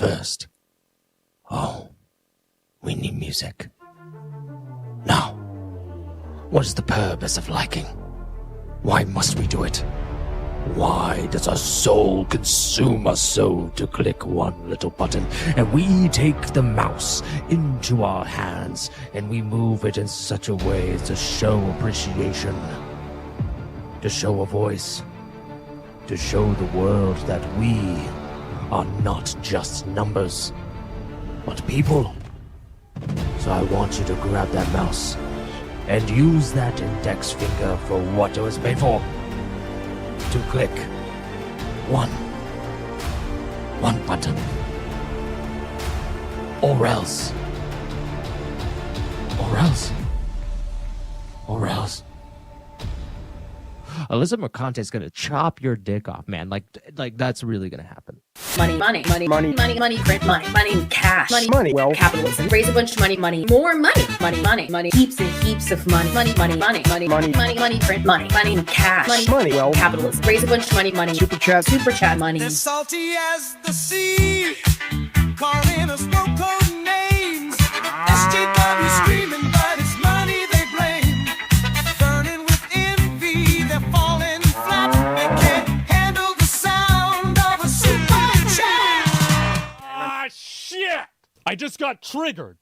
first, we need music. Now, what is the purpose of liking? Why must we do it? Why does our soul consume us so to click one little button and we take the mouse into our hands and we move it in such a way to show appreciation, to show a voice, to show the world that we are not just numbers, but people? So I want you to grab that mouse and use that index finger for what it was made for. To click one button. Or else. Alyssa Mercante is gonna chop your dick off, man. Like that's really gonna happen. Money, print money, cash, money, well, capitalism, raise a bunch of money, more money, heaps and heaps of money, print money, cash, money, well, capitalism, raise a bunch of money, super chat, money. As salty as the sea, calling us no-code names, SJW screaming, but it's money they blame, burning with envy, they're falling flat, they can't handle the sound of a super chat. Ah, shit! I just got triggered.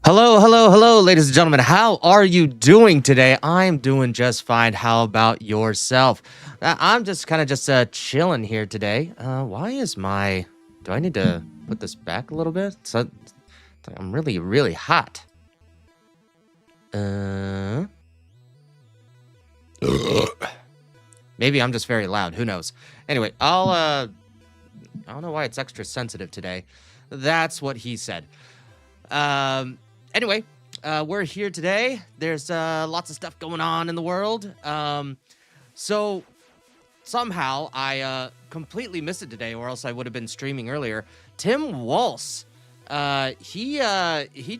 Hello, ladies and gentlemen. How are you doing today? I'm doing just fine. How about yourself? I'm just kind of chilling here today. Why is my... Do I need to put this back a little bit? So I'm really, really hot. Maybe I'm just very loud. Who knows? Anyway, I don't know why it's extra sensitive today. That's what he said. Anyway, we're here today. There's lots of stuff going on in the world. So somehow I completely missed it today, or else I would have been streaming earlier. Tim Walz, he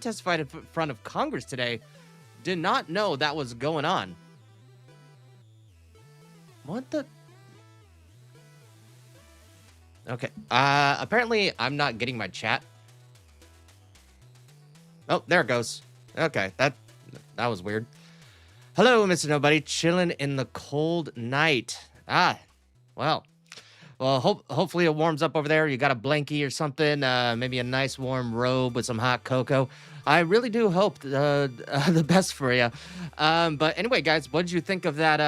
testified in front of Congress today. Did not know that was going on. What the? Okay. Apparently I'm not getting my chat. Oh, there it goes. Okay, that was weird. Hello, Mr. Nobody, chilling in the cold night. Well, hopefully it warms up over there. You got a blankie or something, maybe a nice warm robe with some hot cocoa. I really do hope the best for you. But anyway, guys, what did you think of that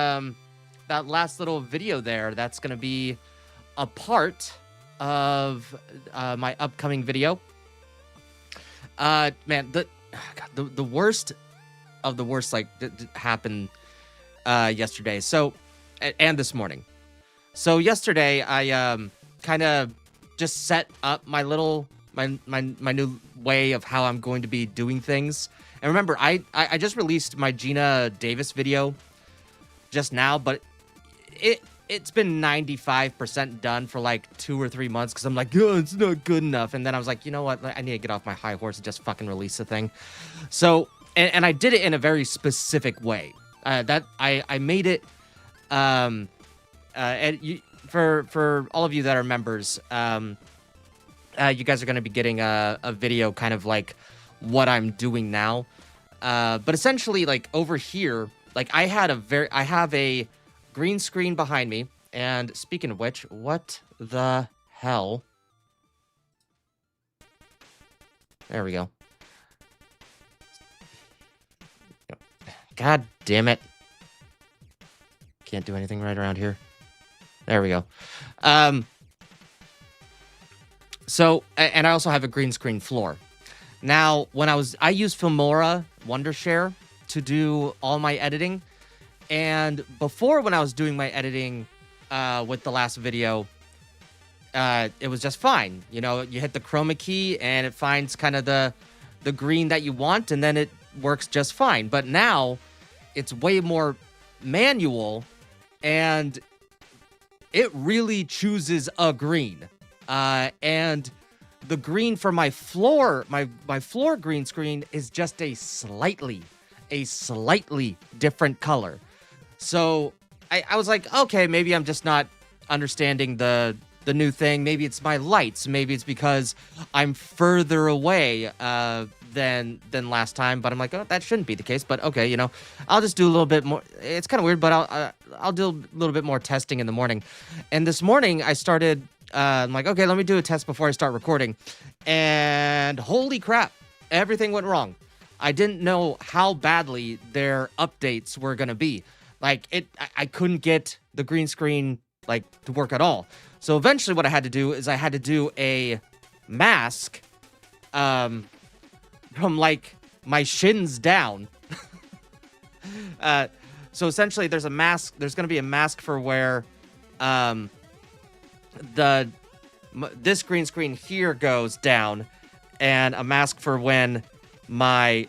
that last little video there? That's gonna be a part of my upcoming video. Man, the worst of the worst happened yesterday. So, and this morning. So yesterday I kind of just set up my new way of how I'm going to be doing things. And remember, I just released my Gina Davis video just now, but it's been 95% done for like 2 or 3 months because I'm like, oh, it's not good enough. And then I was like, you know what? I need to get off my high horse and just fucking release the thing. So, and I did it in a very specific way. That I made it, and for all of you that are members, you guys are going to be getting a video kind of like what I'm doing now. But essentially, like over here, like I have a green screen behind me. And speaking of which, what the hell? There we go. God damn it. Can't do anything right around here. There we go. So, and I also have a green screen floor. Now, I use Filmora Wondershare to do all my editing. And before, when I was doing my editing with the last video, it was just fine. You know, you hit the chroma key and it finds kind of the green that you want, and then it works just fine. But now it's way more manual, and it really chooses a green. And the green for my floor, my floor green screen is just a slightly different color. So I was like, okay, maybe I'm just not understanding the new thing. Maybe it's my lights. Maybe it's because I'm further away than last time. But I'm like, oh, that shouldn't be the case. But okay, you know, I'll just do a little bit more. It's kind of weird, but I'll do a little bit more testing in the morning. And this morning I started. I'm like, okay, let me do a test before I start recording. And holy crap, everything went wrong. I didn't know how badly their updates were gonna be. Like I couldn't get the green screen like to work at all. So eventually what I had to do is I had to do a mask from like my shins down. So essentially there's going to be a mask for where this green screen here goes down, and a mask for when my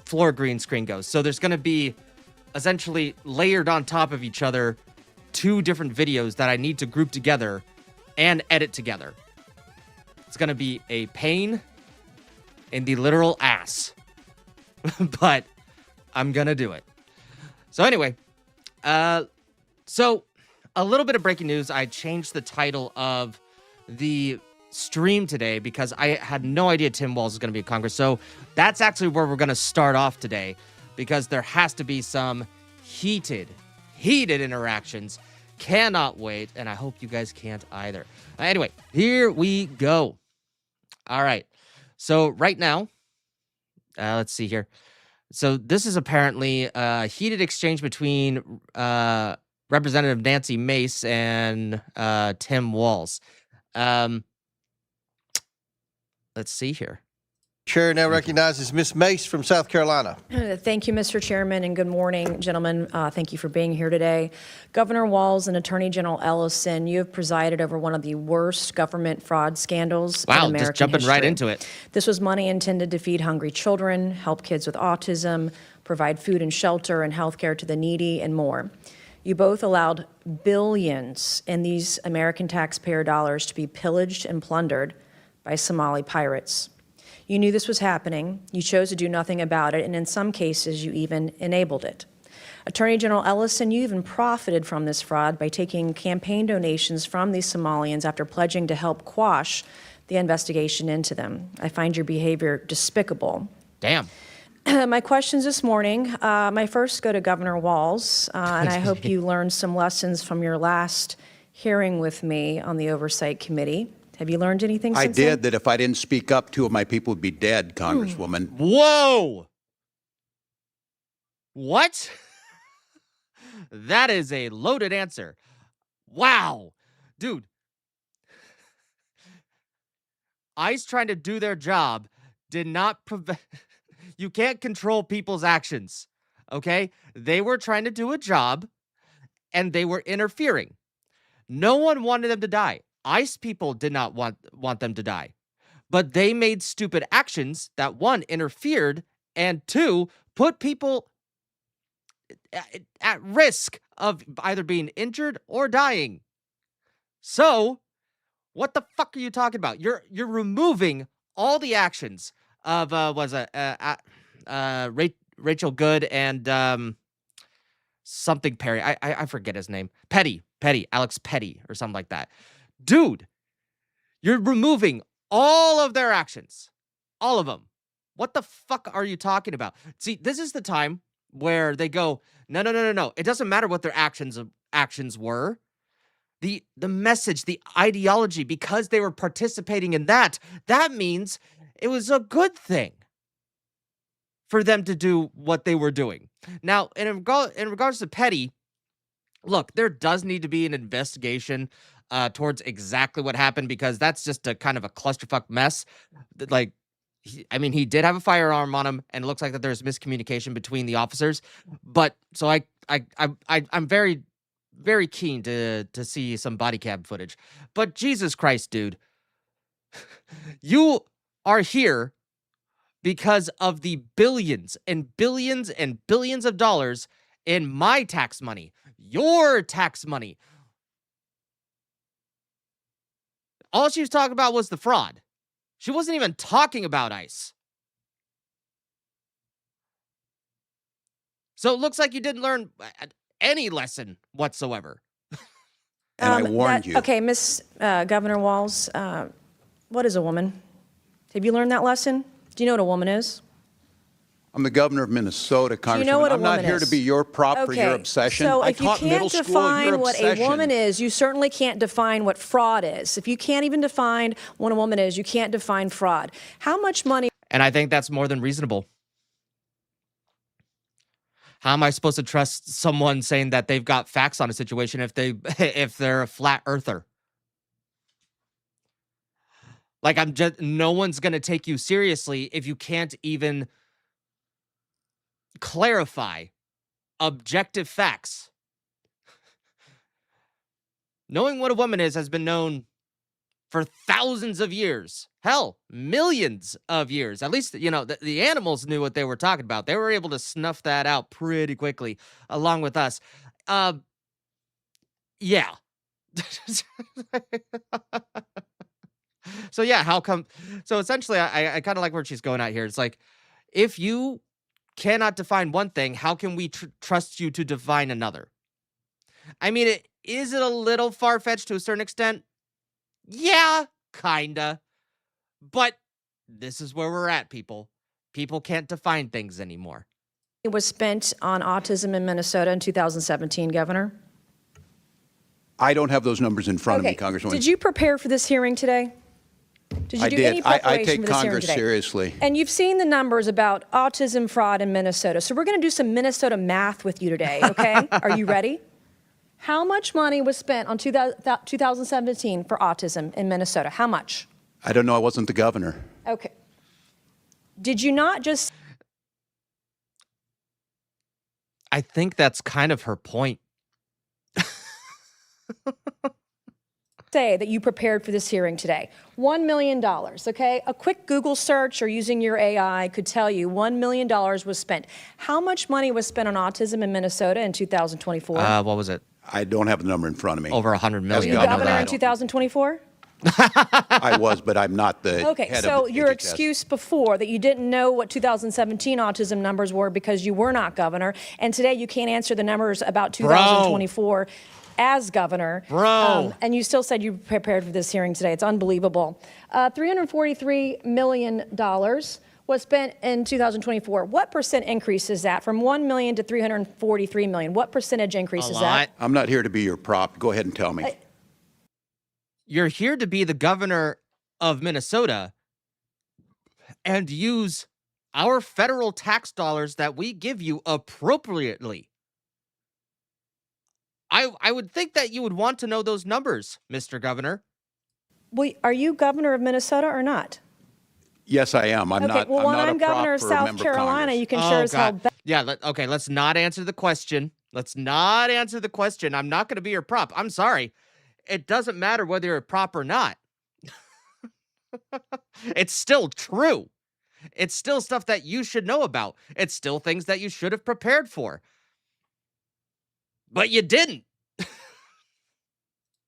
floor green screen goes. So there's going to be essentially layered on top of each other 2 different videos that I need to group together and edit together. It's going to be a pain in the literal ass. But I'm going to do it. So anyway, so a little bit of breaking news. I changed the title of the stream today because I had no idea Tim Walz was going to be at Congress. So that's actually where we're going to start off today, because there has to be some heated interactions. Cannot wait, and I hope you guys can't either. Anyway, here we go. All right. So right now, let's see here. So this is apparently a heated exchange between Representative Nancy Mace and Tim Walz. Let's see here. Chair now recognizes Ms. Mace from South Carolina. Thank you, Mr. Chairman, and good morning, gentlemen. Thank you for being here today. Governor Walz and Attorney General Ellison, you have presided over one of the worst government fraud scandals in American just jumping history. right into it. This was money intended to feed hungry children, help kids with autism, provide food and shelter and health care to the needy, and more. You both allowed billions in these American taxpayer dollars to be pillaged and plundered by Somali pirates. You knew this was happening, you chose to do nothing about it, and in some cases, you even enabled it. Attorney General Ellison, you even profited from this fraud by taking campaign donations from these Somalians after pledging to help quash the investigation into them. I find your behavior despicable. Damn. My questions this morning, my first go to Governor Walz, and I hope you learned some lessons from your last hearing with me on the Oversight Committee. Have you learned anything since then? I did, that if I didn't speak up, 2 of my people would be dead, Congresswoman. Whoa! What? That is a loaded answer. Wow. Dude. ICE trying to do their job did not prevent... You can't control people's actions, okay? They were trying to do a job, and they were interfering. No one wanted them to die. ICE people did not want them to die. But they made stupid actions that, 1, interfered, and 2, put people at risk of either being injured or dying. So, what the fuck are you talking about? You're removing all the actions of Rachel Good and something Perry. I forget his name. Petty, Alex Petty or something like that. Dude, you're removing all of their actions. All of them. What the fuck are you talking about? See, this is the time where they go, no. It doesn't matter what their actions were. The message, the ideology, because they were participating in that means it was a good thing for them to do what they were doing. Now, in regards to Petty, look, there does need to be an investigation towards exactly what happened, because that's just a kind of a clusterfuck mess. Like, he did have a firearm on him, and it looks like that there's miscommunication between the officers. But so I'm very, very keen to see some body cam footage. But Jesus Christ, dude, you are here because of the billions and billions and billions of dollars in my tax money, your tax money. All she was talking about was the fraud. She wasn't even talking about ICE. So it looks like you didn't learn any lesson whatsoever. And I warned you. Okay, Miss Governor Walz, what is a woman? Have you learned that lesson? Do you know what a woman is? I'm the governor of Minnesota, Congresswoman. know what a I'm not woman here is? to be your prop for your obsession. So I if you taught middle can't school, your define what a obsession. woman is, you certainly can't define what fraud is. If you can't even define what a woman is, you can't define fraud. How much money? And I think that's more than reasonable. How am I supposed to trust someone saying that they've got facts on a situation if they're a flat earther? Like, no one's going to take you seriously if you can't even clarify objective facts. Knowing what a woman is has been known for thousands of years. Hell, millions of years. At least, the animals knew what they were talking about. They were able to snuff that out pretty quickly, along with us. Yeah. So yeah, how come? So essentially, I kind of like where she's going at here. It's like, if you cannot define one thing, how can we trust you to define another? I mean, is it a little far-fetched to a certain extent? Yeah, kinda. But this is where we're at, people. People can't define things anymore. It was spent on autism in Minnesota in 2017, Governor? I don't have those numbers in front of me, Congresswoman. Did you prepare for this hearing today? Did you do any preparation I take for this hearing Congress today? seriously. And you've seen the numbers about autism fraud in Minnesota. So we're going to do some Minnesota math with you today, okay? Are you ready? How much money was spent on 2017 for autism in Minnesota? How much? I don't know. I wasn't the governor. Okay. Did you not just I think that's kind of her point. say that you prepared for this hearing today? $1 million, okay? A quick Google search or using your AI could tell you $1 million was spent. How much money was spent on autism in Minnesota in 2024? What was it? I don't have the number in front of me. Over 100 Were million. you I know governor in that. 2024? I was, but I'm not the Okay, head so of your HHS. excuse before that you didn't know what 2017 autism numbers were because you were not governor, and today you can't answer the numbers about 2024 as governor. And you still said you prepared for this hearing today. It's unbelievable. $343 million was spent in 2024. What percent increase is that from 1 million to 343 million? What percentage increase is that? I'm not here to be your prop. Go ahead and tell me. You're here to be the governor of Minnesota and use our federal tax dollars that we give you appropriately. I would think that you would want to know those numbers, Mr. Governor. Well, are you governor of Minnesota or not? Yes, I am. I'm not. Well, I'm when not I'm a prop governor of for a South member of Carolina, Congress. you can sure as hell bet. Yeah, okay, let's not answer the question. Let's not answer the question. I'm not going to be your prop. I'm sorry. It doesn't matter whether you're a prop or not. It's still true. It's still stuff that you should know about. It's still things that you should have prepared for. But you didn't.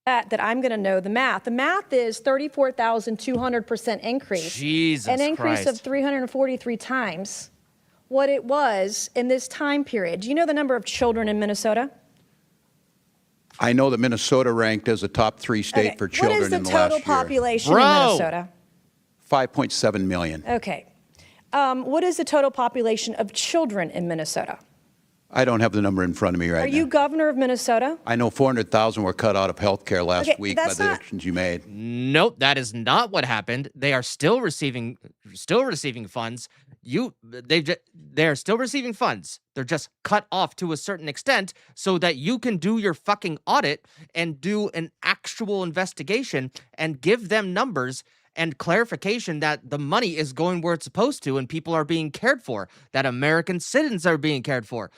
That I'm going to know the math. The math is 34,200% increase. Jesus An increase Christ. of 343 times what it was in this time period. Do you know the number of children in Minnesota? I know that Minnesota ranked as a top 3 state for children in the last year. What is the total population in Minnesota? 5.7 million. Okay. What is the total population of children in Minnesota? I don't have the number in front of me right now. Are you governor of Minnesota? I know 400,000 were cut out of health care last week by the actions you made. Nope, that is not what happened. They are still receiving funds. They are still receiving funds. They're just cut off to a certain extent so that you can do your fucking audit and do an actual investigation and give them numbers and clarification that the money is going where it's supposed to and people are being cared for, that American citizens are being cared for.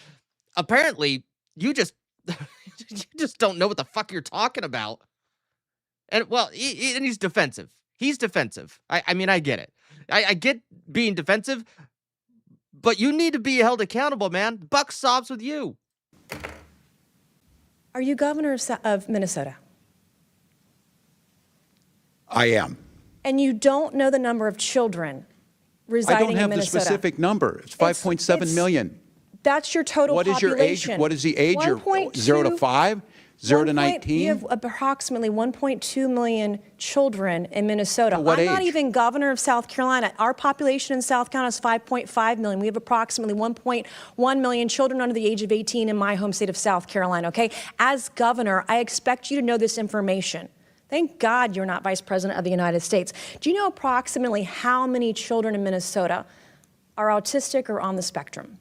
Apparently, you just don't know what the fuck you're talking about. And well, he's defensive. He's defensive. I mean, I get it. I get being defensive, but you need to be held accountable, man. Buck stops with you. Are you governor of Minnesota? I am. And you don't know the number of children residing in Minnesota? I don't have the specific number. It's 5.7 million. That's your total population. What is your age? What is the age? 0 to 5? 0 to 19? You have approximately 1.2 million children in Minnesota. What I'm not age? even governor of South Carolina. Our population in South Carolina is 5.5 million. We have approximately 1.1 million children under the age of 18 in my home state of South Carolina, okay? As governor, I expect you to know this information. Thank God you're not Vice President of the United States. Do you know approximately how many children in Minnesota are autistic or on the spectrum?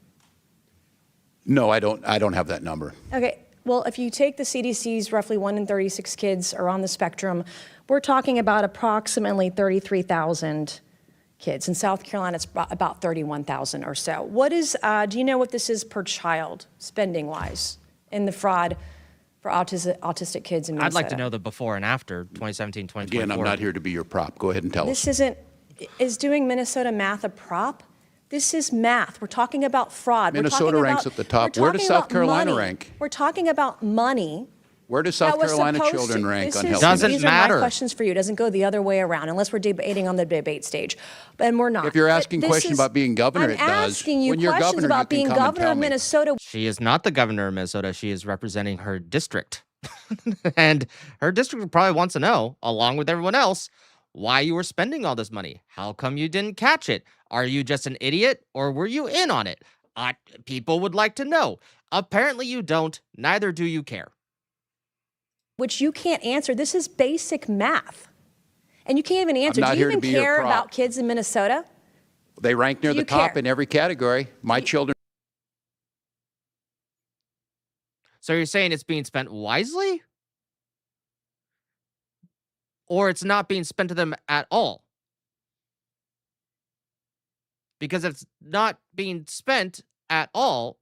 No, I don't have that number. Okay, well, if you take the CDC's roughly 1 in 36 kids are on the spectrum, we're talking about approximately 33,000 kids. In South Carolina, it's about 31,000 or so. What is, do you know what this is per child, spending-wise, in the fraud for autistic kids in Minnesota? I'd like to know the before and after 2017, 2024. Again, I'm not here to be your prop. Go ahead and tell us. Is doing Minnesota math a prop? This is math. We're talking about fraud. Minnesota ranks at the top. Where does South Carolina rank? We're talking about money. Where does South Carolina children rank on health? Doesn't These matter. are my questions for you. It doesn't go the other way around unless we're debating on the debate stage. And we're not. If you're asking questions about being governor, it does. I'm asking you When you're questions governor, about you can being come and governor tell of me. Minnesota. She is not the governor of Minnesota. She is representing her district. And her district probably wants to know, along with everyone else, why you were spending all this money. How come you didn't catch it? Are you just an idiot or were you in on it? People would like to know. Apparently you don't. Neither do you care. Which you can't answer. This is basic math. And you can't even answer. not Do you here to even be your care prop. about kids in Minnesota? They rank near Do the you top care? in every category. My children. So you're saying it's being spent wisely? Or it's not being spent to them at all? Because if it's not being spent at all,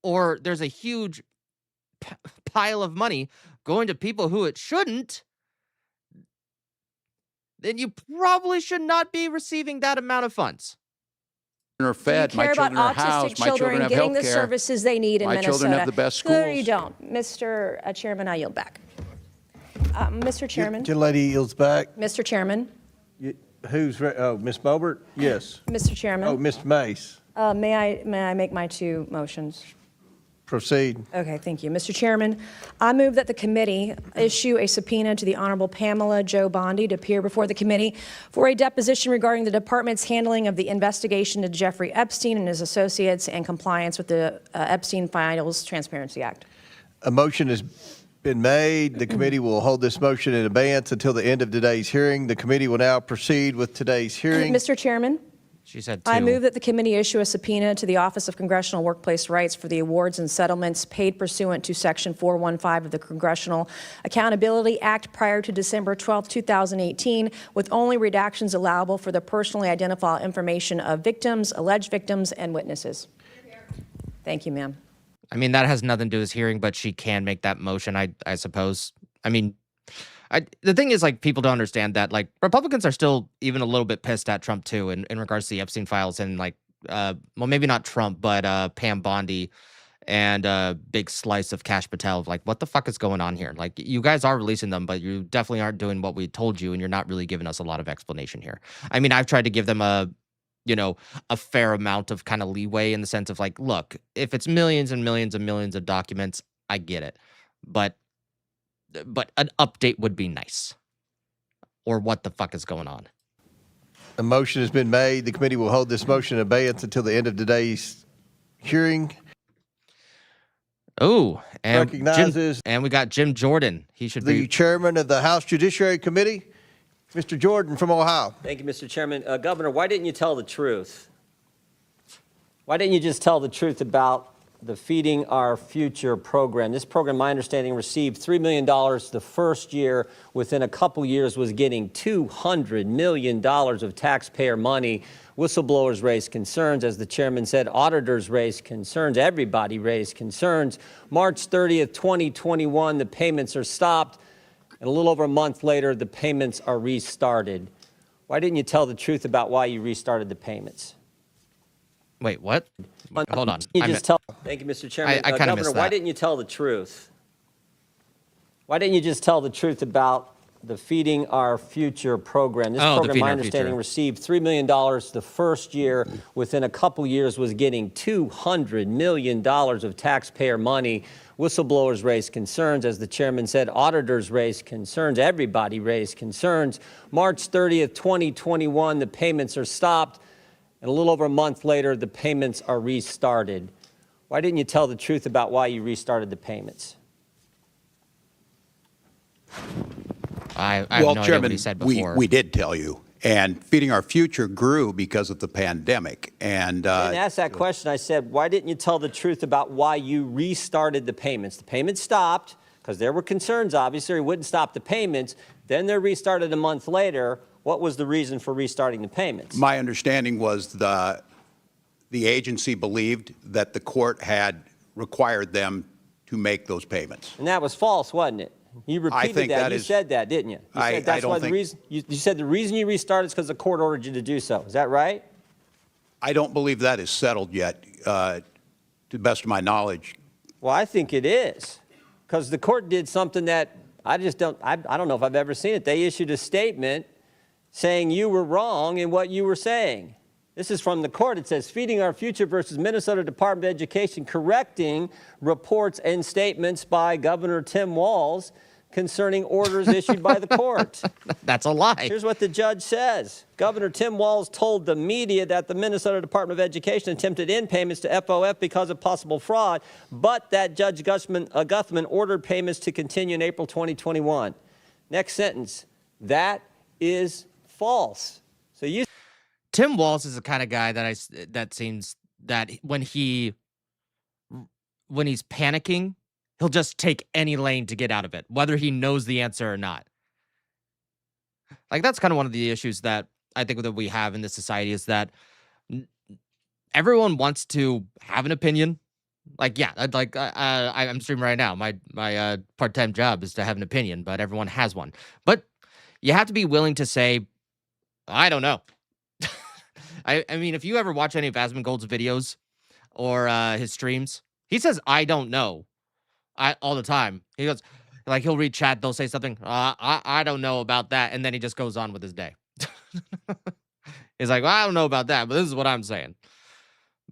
or there's a huge pile of money going to people who it shouldn't, then you probably should not be receiving that amount of funds. Are fed. Do you care My children about are autistic housed. My children children have getting health the care. services they need in My Minnesota? children have the best No, schools. you don't. Mr. Chairman, I yield back. Mr. Chairman. Gentlelady yields back. Mr. Chairman. Who's, Ms. Mobert? Yes. Mr. Chairman. Oh, Mr. Mace. May I make my two motions? Proceed. Okay, thank you. Mr. Chairman, I move that the committee issue a subpoena to the Honorable Pamela Jo Bondi to appear before the committee for a deposition regarding the department's handling of the investigation into Jeffrey Epstein and his associates and compliance with the Epstein Files Transparency Act. A motion has been made. The committee will hold this motion in abeyance until the end of today's hearing. The committee will now proceed with today's hearing. Mr. Chairman, She said two. I move that the committee issue a subpoena to the Office of Congressional Workplace Rights for the awards and settlements paid pursuant to Section 415 of the Congressional Accountability Act prior to December 12, 2018, with only redactions allowable for the personally identifiable information of victims, alleged victims, and witnesses. Thank you, ma'am. I mean, that has nothing to do with hearing, but she can make that motion, I suppose. I mean, the thing is, like, people don't understand that, like, Republicans are still even a little bit pissed at Trump, too, in regards to the Epstein files and, like, well, maybe not Trump, but Pam Bondi and a big slice of cash patel of like, what the fuck is going on here? Like, you guys are releasing them, but you definitely aren't doing what we told you, and you're not really giving us a lot of explanation here. I mean, I've tried to give them a fair amount of kind of leeway in the sense of like, look, if it's millions and millions and millions of documents, I get it. But an update would be nice. Or what the fuck is going on? A motion has been made. The committee will hold this motion in abeyance until the end of today's hearing. Oh, and Recognizes and we got Jim Jordan. He should the be chairman of the House Judiciary Committee, Mr. Jordan from Ohio. Thank you, Mr. Chairman. Governor, why didn't you tell the truth? Why didn't you just tell the truth about the Feeding Our Future program? This program, my understanding, received $3 million the first year. Within a couple years was getting $200 million of taxpayer money. Whistleblowers raised concerns. As the chairman said, auditors raised concerns. Everybody raised concerns. March 30th, 2021, the payments are stopped. And a little over a month later, the payments are restarted. Why didn't you tell the truth about why you restarted the payments? Wait, what? Hold on. Thank you, Mr. Chairman. I kind of missed Governor, that. why didn't you tell the truth? Why didn't you just tell the truth about the Feeding Our Future program? This program, my understanding, received $3 million the first year. Within a couple years was getting $200 million of taxpayer money. Whistleblowers raised concerns. As the chairman said, auditors raised concerns. Everybody raised concerns. March 30th, 2021, the payments are stopped. And a little over a month later, the payments are restarted. Why didn't you tell the truth about why you restarted the payments? I have no idea what he said before. We did tell you. And Feeding Our Future grew because of the pandemic. And I didn't ask that question. I said, why didn't you tell the truth about why you restarted the payments? The payments stopped because there were concerns, obviously, or wouldn't stop the payments. Then they're restarted a month later. What was the reason for restarting the payments? My understanding was the agency believed that the court had required them to make those payments. And that was false, wasn't it? You repeated that. You said that, didn't you? You said that's why the reason. You said the reason you restarted is because the court ordered you to do so. Is that right? I don't believe that is settled yet, to the best of my knowledge. Well, I think it is, because the court did something that I don't know if I've ever seen it. They issued a statement saying you were wrong in what you were saying. This is from the court. It says, Feeding Our Future versus Minnesota Department of Education, correcting reports and statements by Governor Tim Walz concerning orders issued by the court. That's a lie. Here's what the judge says. Governor Tim Walz told the media that the Minnesota Department of Education attempted in payments to FOF because of possible fraud, but that Judge Guthman ordered payments to continue in April 2021. Next sentence. That is false. So Tim Walz is the kind of guy that seems that when he's panicking, he'll just take any lane to get out of it, whether he knows the answer or not. Like, that's kind of one of the issues that I think that we have in this society, is that everyone wants to have an opinion. Like, yeah, I'm streaming right now. My part-time job is to have an opinion, but everyone has one. But you have to be willing to say, I don't know. I mean, if you ever watch any of Asmongold's videos or his streams, he says, I don't know, all the time. He goes, like, he'll read chat, they'll say something, I don't know about that, and then he just goes on with his day. He's like, well, I don't know about that, but this is what I'm saying.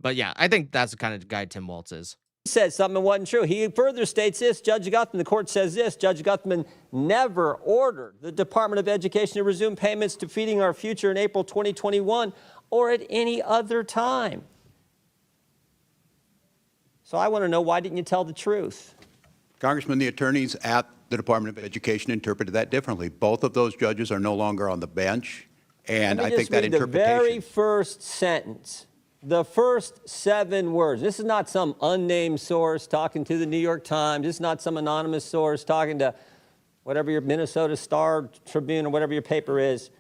But yeah, I think that's the kind of guy Tim Walz is. He said something that wasn't true. He further states this, Judge Guthman, the court says this, Judge Guthman never ordered the Department of Education to resume payments to Feeding Our Future in April 2021 or at any other time. So I want to know, why didn't you tell the truth? Congressman, the attorneys at the Department of Education interpreted that differently. Both of those judges are no longer on the bench, and I think that interpretation. The very first sentence, the first 7 words. This is not some unnamed source talking to the New York Times. This is not some anonymous source talking to whatever your Minnesota Star Tribune or whatever your paper is.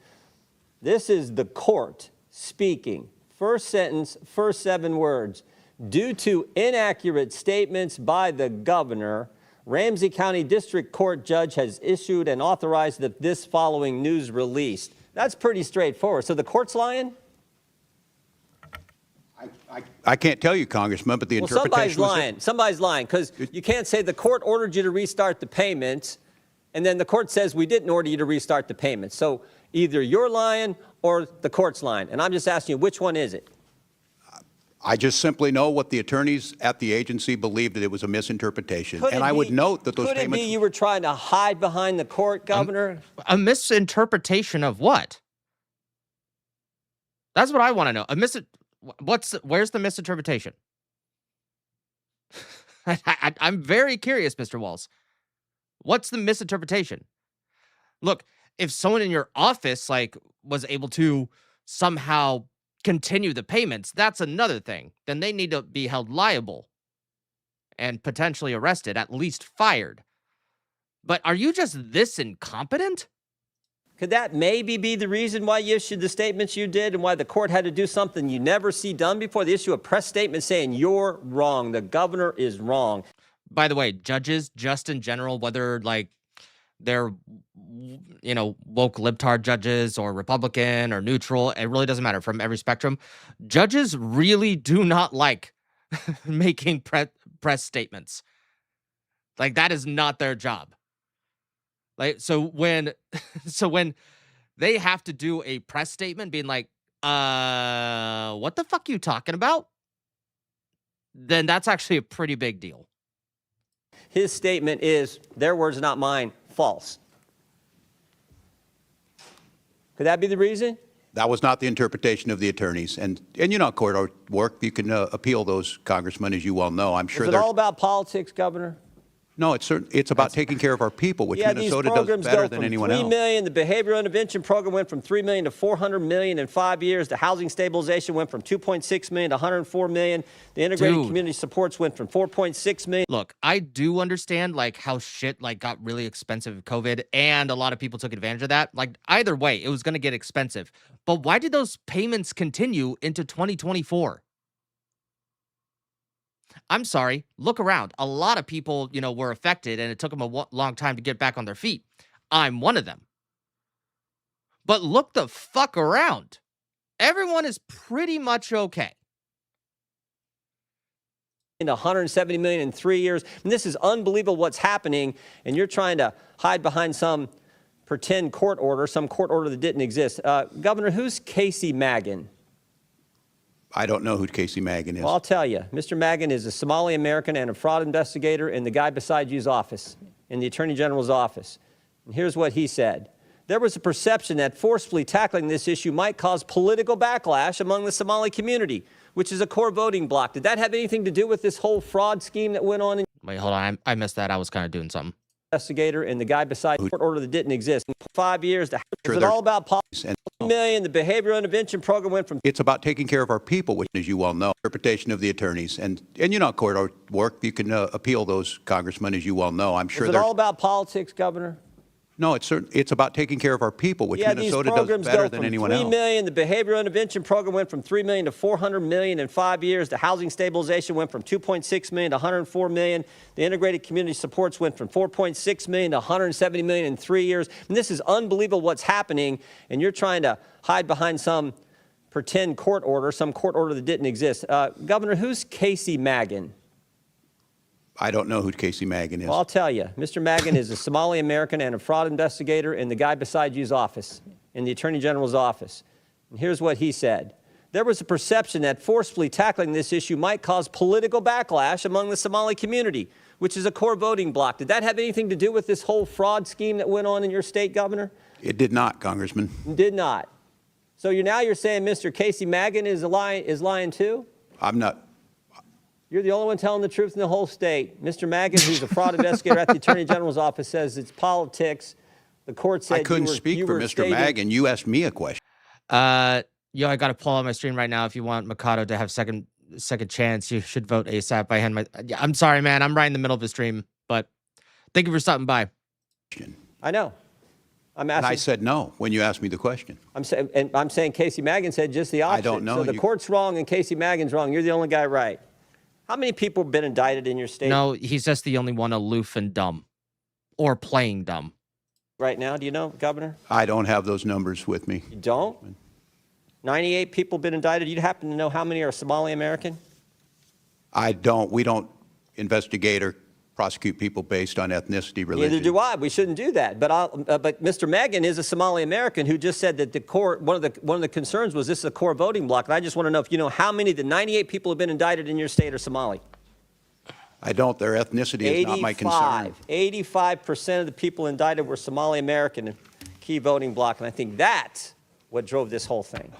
This is the court speaking. First sentence, first 7 words. Due to inaccurate statements by the governor, Ramsey County District Court judge has issued and authorized this following news release. That's pretty straightforward. So the court's lying? I can't tell you, Congressman, but the Well, interpretation somebody's was lying. Somebody's lying because you can't say the court ordered you to restart the payments, and then the court says we didn't order you to restart the payments. So either you're lying or the court's lying. And I'm just asking you, which one is it? I just simply know what the attorneys at the agency believed, that it was a misinterpretation. Could And it I would be- note that those Could it payments. be you were trying to hide behind the court, Governor? A misinterpretation of what? That's what I want to know. Where's the misinterpretation? I'm very curious, Mr. Walz. What's the misinterpretation? Look, if someone in your office was able to somehow continue the payments, that's another thing. Then they need to be held liable and potentially arrested, at least fired. But are you just this incompetent? Could that maybe be the reason why you issued the statements you did and why the court had to do something you never see done before? They issue a press statement saying you're wrong. The governor is wrong. By the way, judges, just in general, whether they're, woke libtard judges or Republican or neutral, it really doesn't matter, from every spectrum. Judges really do not like making press statements. That is not their job. So when they have to do a press statement being like, what the fuck you talking about? Then that's actually a pretty big deal. His statement is, their words, not mine, false. Could that be the reason? That was not the interpretation of the attorneys. And court work, you can appeal those, Congressman, as you well know. I'm sure Is it all about politics, Governor? No, it's about taking care of our people, which Yeah, Minnesota these does programs better go than from anyone $3 else. million. The behavioral intervention program went from $3 million to $400 million in 5 years. The housing stabilization went from $2.6 million to $104 million. The integrated community supports went from $4.6 million. Look, I do understand how shit got really expensive with COVID, and a lot of people took advantage of that. Either way, it was going to get expensive. But why did those payments continue into 2024? I'm sorry, look around. A lot of people, were affected, and it took them a long time to get back on their feet. I'm one of them. But look the fuck around. Everyone is pretty much okay. In $170 million in 3 years. And this is unbelievable what's happening, and you're trying to hide behind some pretend court order, some court order that didn't exist. Governor, who's Casey Magan? I don't know who Casey Magan is. Well, I'll tell you. Mr. Magan is a Somali American and a fraud investigator in the guy beside you's office, in the Attorney General's office. And here's what he said. There was a perception that forcefully tackling this issue might cause political backlash among the Somali community, which is a core voting bloc. Did that have anything to do with this whole fraud scheme that went on? Wait, hold on. I missed that. I was kind of doing something. Investigator and the guy beside court order that didn't exist. In 5 years, is it all about politics? And $1 million, the behavioral intervention program went from it's about taking care of our people, which, as you well know, interpretation of the attorneys. And court work, you can appeal those, Congressman, as you well know. I'm sure is it all about politics, Governor? No, it's about taking care of our people, which Yeah, Minnesota these does programs better go than from anyone $3 else. million, the behavioral intervention program went from $3 million to $400 million in 5 years. The housing stabilization went from $2.6 million to $104 million. The integrated community supports went from $4.6 million to $170 million in 3 years. And this is unbelievable what's happening, and you're trying to hide behind some pretend court order, some court order that didn't exist. Governor, who's Casey Magan? I don't know who Casey Magan is. Well, I'll tell you. Mr. Magan is a Somali American and a fraud investigator in the guy beside you's office, in the Attorney General's office. And here's what he said. There was a perception that forcefully tackling this issue might cause political backlash among the Somali community, which is a core voting bloc. Did that have anything to do with this whole fraud scheme that went on in your state, Governor? It did not, Congressman. Did not. So you're saying Mr. Casey Magan is lying too? I'm not. You're the only one telling the truth in the whole state. Mr. Magan, who's a fraud investigator at the Attorney General's office, says it's politics. The court said I couldn't speak for Mr. Magan. You asked me a question. I got to pull out my stream right now. If you want Mikado to have second chance, you should vote ASAP. I'm sorry, man. I'm right in the middle of the stream, but thank you for stopping by. I know. I'm asking. And I said no when you asked me the question. I'm saying Casey Magan said just the opposite. I don't know. So the court's wrong and Casey Magan's wrong. You're the only guy right. How many people have been indicted in your state? No, he's just the only one aloof and dumb, or playing dumb. Right now, do you know, Governor? I don't have those numbers with me. You don't? 98 people been indicted. You happen to know how many are Somali American? I don't. We don't investigate or prosecute people based on ethnicity, religion. Neither do I. We shouldn't do that. But Mr. Megan is a Somali American who just said that the core one of the concerns was this is a core voting block. And I just want to know if you know how many of the 98 people who have been indicted in your state are Somali. I don't. Their ethnicity is not my concern. 85% of the people indicted were Somali American, key voting block, and I think that's what drove this whole thing.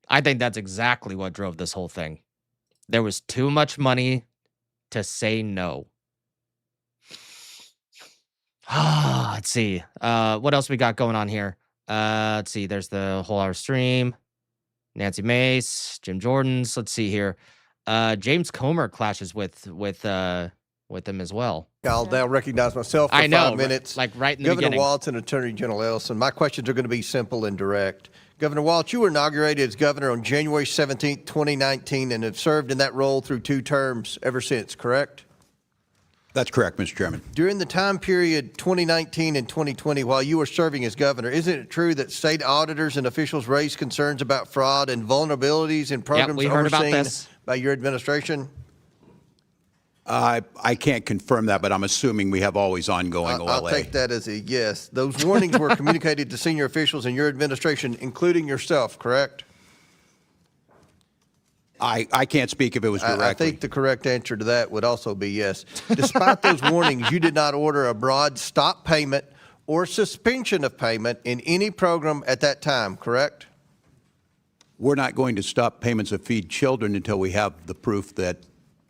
I think that's exactly what drove this whole thing. There was too much money to say no. Let's see. What else we got going on here? Let's see. There's the whole hour stream. Nancy Mace, Jim Jordan's. Let's see here. James Comer clashes with him as well. I'll now recognize myself for I know, 5 minutes. like right in the Governor beginning. Walz and Attorney General Ellison. My questions are going to be simple and direct. Governor Walz, you were inaugurated as governor on January 17, 2019, and have served in that role through 2 terms ever since, correct? That's correct, Mr. Chairman. During the time period 2019 and 2020, while you were serving as governor, isn't it true that state auditors and officials raised concerns about fraud and vulnerabilities in programs we heard about overseen this. by your administration? I can't confirm that, but I'm assuming we have always ongoing OLA. I'll take that as a yes. Those warnings were communicated to senior officials in your administration, including yourself, correct? I can't speak if it was directly. I think the correct answer to that would also be yes. Despite those warnings, you did not order a broad stop payment or suspension of payment in any program at that time, correct? We're not going to stop payments of Feed Children until we have the proof that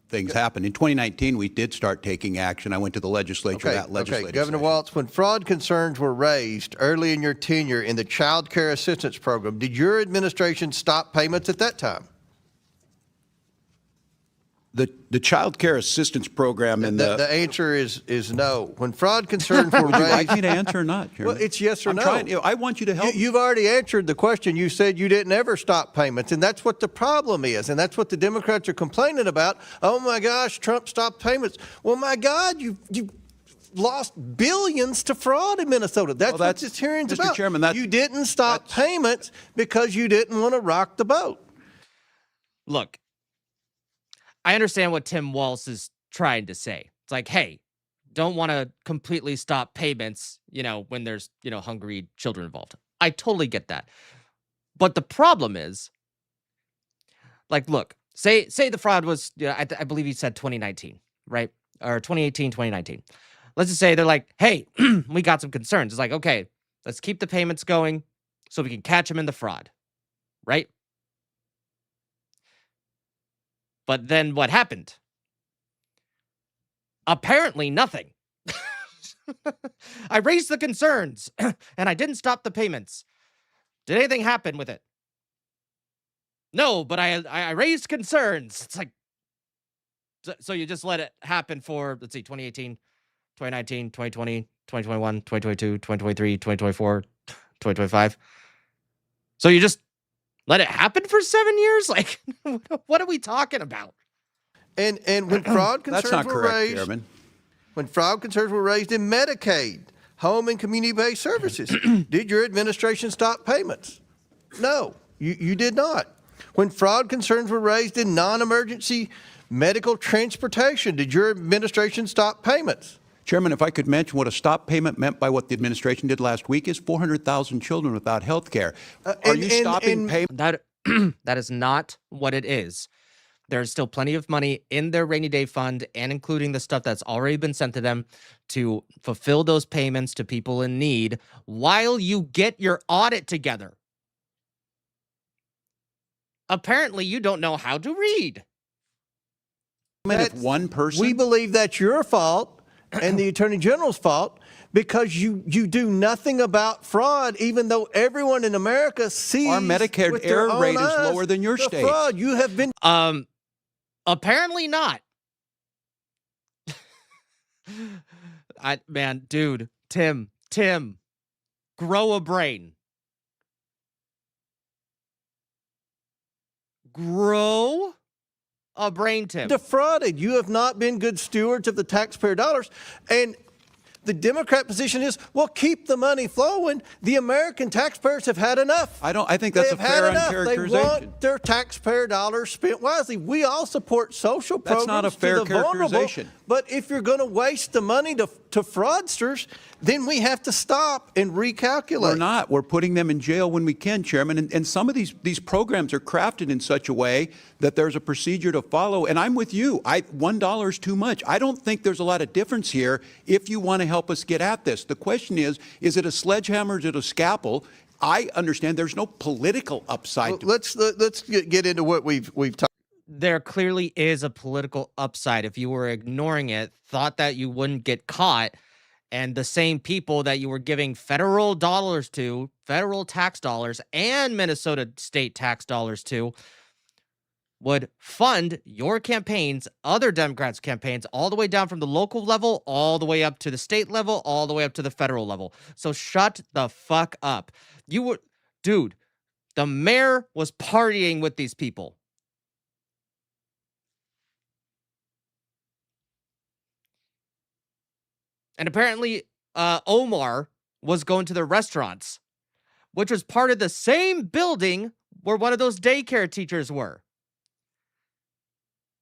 things happen. In 2019, we did start taking action. I went to the legislature. That legislative Governor session. Walz, when fraud concerns were raised early in your tenure in the Child Care Assistance Program, did your administration stop payments at that time? The Child Care Assistance Program and The answer is no. When fraud concerns were Would you like raised, me to answer or not, Chairman? well, it's yes or I'm no. trying, I want you to help. You've already answered the question. You said you didn't ever stop payments, and that's what the problem is, and that's what the Democrats are complaining about. Oh my gosh, Trump stopped payments. Well, my God, you lost billions to fraud in Minnesota. That's what this hearing's Mr. about. Chairman, you didn't stop payments because you didn't want to rock the boat. Look, I understand what Tim Walz is trying to say. It's like, hey, don't want to completely stop payments, when there's, hungry children involved. I totally get that. But the problem is, like, look, say the fraud was, I believe he said 2019, right? Or 2018, 2019. Let's just say they're like, hey, we got some concerns. It's like, okay, let's keep the payments going so we can catch them in the fraud, right? But then what happened? Apparently nothing. I raised the concerns and I didn't stop the payments. Did anything happen with it? No, but I raised concerns. It's like, so you just let it happen for, let's see, 2018, 2019, 2020, 2021, 2022, 2023, 2024, 2025. So you just let it happen for 7 years? Like, what are we talking about? And when fraud concerns That's not were correct, raised, Chairman. when fraud concerns were raised in Medicaid, home and community-based services, did your administration stop payments? No, you did not. When fraud concerns were raised in non-emergency medical transportation, did your administration stop payments? Chairman, if I could mention what a stop payment meant by what the administration did last week is 400,000 children without health care. Are you stopping payment? That is not what it is. There's still plenty of money in their rainy day fund and including the stuff that's already been sent to them to fulfill those payments to people in need while you get your audit together. Apparently, you don't know how to read. If one person... We believe that's your fault and the Attorney General's fault because you do nothing about fraud, even though everyone in America sees Our Medicare with their error own rate is eyes lower than your the state. fraud. You have been... Apparently not. Dude, Tim, grow a brain. Grow a brain, Tim. defrauded. You have not been good stewards of the taxpayer dollars. And The Democrat position is, well, keep the money flowing. The American taxpayers have had enough. I think that's a fair uncharacterization. They want their taxpayer dollars spent wisely. We all support social programs. That's not a fair to the vulnerable, characterization. but if you're going to waste the money to fraudsters, then we have to stop and recalculate. We're not. We're putting them in jail when we can, Chairman. And some of these programs are crafted in such a way that there's a procedure to follow. And I'm with you. $1 is too much. I don't think there's a lot of difference here if you want to help us get at this. The question is it a sledgehammer? Is it a scalpel? I understand there's no political upside. Let's get into what we've talked. There clearly is a political upside. If you were ignoring it, thought that you wouldn't get caught, and the same people that you were giving federal dollars to, federal tax dollars, and Minnesota state tax dollars to, would fund your campaigns, other Democrats' campaigns, all the way down from the local level, all the way up to the state level, all the way up to the federal level. So shut the fuck up. Dude, the mayor was partying with these people. And apparently, Omar was going to the restaurants, which was part of the same building where one of those daycare teachers were.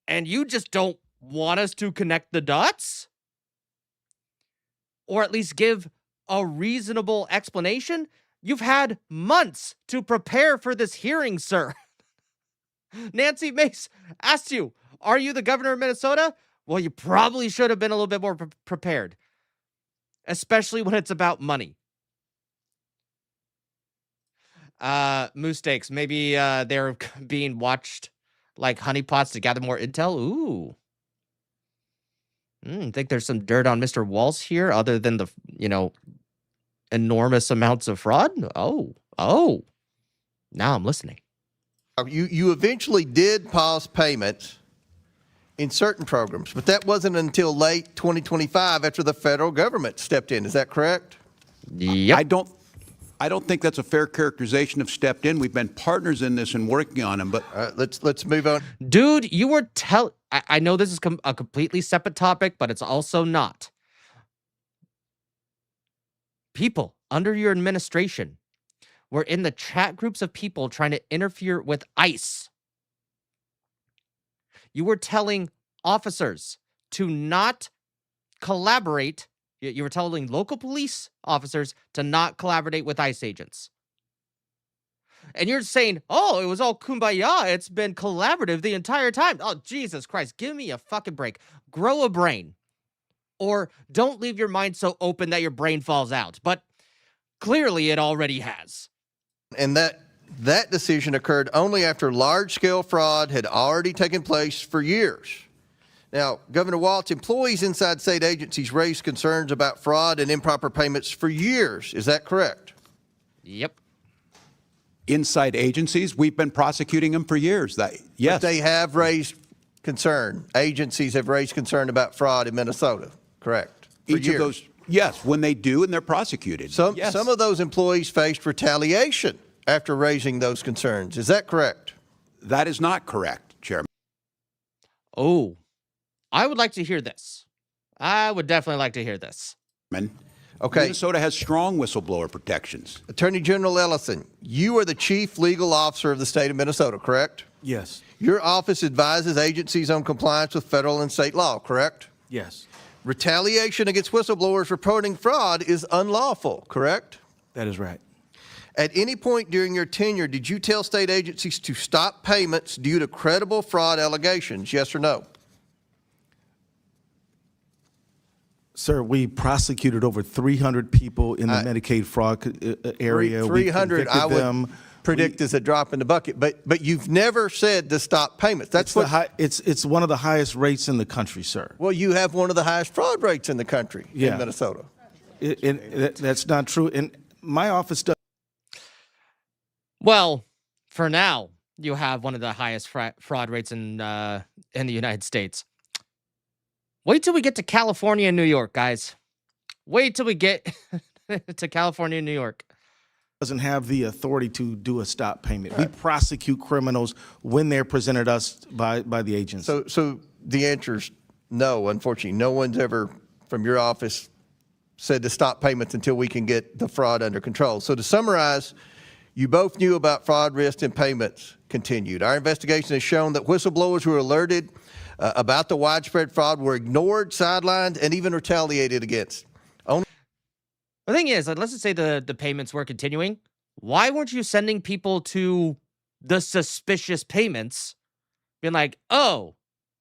And you just don't want us to connect the dots? Or at least give a reasonable explanation? You've had months to prepare for this hearing, sir. Nancy Mace asked you, are you the governor of Minnesota? Well, you probably should have been a little bit more prepared. Especially when it's about money. Moose steaks. Maybe they're being watched like honeypots to gather more intel. Ooh. Think there's some dirt on Mr. Walz here other than the, enormous amounts of fraud? Oh. Now I'm listening. You eventually did pause payments in certain programs, but that wasn't until late 2025 after the federal government stepped in. Is that correct? Yep. I don't think that's a fair characterization of stepped in. We've been partners in this and working on them, but let's move on. Dude, you were I know this is a completely separate topic, but it's also not. People under your administration were in the chat groups of people trying to interfere with ICE. You were telling officers to not collaborate. You were telling local police officers to not collaborate with ICE agents. And you're saying, oh, it was all kumbaya. It's been collaborative the entire time. Oh, Jesus Christ. Give me a fucking break. Grow a brain. Or don't leave your mind so open that your brain falls out. But clearly it already has. And that decision occurred only after large-scale fraud had already taken place for years. Now, Governor Walz, employees inside state agencies raised concerns about fraud and improper payments for years. Is that correct? Yep. inside agencies, we've been prosecuting them for years. Yes. But they have raised concern. Agencies have raised concern about fraud in Minnesota, correct? For Each years. of those, yes, when they do and they're prosecuted. Some Yes. of those employees faced retaliation after raising those concerns. Is that correct? That is not correct, Chairman. Oh, I would like to hear this. I would definitely like to hear this. Okay. Minnesota has strong whistleblower protections. Attorney General Ellison, you are the chief legal officer of the state of Minnesota, correct? Yes. Your office advises agencies on compliance with federal and state law, correct? Yes. Retaliation against whistleblowers reporting fraud is unlawful, correct? That is right. At any point during your tenure, did you tell state agencies to stop payments due to credible fraud allegations, yes or no? Sir, we prosecuted over 300 people in the Medicaid fraud area. 300, I would predict is a drop in the bucket, but you've never said to stop payments. That's it's one of the highest rates in the country, sir. Well, you have one of the highest fraud rates in the country in Minnesota. That's not true. And my office does. Well, for now, you have one of the highest fraud rates in the United States. Wait till we get to California and New York, guys. Wait till we get to California and New York. Doesn't have the authority to do a stop payment. We prosecute criminals when they're presented us by the agency. So the answer is no, unfortunately. No one's ever from your office said to stop payments until we can get the fraud under control. So to summarize, you both knew about fraud, risk, and payments continued. Our investigation has shown that whistleblowers who were alerted about the widespread fraud were ignored, sidelined, and even retaliated against. The thing is, let's just say the payments were continuing. Why weren't you sending people to the suspicious payments, being like, oh,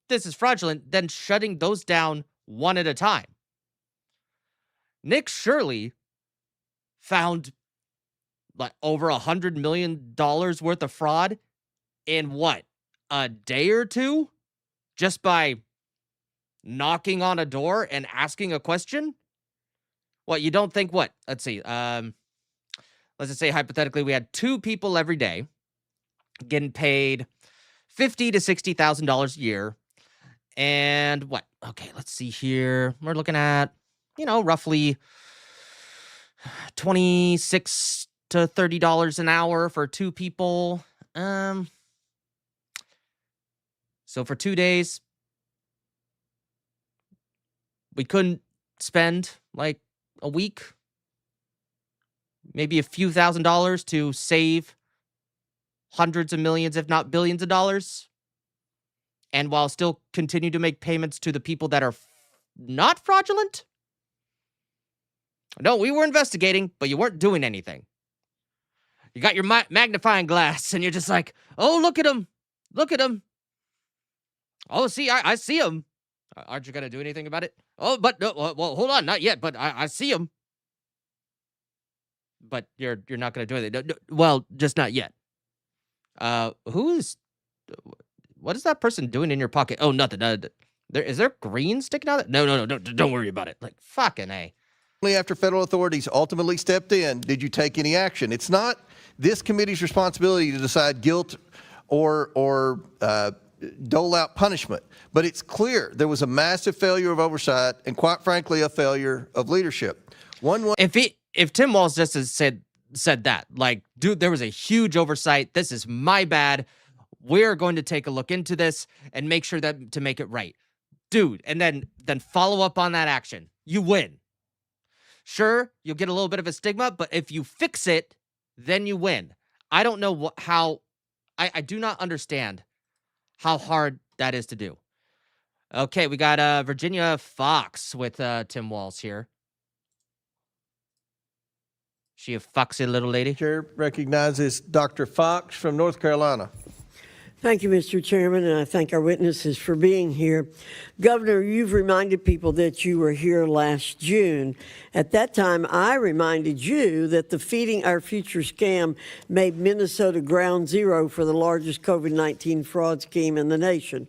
this is fraudulent, then shutting those down one at a time? Nick Shirley found like over $100 million worth of fraud in what, a day or two? Just by knocking on a door and asking a question? What, you don't think what? Let's see. Let's just say hypothetically we had 2 people every day getting paid $50,000 to $60,000 a year. And what? Okay, let's see here. We're looking at, roughly $26 to $30 an hour for 2 people. So for 2 days, we couldn't spend like a week, maybe a few $1,000s to save hundreds of millions, if not billions of dollars. And while still continue to make payments to the people that are not fraudulent? No, we were investigating, but you weren't doing anything. You got your magnifying glass and you're just like, oh, look at him. Look at him. Oh, see, I see him. Aren't you going to do anything about it? Oh, but, well, hold on, not yet, but I see him. But you're not going to do anything. No, well, just not yet. What is that person doing in your pocket? Oh, nothing. Is there green sticking out? No, don't worry about it. Like, fucking A. Only after federal authorities ultimately stepped in did you take any action. It's not this committee's responsibility to decide guilt or dole out punishment. But it's clear there was a massive failure of oversight and, quite frankly, a failure of leadership. If Tim Walz just has said that, like, dude, there was a huge oversight. This is my bad. We're going to take a look into this and make sure that to make it right, dude. And then follow up on that action. You win. Sure, you'll get a little bit of a stigma, but if you fix it, then you win. I don't know how. I do not understand how hard that is to do. Okay, we got Virginia Fox with Tim Walz here. She a foxy little lady? Chair recognizes Dr. Fox from North Carolina. Thank you, Mr. Chairman, and I thank our witnesses for being here. Governor, you've reminded people that you were here last June. At that time, I reminded you that the Feeding Our Future scam made Minnesota ground zero for the largest COVID-19 fraud scheme in the nation.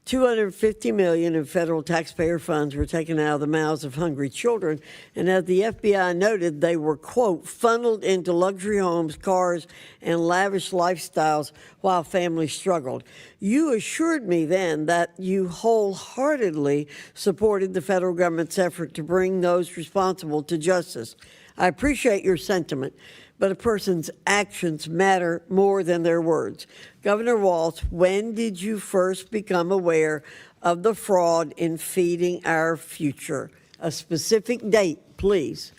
$250 million in federal taxpayer funds were taken out of the mouths of hungry children, and as the FBI noted, they were, quote, funneled into luxury homes, cars, and lavish lifestyles while families struggled. You assured me then that you wholeheartedly supported the federal government's effort to bring those responsible to justice. I appreciate your sentiment, but a person's actions matter more than their words. Governor Walz, when did you first become aware of the fraud in Feeding Our Future? A specific date, please.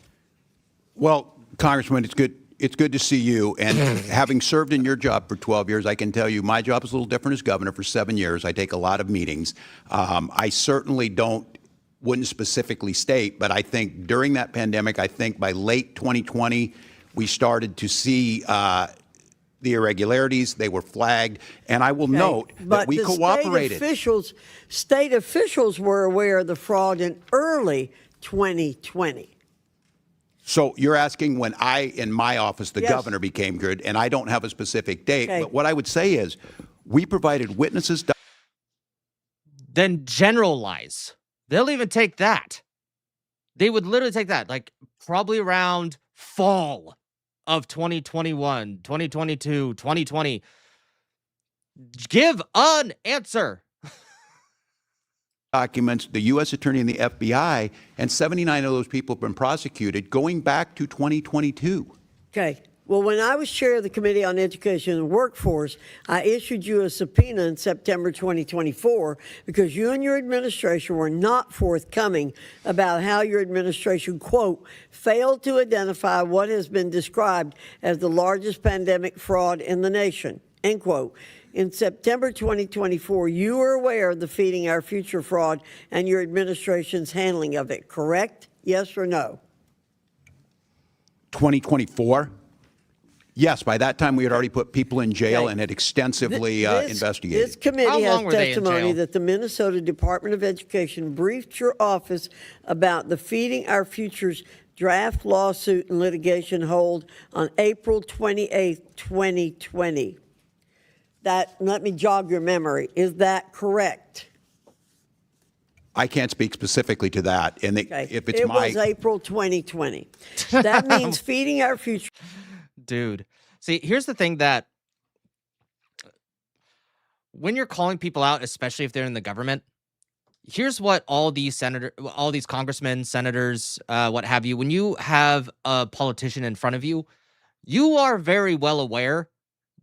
Well, Congressman, it's good to see you. And having served in your job for 12 years, I can tell you my job is a little different as governor. For 7 years, I take a lot of meetings. I certainly wouldn't specifically state, but I think during that pandemic, I think by late 2020, we started to see the irregularities. They were flagged. And I will note that we cooperated. State officials were aware of the fraud in early 2020. So you're asking when I, in my office, the governor became good, and I don't have a specific date. Okay. But what I would say is we provided witnesses. Then generalize. They'll even take that. They would literally take that, like probably around fall of 2021, 2022, 2020. Give an answer. Documents, the U.S. Attorney and the FBI, and 79 of those people have been prosecuted going back to 2022. Okay. Well, when I was chair of the Committee on Education and Workforce, I issued you a subpoena in September 2024 because you and your administration were not forthcoming about how your administration, quote, failed to identify what has been described as the largest pandemic fraud in the nation, end quote. In September 2024, you were aware of the Feeding Our Future fraud and your administration's handling of it, correct? Yes or no? 2024? Yes, by that time we had already put people in jail Okay. and had extensively This investigated. This committee How long has were they in testimony jail? that the Minnesota Department of Education briefed your office about the Feeding Our Future's draft lawsuit and litigation hold on April 28th, 2020. Let me jog your memory. Is that correct? I can't speak specifically to that. And Okay. if it's it my was April 2020. That means Feeding Our Future. Dude. See, here's the thing that when you're calling people out, especially if they're in the government, here's what all these congressmen, senators, what have you, when you have a politician in front of you, you are very well aware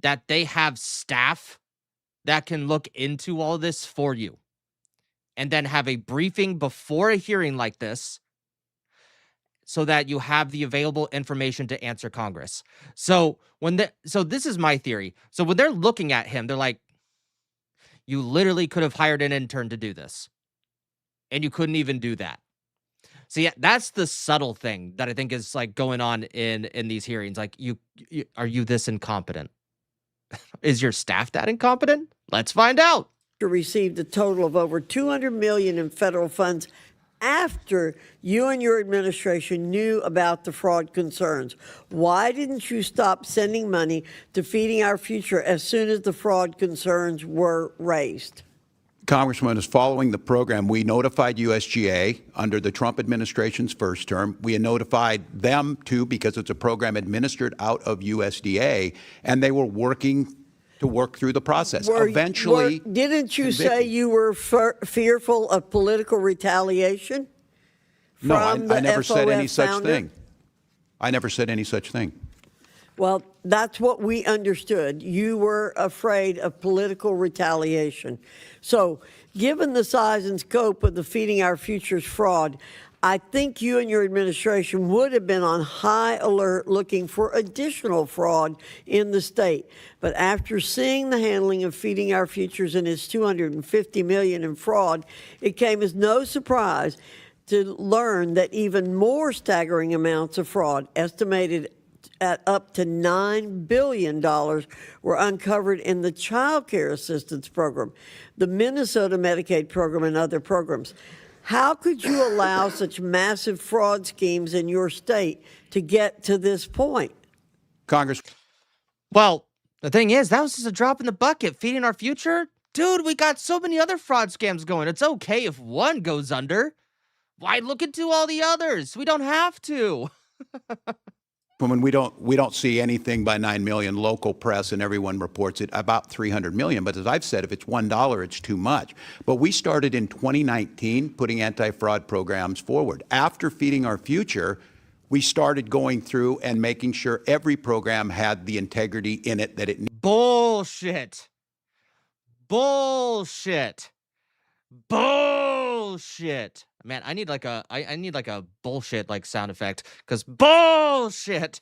that they have staff that can look into all this for you and then have a briefing before a hearing like this so that you have the available information to answer Congress. So this is my theory. So when they're looking at him, they're like, you literally could have hired an intern to do this. And you couldn't even do that. See, that's the subtle thing that I think is like going on in these hearings. Like, are you this incompetent? Is your staff that incompetent? Let's find out. Received a total of over $200 million in federal funds after you and your administration knew about the fraud concerns. Why didn't you stop sending money to Feeding Our Future as soon as the fraud concerns were raised? Congressman is following the program. We notified USGA under the Trump administration's first term. We notified them too because it's a program administered out of USDA, and they were working to work through the process. Eventually, didn't you say you were fearful of political retaliation? No, from I the never said any FOF such founder? thing. I never said any such thing. Well, that's what we understood. You were afraid of political retaliation. So, given the size and scope of the Feeding Our Future's fraud, I think you and your administration would have been on high alert looking for additional fraud in the state. But after seeing the handling of Feeding Our Futures and its $250 million in fraud, it came as no surprise to learn that even more staggering amounts of fraud, estimated at up to $9 billion, were uncovered in the Child Care Assistance Program, the Minnesota Medicaid program, and other programs. How could you allow such massive fraud schemes in your state to get to this point? Congress. Well, the thing is, that was just a drop in the bucket. Feeding Our Future? Dude, we got so many other fraud scams going. It's okay if one goes under. Why look into all the others? We don't have to. When we don't see anything by 9 million, local press and everyone reports it about 300 million. But as I've said, if it's $1, it's too much. But we started in 2019 putting anti-fraud programs forward. After Feeding Our Future, we started going through and making sure every program had the integrity in it that it needed. Bullshit. Bullshit. Bullshit. Man, I need like a bullshit like sound effect, because bullshit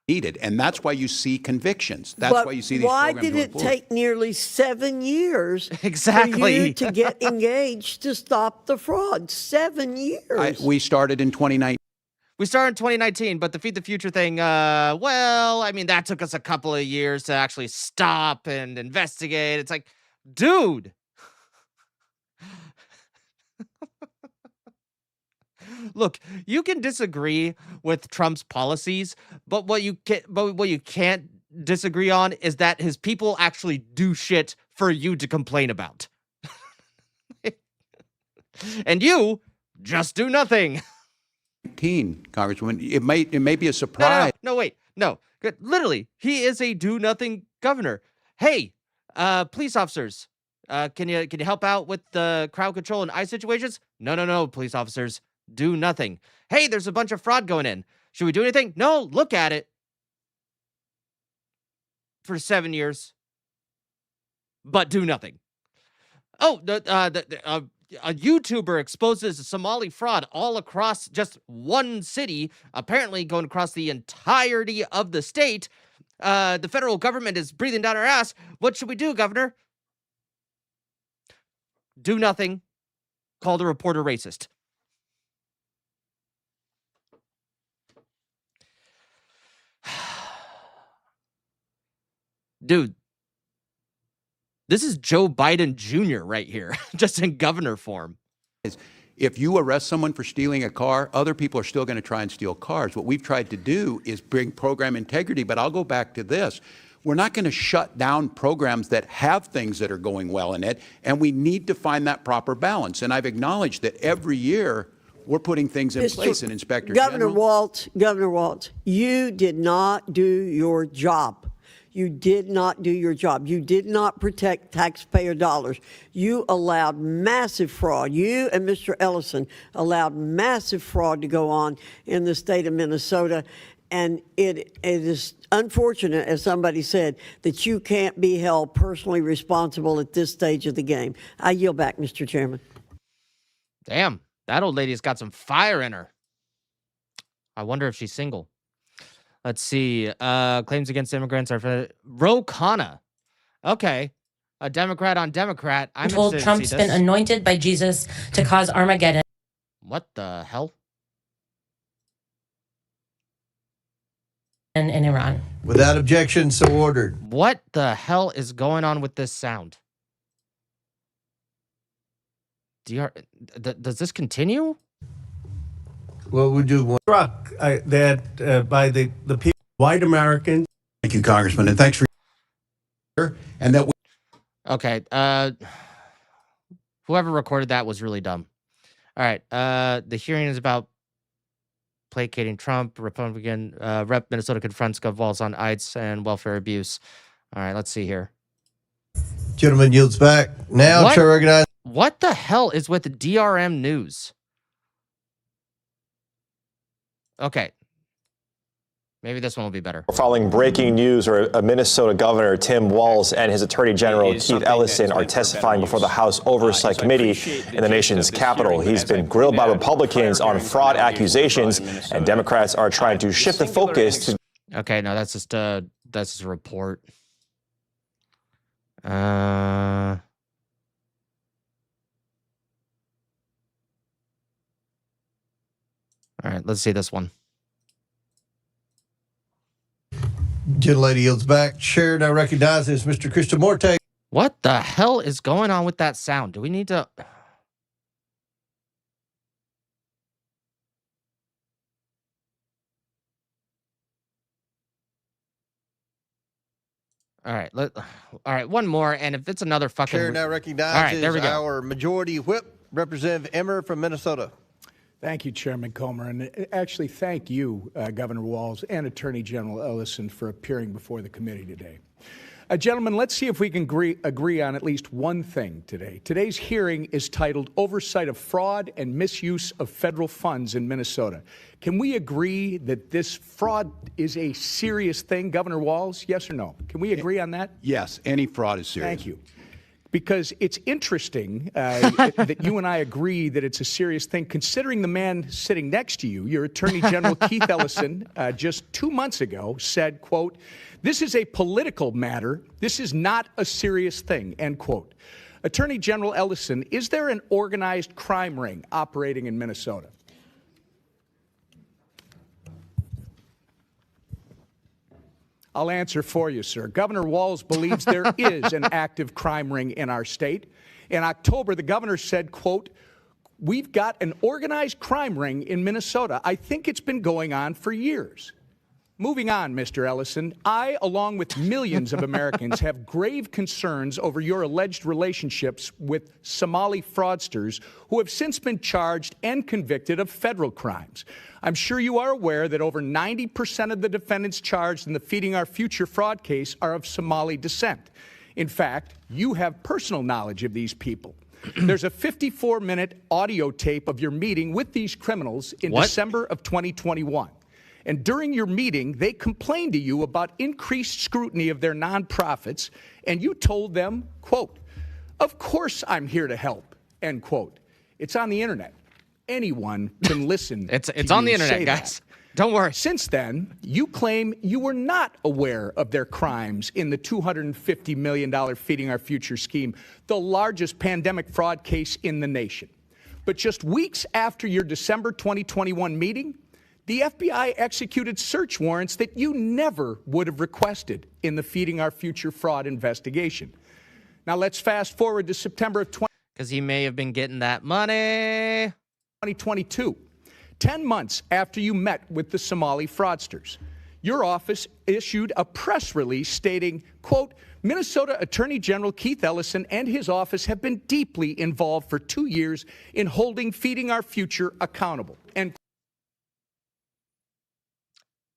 needed, and that's why you see convictions. That's why you see these why programs did going it forward. take nearly 7 years Exactly. for you to get engaged to stop the fraud? 7 years. We started in 2019. We started in 2019, but the Feed the Future thing, well, I mean, that took us a couple of years to actually stop and investigate. It's like, dude. Look, you can disagree with Trump's policies, but what you can't disagree on is that his people actually do shit for you to complain about. And you just do nothing. Congresswoman, it may be a surprise. No, wait. No. Good. Literally, he is a do nothing governor. Hey, police officers, can you help out with the crowd control and ICE situations? No, police officers. Do nothing. Hey, there's a bunch of fraud going in. Should we do anything? No, look at it. for 7 years, but do nothing. Oh, a YouTuber exposes Somali fraud all across just one city, apparently going across the entirety of the state. The federal government is breathing down our ass. What should we do, Governor? Do nothing. Call the reporter racist. Dude, this is Joe Biden Jr. right here, just in governor form. If you arrest someone for stealing a car, other people are still going to try and steal cars. What we've tried to do is bring program integrity, but I'll go back to this. We're not going to shut down programs that have things that are going well in it, and we need to find that proper balance. And I've acknowledged that every year we're putting things in place. And Inspector Governor General. Governor Walz, you did not do your job. You did not do your job. You did not protect taxpayer dollars. You allowed massive fraud. You and Mr. Ellison allowed massive fraud to go on in the state of Minnesota. And it is unfortunate, as somebody said, that you can't be held personally responsible at this stage of the game. I yield back, Mr. Chairman. Damn, that old lady's got some fire in her. I wonder if she's single. Let's see. Claims against immigrants are for Ro Khanna. Okay. A Democrat on Democrat. I'm told Trump's been anointed by Jesus to cause Armageddon. What the hell? In Iran. Without objection, so ordered. What the hell is going on with this sound? Does this continue? What would you want? Struck that by the people, white Americans. Thank you, Congressman, and thanks for and that. Okay. Whoever recorded that was really dumb. All right. The hearing is about placating Trump. Republican Rep Minnesota confronts Gov. Walz on ICE and welfare abuse. All right. Let's see here. Gentleman yields back. Now, Chair recognizes. What the hell is with the DRM news? Okay. Maybe this one will be better. Following breaking news, where Minnesota Governor Tim Walz and his Attorney General Keith Ellison are testifying before the House Oversight Committee in the nation's capital. He's been grilled by Republicans on fraud accusations, and Democrats are trying to shift the focus to. Okay, no, that's just a report. All right, let's see this one. Gentlelady yields back. Chair now recognizes Mr. Christian Morte. What the hell is going on with that sound? Do we need to... All right, one more, and if it's another fucking... Chair now recognizes all right, there we go. Our Majority Whip, Representative Emmer from Minnesota. Thank you, Chairman Comer, and actually thank you, Governor Walz and Attorney General Ellison, for appearing before the committee today. Gentlemen, let's see if we can agree on at least one thing today. Today's hearing is titled Oversight of Fraud and Misuse of Federal Funds in Minnesota. Can we agree that this fraud is a serious thing, Governor Walz? Yes or no? Can we agree on that? Yes, any fraud is serious. Thank you. Because it's interesting that you and I agree that it's a serious thing, considering the man sitting next to you, your Attorney General Keith Ellison, just 2 months ago said, quote, "This is a political matter. This is not a serious thing," end quote. Attorney General Ellison, is there an organized crime ring operating in Minnesota? I'll answer for you, sir. Governor Walz believes there is an active crime ring in our state. In October, the governor said, quote, "We've got an organized crime ring in Minnesota. I think it's been going on for years." Moving on, Mr. Ellison, I, along with millions of Americans, have grave concerns over your alleged relationships with Somali fraudsters who have since been charged and convicted of federal crimes. I'm sure you are aware that over 90% of the defendants charged in the Feeding Our Future fraud case are of Somali descent. In fact, you have personal knowledge of these people. There's a 54-minute audio tape of your meeting with these criminals in December of 2021. And during your meeting, they complained to you about increased scrutiny of their nonprofits, and you told them, quote, "Of course I'm here to help," end quote. It's on the internet. Anyone can listen. It's to on the you internet, say guys. that. Don't worry. Since then, you claim you were not aware of their crimes in the $250 million Feeding Our Future scheme, the largest pandemic fraud case in the nation. But just weeks after your December 2021 meeting, the FBI executed search warrants that you never would have requested in the Feeding Our Future fraud investigation. Now let's fast forward to September of 2022. Because he may have been getting that money. 2022, 10 months after you met with the Somali fraudsters. Your office issued a press release stating, quote, "Minnesota Attorney General Keith Ellison and his office have been deeply involved for 2 years in holding Feeding Our Future accountable." And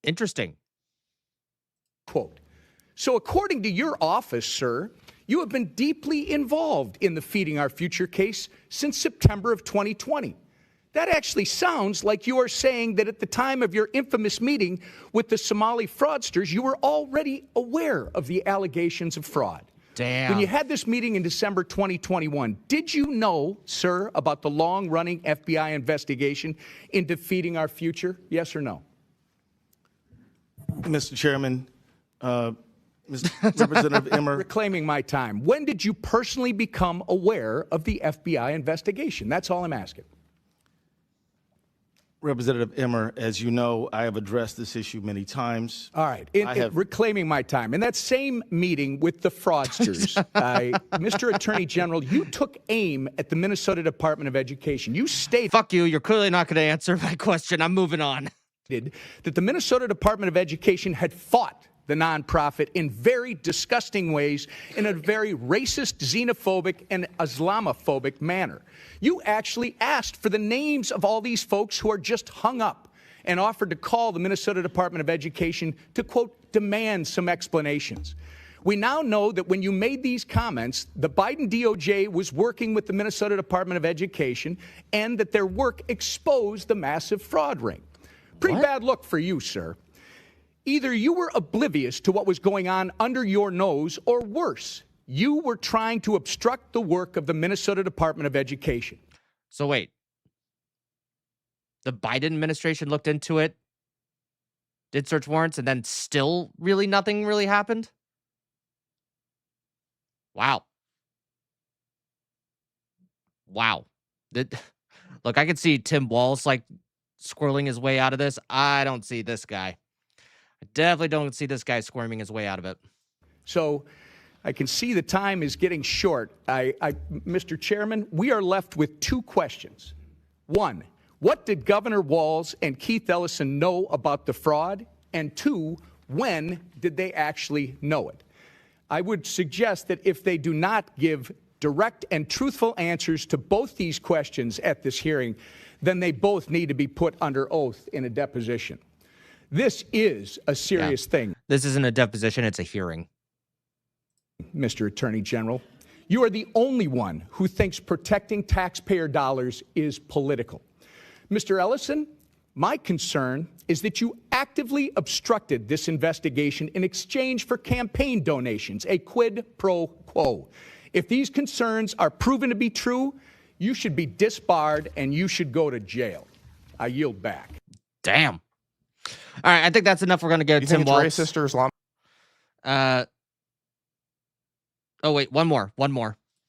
interesting. quote. So according to your office, sir, you have been deeply involved in the Feeding Our Future case since September of 2020. That actually sounds like you are saying that at the time of your infamous meeting with the Somali fraudsters, you were already aware of the allegations of fraud. Damn. When you had this meeting in December 2021, did you know, sir, about the long-running FBI investigation into Feeding Our Future? Yes or no? Mr. Chairman, Mr. Representative Emmer. Reclaiming my time. When did you personally become aware of the FBI investigation? That's all I'm asking. Representative Emmer, as you know, I have addressed this issue many times. All right. Reclaiming my time. In that same meeting with the fraudsters, Mr. Attorney General, you took aim at the Minnesota Department of Education. You stated... Fuck you. You're clearly not going to answer my question. I'm moving on. ...that the Minnesota Department of Education had fought the nonprofit in very disgusting ways, in a very racist, xenophobic, and Islamophobic manner. You actually asked for the names of all these folks who are just hung up and offered to call the Minnesota Department of Education to, quote, demand some explanations. We now know that when you made these comments, the Biden DOJ was working with the Minnesota Department of Education and that their work exposed the massive fraud ring. Pretty bad look for you, sir. Either you were oblivious to what was going on under your nose, or worse, you were trying to obstruct the work of the Minnesota Department of Education. So wait, the Biden administration looked into it, did search warrants, and then still nothing really happened? Wow. Wow. Look, I could see Tim Walz squirreling his way out of this. I don't see this guy. I definitely don't see this guy squirming his way out of it. So I can see the time is getting short. Mr. Chairman, we are left with two questions. One, what did Governor Walz and Keith Ellison know about the fraud? And two, when did they actually know it? I would suggest that if they do not give direct and truthful answers to both these questions at this hearing, then they both need to be put under oath in a deposition. This is a serious thing. This isn't a deposition, it's a hearing. Mr. Attorney General, you are the only one who thinks protecting taxpayer dollars is political. Mr. Ellison, my concern is that you actively obstructed this investigation in exchange for campaign donations, a quid pro quo. If these concerns are proven to be true, you should be disbarred and you should go to jail. I yield back. Damn. All right, I think that's enough. We're going to go to Tim Walz. Racist or Islam? Oh, wait, one more.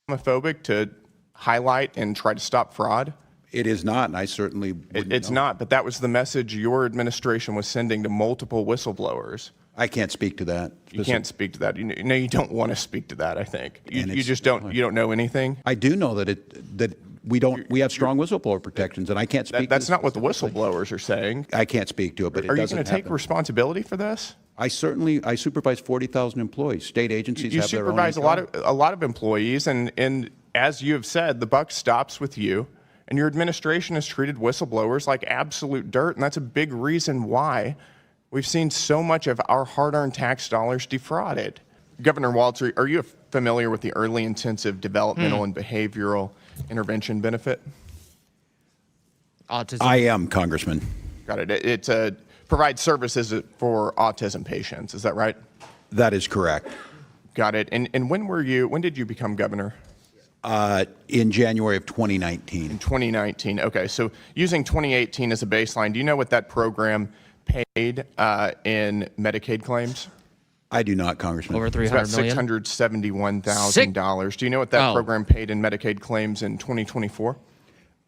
Homophobic to highlight and try to stop fraud? It is not, and I certainly wouldn't It's know. not, but that was the message your administration was sending to multiple whistleblowers. I can't speak to that. You can't speak to that. You know, you don't want to speak to that, I think. You just don't. You don't know anything. I do know that we have strong whistleblower protections, and I can't speak. That's not what the whistleblowers are saying. I can't speak to it, but are you going to take responsibility for this? I supervise 40,000 employees. State agencies You have their own. supervise a lot of employees, and as you have said, the buck stops with you. And your administration has treated whistleblowers like absolute dirt, and that's a big reason why we've seen so much of our hard-earned tax dollars defrauded. Governor Walz, are you familiar with the early intensive developmental and behavioral intervention benefit? Autism. I am, Congressman. Got it. It's a provide services for autism patients. Is that right? That is correct. Got it. And when did you become governor? In January of 2019. In 2019. Okay. So using 2018 as a baseline, do you know what that program paid in Medicaid claims? I do not, Congressman. Over It's about $671,000. Do you know what that program paid in Medicaid claims in 2024?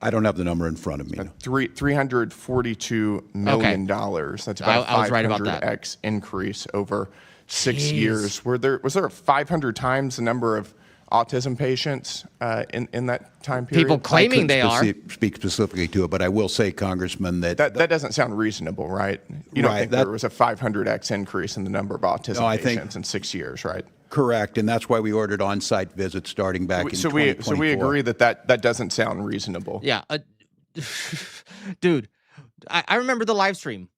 I don't have the number in front of me. $342 million. That's about I was right about 500x increase over 6 years. Was there 500 times the number of autism patients in that time period? People claiming they are. Speak specifically to it, but I will say, Congressman, that doesn't sound reasonable, right? You don't think there was a 500x increase in the number of autism patients in 6 years, right? Correct, and that's why we ordered on-site visits starting back in 2024. So we agree that doesn't sound reasonable. Yeah. Dude, I remember the live stream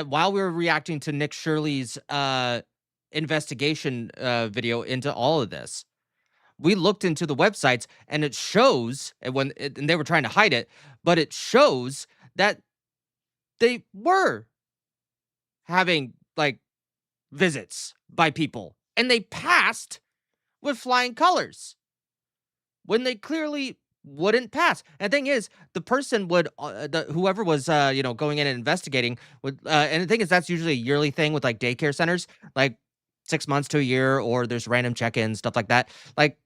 while we were reacting to Nick Shirley's investigation video into all of this. We looked into the websites, and it shows, and they were trying to hide it, but it shows that they were having like visits by people, and they passed with flying colors when they clearly wouldn't pass. And the thing is, the person would, whoever was, going in and investigating would, and the thing is, that's usually a yearly thing with like daycare centers, like 6 months to a year, or there's random check-ins, stuff like that. Like,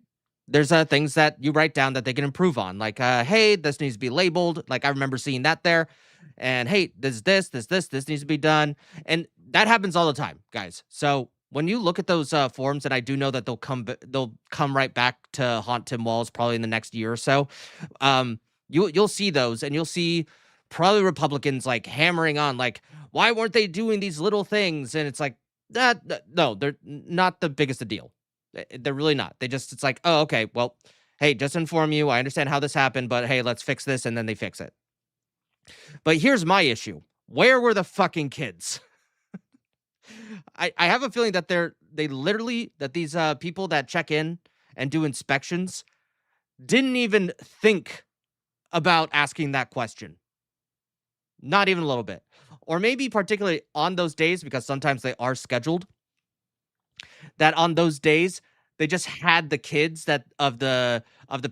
there's things that you write down that they can improve on. Like, hey, this needs to be labeled. Like, I remember seeing that there. And hey, this needs to be done. And that happens all the time, guys. So when you look at those forms, and I do know that they'll come right back to haunt Tim Walz probably in the next year or so. You'll see those, and you'll see probably Republicans like hammering on, like, why weren't they doing these little things? And it's like, no, they're not the biggest a deal. They're really not. It's like, oh, okay, well, hey, just inform you. I understand how this happened, but hey, let's fix this, and then they fix it. But here's my issue. Where were the fucking kids? I have a feeling that these people that check in and do inspections didn't even think about asking that question. Not even a little bit. Or maybe particularly on those days, because sometimes they are scheduled, that on those days they just had the kids of the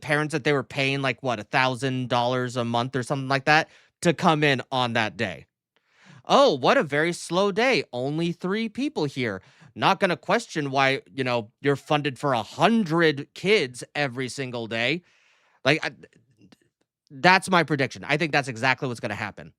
parents that they were paying like what, $1,000 a month or something like that to come in on that day. Oh, what a very slow day. Only 3 people here. Not going to question why, you're funded for 100 kids every single day. Like, that's my prediction. I think that's exactly what's going to happen.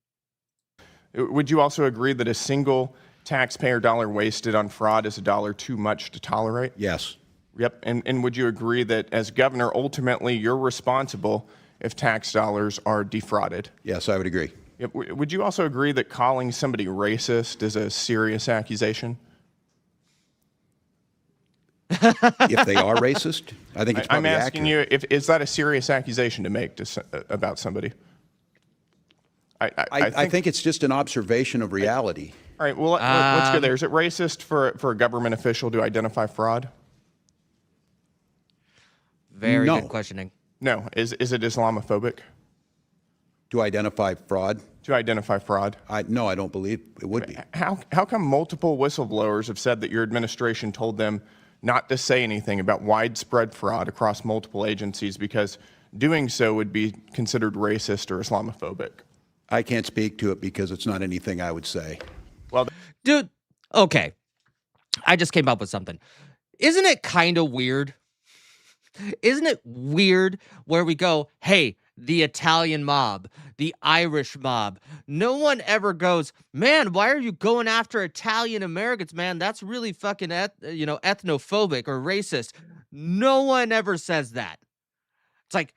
Would you also agree that a single taxpayer dollar wasted on fraud is a dollar too much to tolerate? Yes. Yep. And would you agree that as governor, ultimately, you're responsible if tax dollars are defrauded? Yes, I would agree. Yep. Would you also agree that calling somebody racist is a serious accusation? If they are racist, I think it's probably I'm asking accurate. is that a serious accusation to make about somebody? I think it's just an observation of reality. All right, well, let's go there. Is it racist for a government official to identify fraud? Very good questioning. No. Is it Islamophobic? To identify fraud? To identify fraud? No, I don't believe it would be. How come multiple whistleblowers have said that your administration told them not to say anything about widespread fraud across multiple agencies because doing so would be considered racist or Islamophobic? I can't speak to it because it's not anything I would say. Well, dude, okay. I just came up with something. Isn't it kind of weird? Isn't it weird where we go, hey, the Italian mob, the Irish mob. No one ever goes, man, why are you going after Italian Americans, man? That's really fucking ethnophobic or racist. No one ever says that. It's like,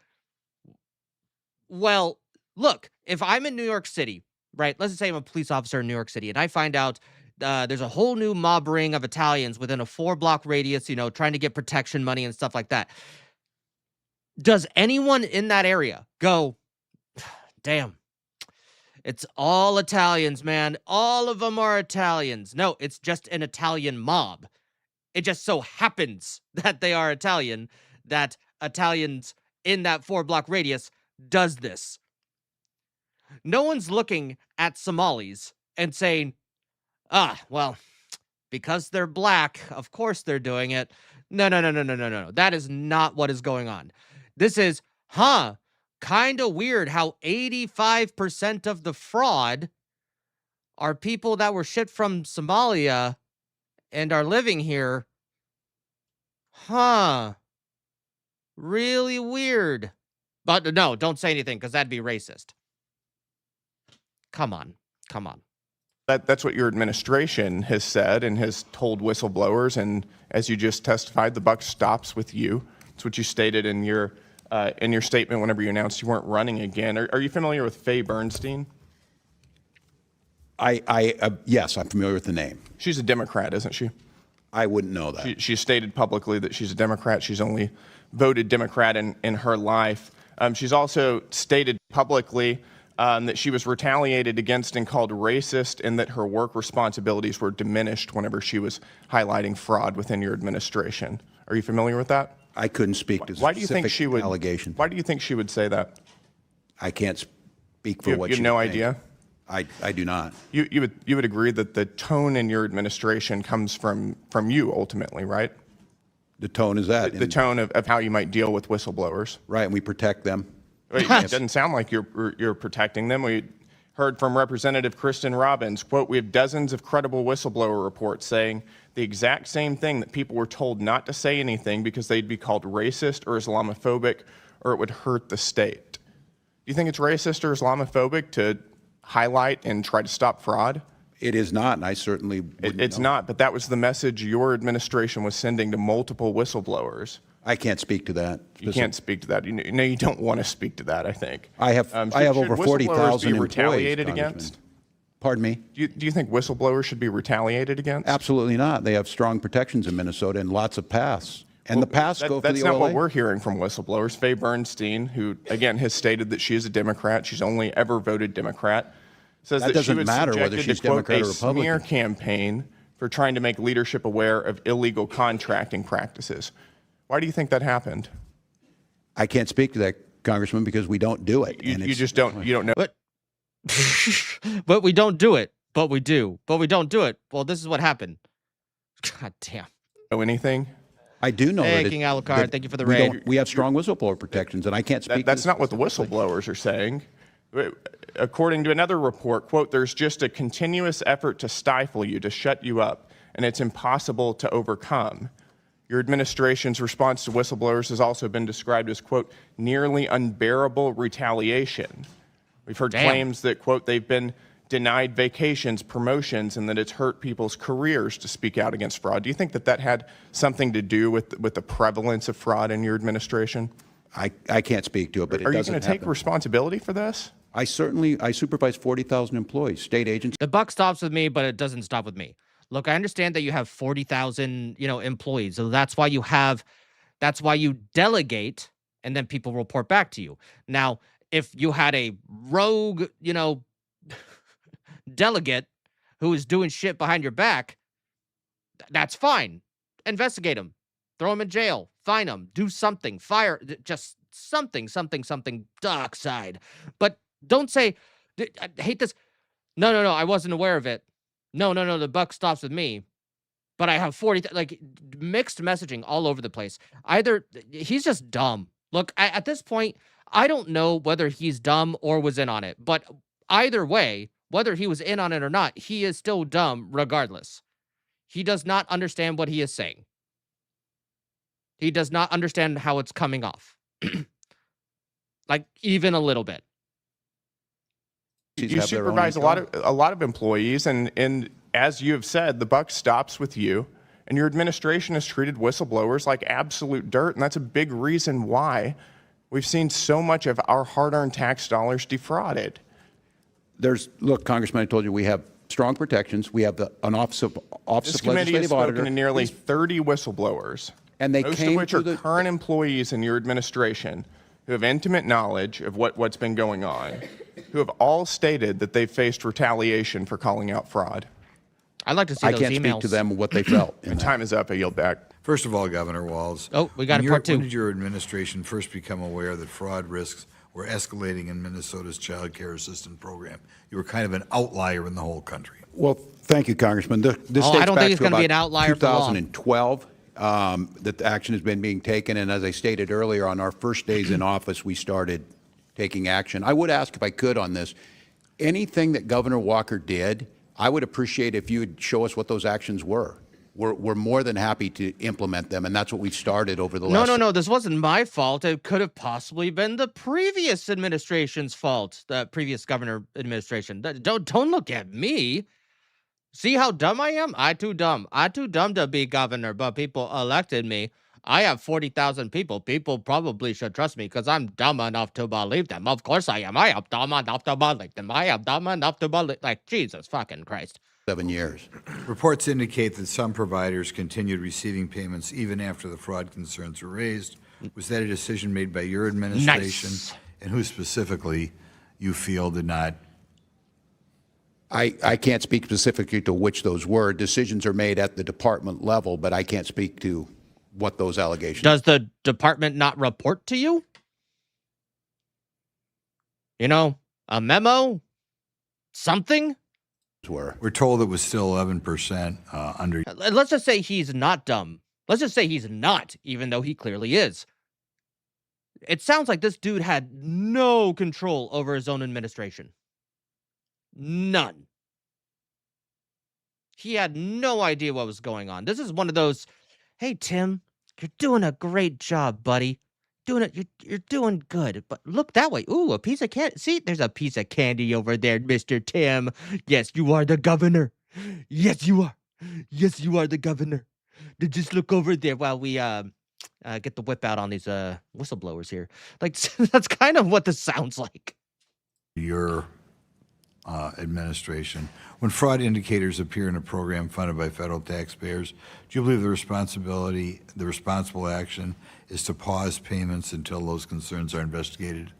well, look, if I'm in New York City, right? Let's just say I'm a police officer in New York City, and I find out there's a whole new mob ring of Italians within a 4-block radius, trying to get protection money and stuff like that. Does anyone in that area go, damn, it's all Italians, man. All of them are Italians. No, it's just an Italian mob. It just so happens that they are Italian, that Italians in that 4-block radius does this. No one's looking at Somalis and saying, Well, because they're black, of course they're doing it. No. That is not what is going on. This is, kind of weird how 85% of the fraud are people that were shipped from Somalia and are living here. Really weird. But no, don't say anything because that'd be racist. Come on. That's what your administration has said and has told whistleblowers. And as you just testified, the buck stops with you. That's what you stated in your statement whenever you announced you weren't running again. Are you familiar with Faye Bernstein? Yes, I'm familiar with the name. She's a Democrat, isn't she? I wouldn't know that. She stated publicly that she's a Democrat. She's only voted Democrat in her life. She's also stated publicly that she was retaliated against and called racist, and that her work responsibilities were diminished whenever she was highlighting fraud within your administration. Are you familiar with that? I couldn't speak to Why do you think she would allegation. Why do you think she would say that? I can't speak for what you she have no would think. idea. I do not. You would agree that the tone in your administration comes from you ultimately, right? The tone is that. The tone of how you might deal with whistleblowers. Right, and we protect them. It doesn't sound like you're protecting them. We heard from Representative Kristen Robbins, quote, "We have dozens of credible whistleblower reports saying the exact same thing, that people were told not to say anything because they'd be called racist or Islamophobic or it would hurt the state." Do you think it's racist or Islamophobic to highlight and try to stop fraud? It is not, and I certainly wouldn't It's know. not, but that was the message your administration was sending to multiple whistleblowers. I can't speak to that. You can't speak to that. You don't want to speak to that, I think. I have over 40,000 be employees, retaliated Congressman. against? Pardon me? Do you think whistleblowers should be retaliated against? Absolutely not. They have strong protections in Minnesota and lots of paths. And the paths go for the OLA. That's not what we're hearing from whistleblowers. Faye Bernstein, who, again, has stated that she is a Democrat, she's only ever voted Democrat, says that she doesn't was matter whether subjected she's to, quote, Democrat or a smear Republican. campaign for trying to make leadership aware of illegal contracting practices. Why do you think that happened? I can't speak to that, Congressman, because we don't do it. You just don't. You don't know. But we don't do it. But we do. But we don't do it. Well, this is what happened. God damn. Know anything? I do know Hey, that King Alucard, thank you for the raid. We have strong whistleblower protections, and I can't speak. That's not what the whistleblowers are saying. According to another report, quote, "There's just a continuous effort to stifle you, to shut you up, and it's impossible to overcome." Your administration's response to whistleblowers has also been described as, quote, "nearly unbearable retaliation." We've heard claims that, quote, they've been denied vacations, promotions, and that it's hurt people's careers to speak out against fraud. Do you think that had something to do with the prevalence of fraud in your administration? I can't speak to it, but it Are you doesn't going to take happen. responsibility for this? I supervise 40,000 employees, state agencies. The buck stops with me, but it doesn't stop with me. Look, I understand that you have 40,000, employees. So that's why you delegate, and then people report back to you. Now, if you had a rogue, delegate who is doing shit behind your back, that's fine. Investigate him. Throw him in jail. Fine him. Do something. Fire. Just something dark side. But don't say, I hate this. No, I wasn't aware of it. No, the buck stops with me. But I have 40, mixed messaging all over the place. Either he's just dumb. Look, at this point, I don't know whether he's dumb or was in on it. But either way, whether he was in on it or not, he is still dumb regardless. He does not understand what he is saying. He does not understand how it's coming off. Even a little bit. You supervise a lot of employees, and as you have said, the buck stops with you, and your administration has treated whistleblowers like absolute dirt, and that's a big reason why we've seen so much of our hard-earned tax dollars defrauded. Look, Congressman, I told you we have strong protections. We have an Office of This committee has Legislative spoken Auditor. to nearly 30 whistleblowers, and they most came of which to are current employees in your administration who have intimate knowledge of what's been going on, who have all stated that they've faced retaliation for calling out fraud. I'd like to see those emails. I can't speak to them what they felt. My time is up. I yield back. First of all, Governor Walz. Oh, we got a part two. When did your administration first become aware that fraud risks were escalating in Minnesota's child care assistance program. You were kind of an outlier in the whole country. Well, thank you, Congressman. This dates I don't back think it's to going to be an about outlier for long. 2012 that the action has been being taken. And as I stated earlier, on our first days in office, we started taking action. I would ask if I could on this, anything that Governor Walker did, I would appreciate if you would show us what those actions were. We're more than happy to implement them, and that's what we've started over the last... No, this wasn't my fault. It could have possibly been the previous administration's fault, the previous governor administration. Don't look at me. See how dumb I am? I'm too dumb. I'm too dumb to be governor, but people elected me. I have 40,000 people. People probably should trust me because I'm dumb enough to believe them. Of course I am. I am dumb enough to believe them. I am dumb enough to believe... Like, Jesus fucking Christ. 7 years. Reports indicate that some providers continued receiving payments even after the fraud concerns were raised. Was that a decision made by your administration? Nice. And who specifically you feel did not? I can't speak specifically to which those were. Decisions are made at the department level, but I can't speak to what those allegations... Does the department not report to you? You know, a memo? Something? We're told it was still 11% under. Let's just say he's not dumb. Let's just say he's not, even though he clearly is. It sounds like this dude had no control over his own administration. None. He had no idea what was going on. This is one of those, hey, Tim, you're doing a great job, buddy. You're doing good, but look that way. Ooh, a piece of candy. See, there's a piece of candy over there, Mr. Tim. Yes, you are the governor. Yes, you are. Yes, you are the governor. Just look over there while we get the whip out on these whistleblowers here. Like, that's kind of what this sounds like. Your administration. When fraud indicators appear in a program funded by federal taxpayers, do you believe the responsible action is to pause payments until those concerns are investigated?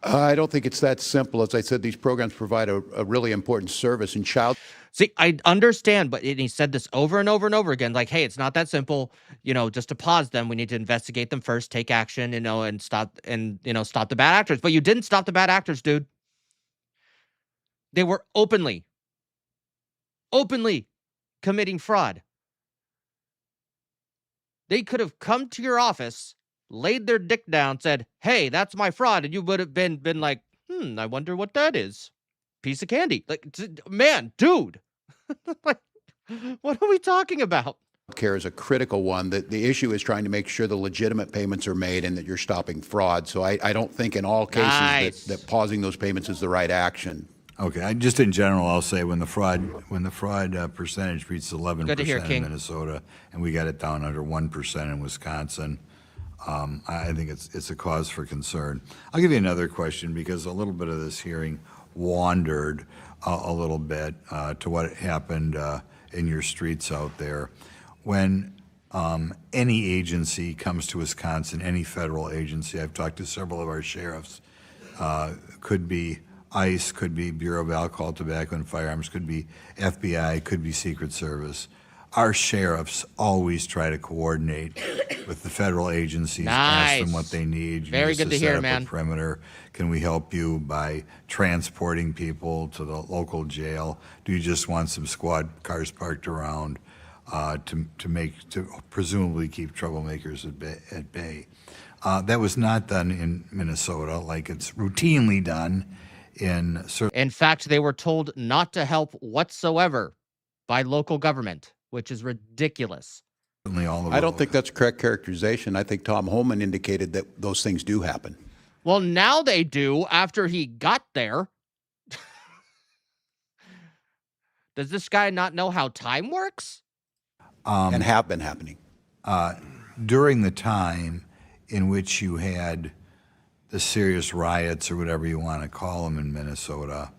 I don't think it's that simple. As I said, these programs provide a really important service in child... See, I understand, but he said this over and over and over again, like, hey, it's not that simple, just to pause them. We need to investigate them first, take action, and stop the bad actors. But you didn't stop the bad actors, dude. They were openly committing fraud. They could have come to your office, laid their dick down, said, hey, that's my fraud. And you would have been like, I wonder what that is. Piece of candy. Like, man, dude. Like, what are we talking about? Care is a critical one. The issue is trying to make sure the legitimate payments are made and that you're stopping fraud. So I don't think in all cases that pausing those payments is the right action. Okay, just in general, I'll say when the fraud percentage reaches 11% in Minnesota, and we got it down under 1% in Wisconsin, I think it's a cause for concern. I'll give you another question because a little bit of this hearing wandered a little bit to what happened in your streets out there. When any agency comes to Wisconsin, any federal agency, I've talked to several of our sheriffs, could be ICE, could be Bureau of Alcohol, Tobacco, and Firearms, could be FBI, could be Secret Service. Our sheriffs always try to coordinate with the federal agencies, ask them what they need. Very good to hear, man. A perimeter. Can we help you by transporting people to the local jail? Do you just want some squad cars parked around to presumably keep troublemakers at bay? That was not done in Minnesota like it's routinely done in fact, they were told not to help whatsoever by local government, which is ridiculous. I don't think that's a correct characterization. I think Tom Homan indicated that those things do happen. Well, now they do after he got there. Does this guy not know how time works? And have been happening. During the time in which you had the serious riots or whatever you want to call them in Minnesota,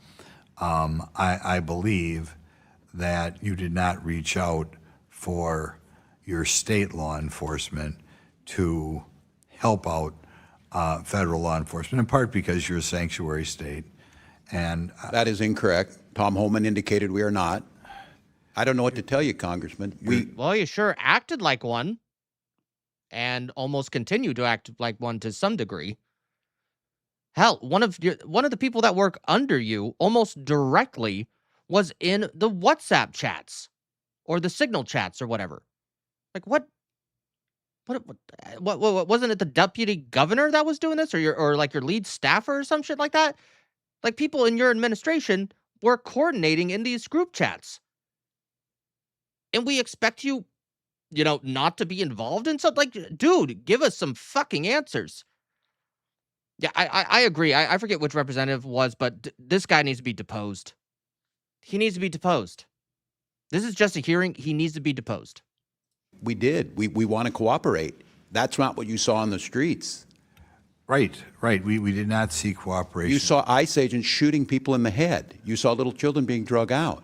I believe that you did not reach out for your state law enforcement to help out federal law enforcement, in part because you're a sanctuary state. And that is incorrect. Tom Homan indicated we are not. I don't know what to tell you, Congressman. Well, you sure acted like one and almost continue to act like one to some degree. Hell, one of the people that work under you almost directly was in the WhatsApp chats or the Signal chats or whatever. Like what wasn't it the deputy governor that was doing this, or like your lead staffer or some shit like that? Like people in your administration were coordinating in these group chats. And we expect you, not to be involved in something. Like, dude, give us some fucking answers. Yeah, I agree. I forget which representative was, but this guy needs to be deposed. He needs to be deposed. This is just a hearing. He needs to be deposed. We did. We want to cooperate. That's not what you saw on the streets. Right. We did not see cooperation. You saw ICE agents shooting people in the head. You saw little children being drug out.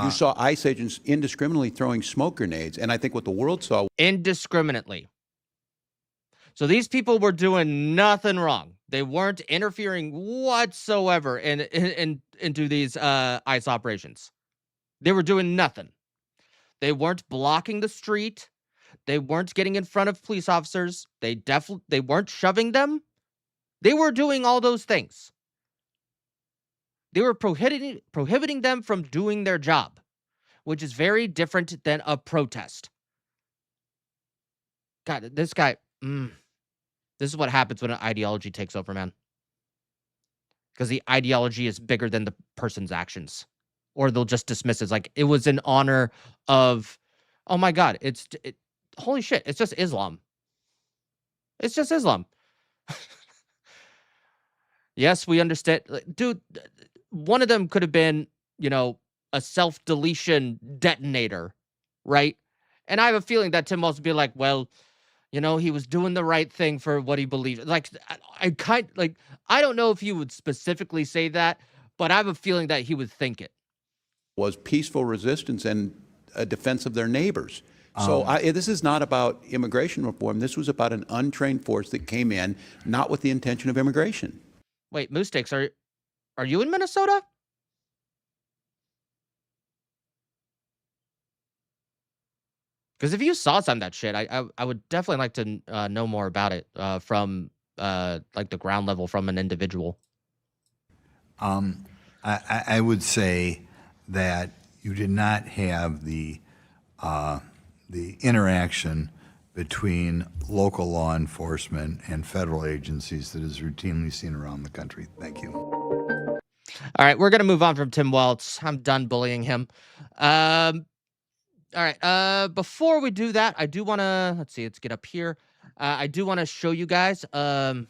You saw ICE agents indiscriminately throwing smoke grenades. And I think what the world saw... Indiscriminately. So these people were doing nothing wrong. They weren't interfering whatsoever into these ICE operations. They were doing nothing. They weren't blocking the street. They weren't getting in front of police officers. They weren't shoving them. They were doing all those things. They were prohibiting them from doing their job, which is very different than a protest. God, this guy, this is what happens when an ideology takes over, man. Because the ideology is bigger than the person's actions. Or they'll just dismiss it as like, it was in honor of, oh my God, holy shit, it's just Islam. It's just Islam. Yes, we understand. Dude, one of them could have been, a self-deletion detonator, right? And I have a feeling that Tim Walz would be like, well, he was doing the right thing for what he believed. Like, I don't know if he would specifically say that, but I have a feeling that he would think it. Was peaceful resistance and a defense of their neighbors. So this is not about immigration reform. This was about an untrained force that came in, not with the intention of immigration. Wait, Moose Sticks, are you in Minnesota? Because if you saw some of that shit, I would definitely like to know more about it from like the ground level from an individual. I would say that you did not have the interaction between local law enforcement and federal agencies that is routinely seen around the country. Thank you. All right, we're going to move on from Tim Walz. I'm done bullying him. All right, before we do that, I do want to, let's get up here. I do want to show you guys, oh,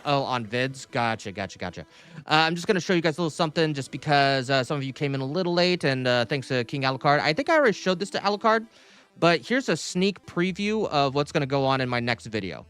on vids. Gotcha. I'm just going to show you guys a little something just because some of you came in a little late, and thanks to King Alucard. I think I already showed this to Alucard, but here's a sneak preview of what's going to go on in my next video.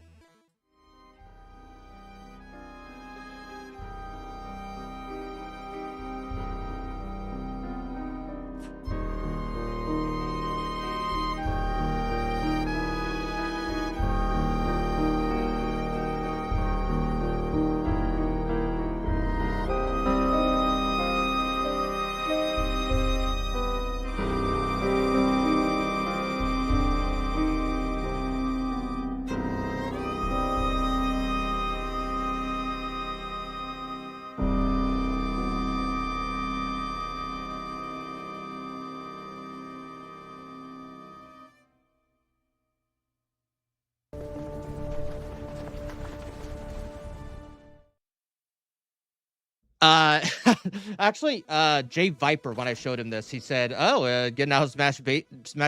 Actually, Jay Viper, when I showed him this, he said, "Oh, getting out smash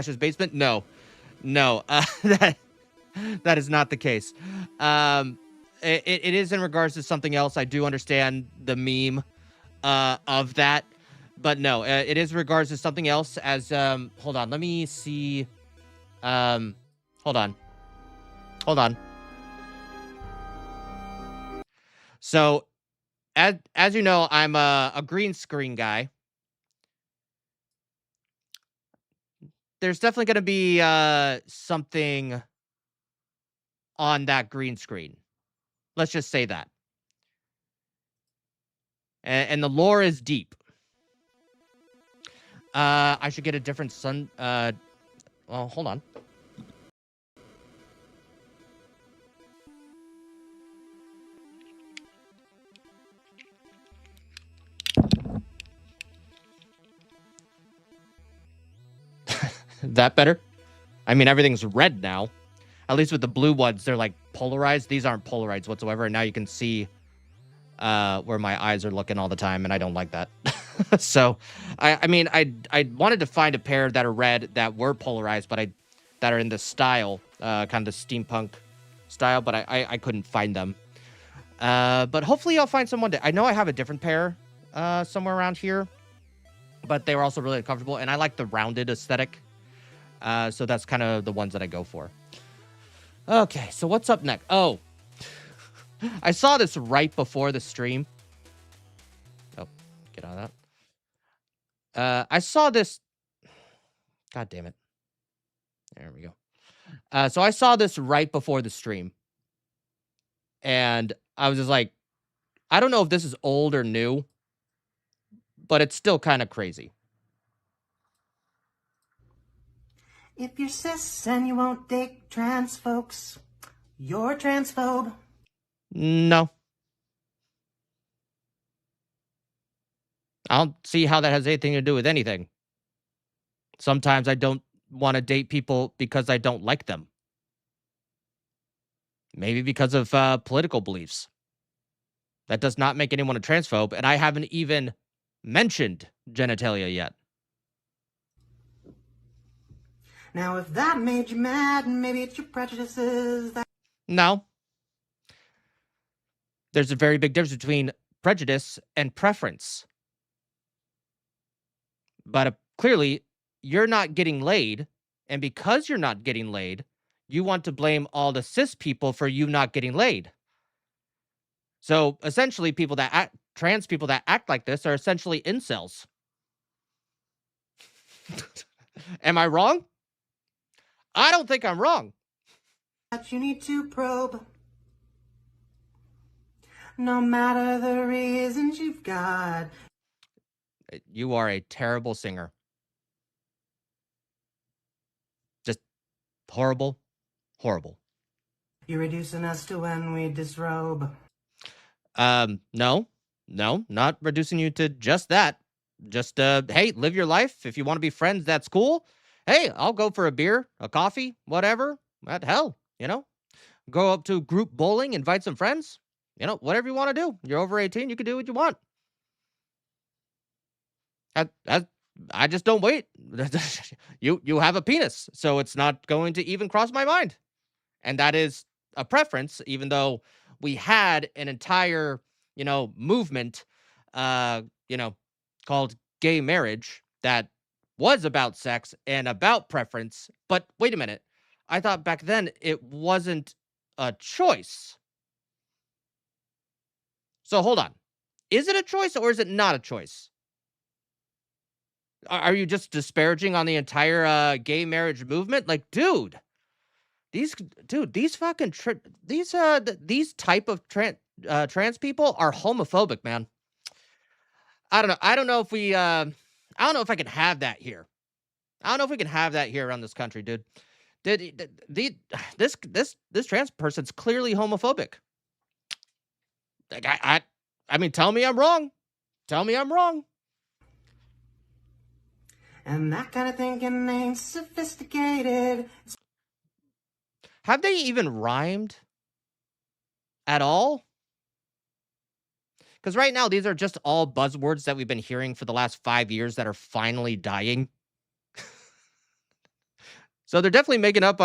his basement." No, that is not the case. It is in regards to something else. I do understand the meme of that, but no, it is in regards to something else. As hold on, let me see. Hold on. So, as you know, I'm a green screen guy. There's definitely going to be something on that green screen. Let's just say that. And the lore is deep. I should get a different sun. Well, hold on. That better? I mean, everything's red now. At least with the blue ones, they're like polarized. These aren't polarized whatsoever. And now you can see where my eyes are looking all the time, and I don't like that. So, I mean, I wanted to find a pair that are red that were polarized, but that are in the style, kind of the steampunk style, but I couldn't find them. But hopefully I'll find someone. I know I have a different pair somewhere around here, but they were also really uncomfortable, and I like the rounded aesthetic. So that's kind of the ones that I go for. Okay, so what's up next? Oh, I saw this right before the stream. Oh, get out of that. I saw this. God damn it. There we go. So I saw this right before the stream. And I was just like, I don't know if this is old or new, but it's still kind of crazy. If you're cis and you won't date trans folks, you're a transphobe. No. I don't see how that has anything to do with anything. Sometimes I don't want to date people because I don't like them. Maybe because of political beliefs. That does not make anyone a transphobe, and I haven't even mentioned genitalia yet. Now, if that made you mad, maybe it's your prejudices that... No. There's a very big difference between prejudice and preference. But clearly, you're not getting laid, and because you're not getting laid, you want to blame all the cis people for you not getting laid. So essentially, trans people that act like this are essentially incels. Am I wrong? I don't think I'm wrong. that you need to probe. No matter the reasons you've got. You are a terrible singer. Just horrible, horrible. You're reducing us to when we disrobe. No, not reducing you to just that. Just, hey, live your life. If you want to be friends, that's cool. Hey, I'll go for a beer, a coffee, whatever. What hell, Go up to group bowling, invite some friends. Whatever you want to do. You're over 18, you can do what you want. I just don't wait. You have a penis, so it's not going to even cross my mind. And that is a preference, even though we had an entire, movement, called gay marriage that was about sex and about preference. But wait a minute. I thought back then it wasn't a choice. So hold on. Is it a choice or is it not a choice? Are you just disparaging on the entire gay marriage movement? Like, dude, these type of trans people are homophobic, man. I don't know. I don't know if I can have that here. I don't know if we can have that here around this country, dude. This trans person's clearly homophobic. Like, I mean, tell me I'm wrong. Tell me I'm wrong. And that kind of thinking ain't sophisticated. Have they even rhymed at all? Because right now, these are just all buzzwords that we've been hearing for the last 5 years that are finally dying. So they're definitely making up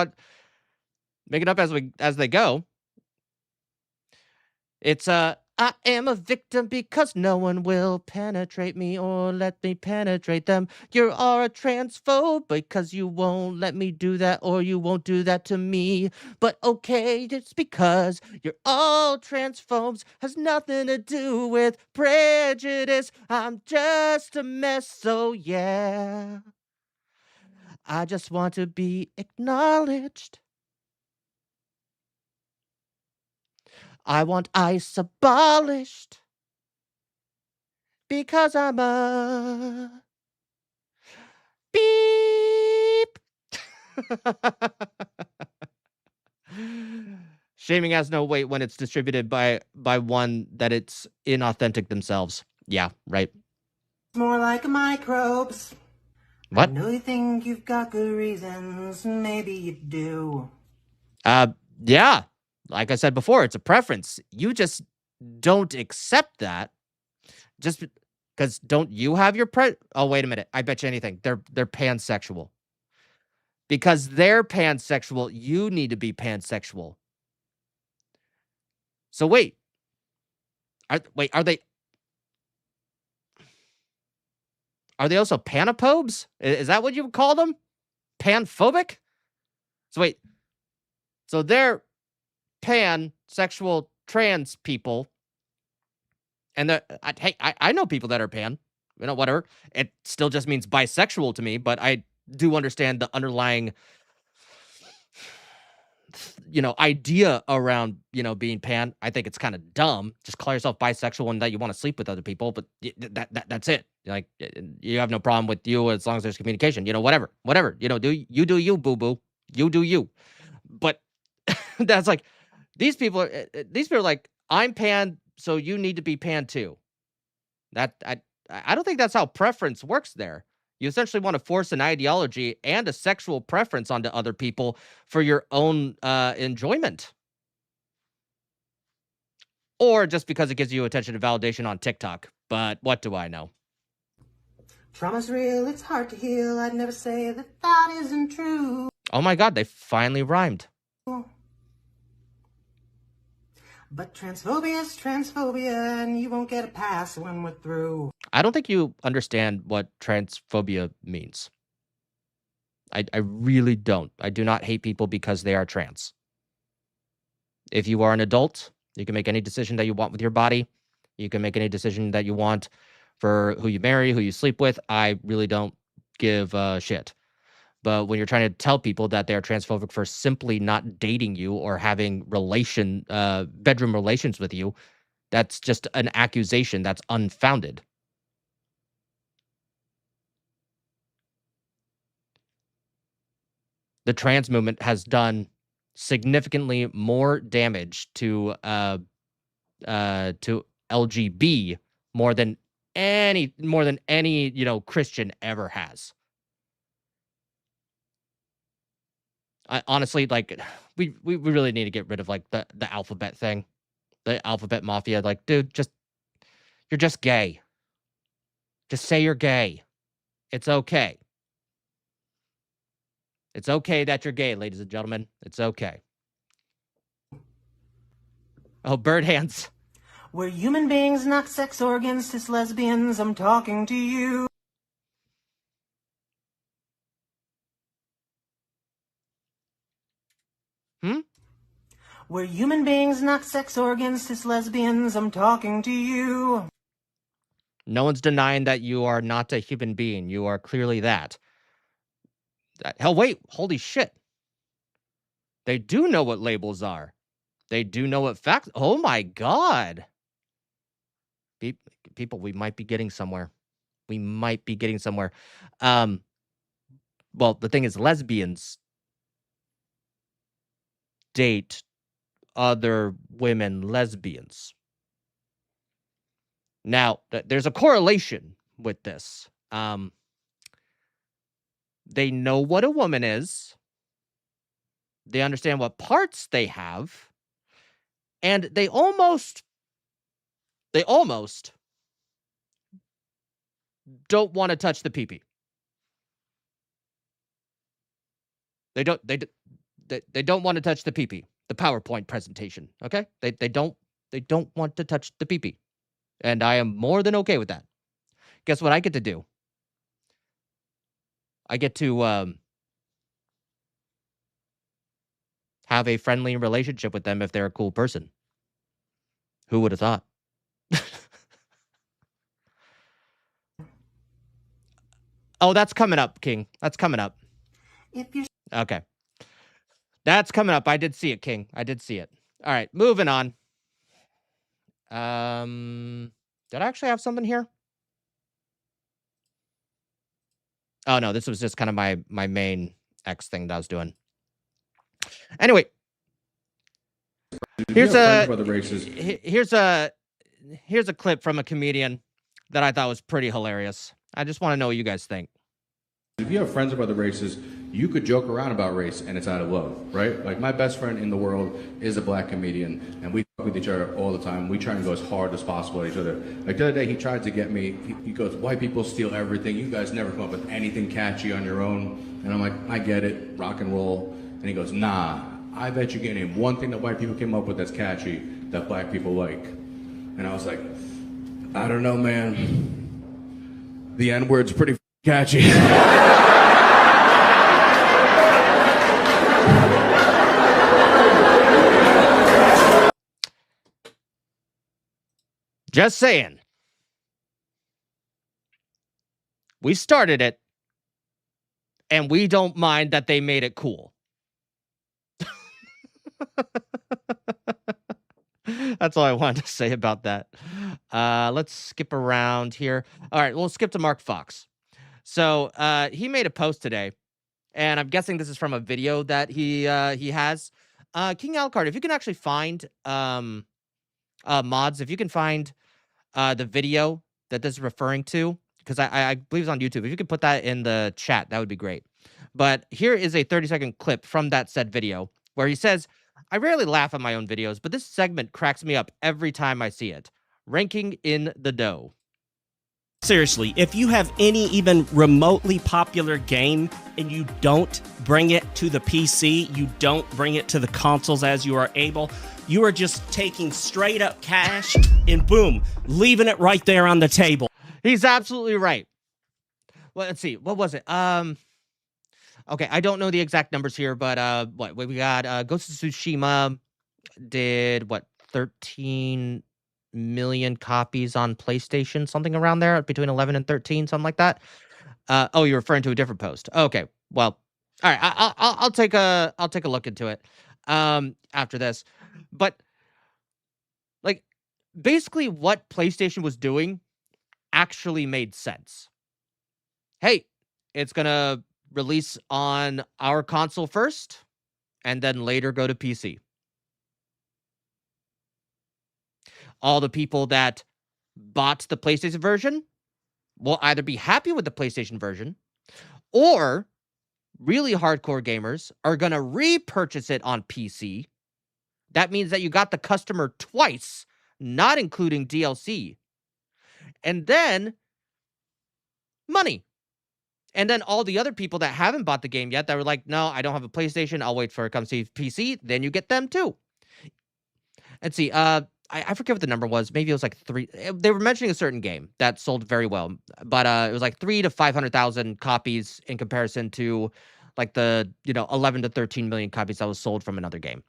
as they go. It's I am a victim because no one will penetrate me or let me penetrate them. You are a transphobe because you won't let me do that or you won't do that to me. But okay, it's because you're all transphobes. Has nothing to do with prejudice. I'm just a mess, so yeah. I just want to be acknowledged. I want ICE abolished because I'm a beep. Shaming has no weight when it's distributed by one that it's inauthentic themselves. Yeah, right. More like microbes. What? I know you think you've got good reasons, maybe you do. Yeah. Like I said before, it's a preference. You just don't accept that just because don't you have your Oh, wait a minute. I bet you anything. They're pansexual. Because they're pansexual, you need to be pansexual. So wait. Are they also panophobes? Is that what you would call them? Panphobic? So wait. So they're pansexual trans people. And I know people that are pan, whatever. It still just means bisexual to me, but I do understand the underlying, idea around, being pan. I think it's kind of dumb. Just call yourself bisexual and that you want to sleep with other people, but that's it. Like, you have no problem with you as long as there's communication, whatever, do you, boo-boo. You do you. But that's like, these people are like, I'm pan, so you need to be pan too. I don't think that's how preference works there. You essentially want to force an ideology and a sexual preference onto other people for your own enjoyment. Or just because it gives you attention and validation on TikTok. But what do I know? Trauma's real, it's hard to heal. I'd never say that isn't true. Oh my God, they finally rhymed. But transphobia is transphobia, and you won't get a pass when we're through. I don't think you understand what transphobia means. I really don't. I do not hate people because they are trans. If you are an adult, you can make any decision that you want with your body. You can make any decision that you want for who you marry, who you sleep with. I really don't give a shit. But when you're trying to tell people that they're transphobic for simply not dating you or having bedroom relations with you, that's just an accusation that's unfounded. The trans movement has done significantly more damage to LGB more than any Christian ever has. I honestly, like, we really need to get rid of like the alphabet thing, the alphabet mafia. Like, dude, you're just gay. Just say you're gay. It's okay. It's okay that you're gay, ladies and gentlemen. It's okay. Oh, bird hands. We're human beings, not sex organs, cis lesbians. I'm talking to you. We're human beings, not sex organs, cis lesbians. I'm talking to you. No one's denying that you are not a human being. You are clearly that. Hell, wait. Holy shit. They do know what labels are. They do know what facts. Oh my God. People, we might be getting somewhere. We might be getting somewhere. Well, the thing is, lesbians date other women lesbians. Now, there's a correlation with this. They know what a woman is. They understand what parts they have. And they almost don't want to touch the pee-pee. They don't want to touch the pee-pee. The PowerPoint presentation, okay? They don't want to touch the pee-pee. And I am more than okay with that. Guess what I get to do? I get to have a friendly relationship with them if they're a cool person. Who would have thought? Oh, that's coming up, King. That's coming up. Okay. That's coming up. I did see it, King. I did see it. All right, moving on. Did I actually have something here? Oh, no, this was just kind of my main X thing that I was doing. Anyway. Here's a clip from a comedian that I thought was pretty hilarious. I just want to know what you guys think. If you have friends about the races, you could joke around about race and it's out of love, right? Like my best friend in the world is a black comedian and we talk with each other all the time. We try and go as hard as possible at each other. Like the other day he tried to get me, he goes, white people steal everything. You guys never come up with anything catchy on your own. And I'm like, I get it, rock and roll. And he goes, nah, I bet you can name one thing that white people came up with that's catchy that black people like. And I was like, I don't know, man. The N-word's pretty catchy. Just saying. We started it, and we don't mind that they made it cool. That's all I wanted to say about that. Let's skip around here. All right, we'll skip to Mark Fox. So he made a post today, and I'm guessing this is from a video that he has. King Alucard, if you can actually find mods, if you can find the video that this is referring to, because I believe it's on YouTube. If you could put that in the chat, that would be great. But here is a 30-second clip from that said video where he says, I rarely laugh at my own videos, but this segment cracks me up every time I see it. Ranking in the dough. Seriously, if you have any even remotely popular game and you don't bring it to the PC, you don't bring it to the consoles as you are able, you are just taking straight up cash and boom, leaving it right there on the table. He's absolutely right. Well, let's see. What was it? Okay, I don't know the exact numbers here, but what we got? Ghost of Tsushima did what? 13 million copies on PlayStation, something around there, between 11 and 13, something like that. Oh, you're referring to a different post. Okay, well, all right. I'll take a look into it after this. But like, basically, what PlayStation was doing actually made sense. Hey, it's gonna release on our console first, and then later go to PC. All the people that bought the PlayStation version will either be happy with the PlayStation version, or really hardcore gamers are going to repurchase it on PC. That means that you got the customer twice, not including DLC. And then money. And then all the other people that haven't bought the game yet that were like, no, I don't have a PlayStation, I'll wait for it to come to PC, then you get them too. Let's see, I forget what the number was. Maybe it was like 3. They were mentioning a certain game that sold very well, but it was like 300,000 to 500,000 copies in comparison to like the 11 to 13 million copies that was sold from another game.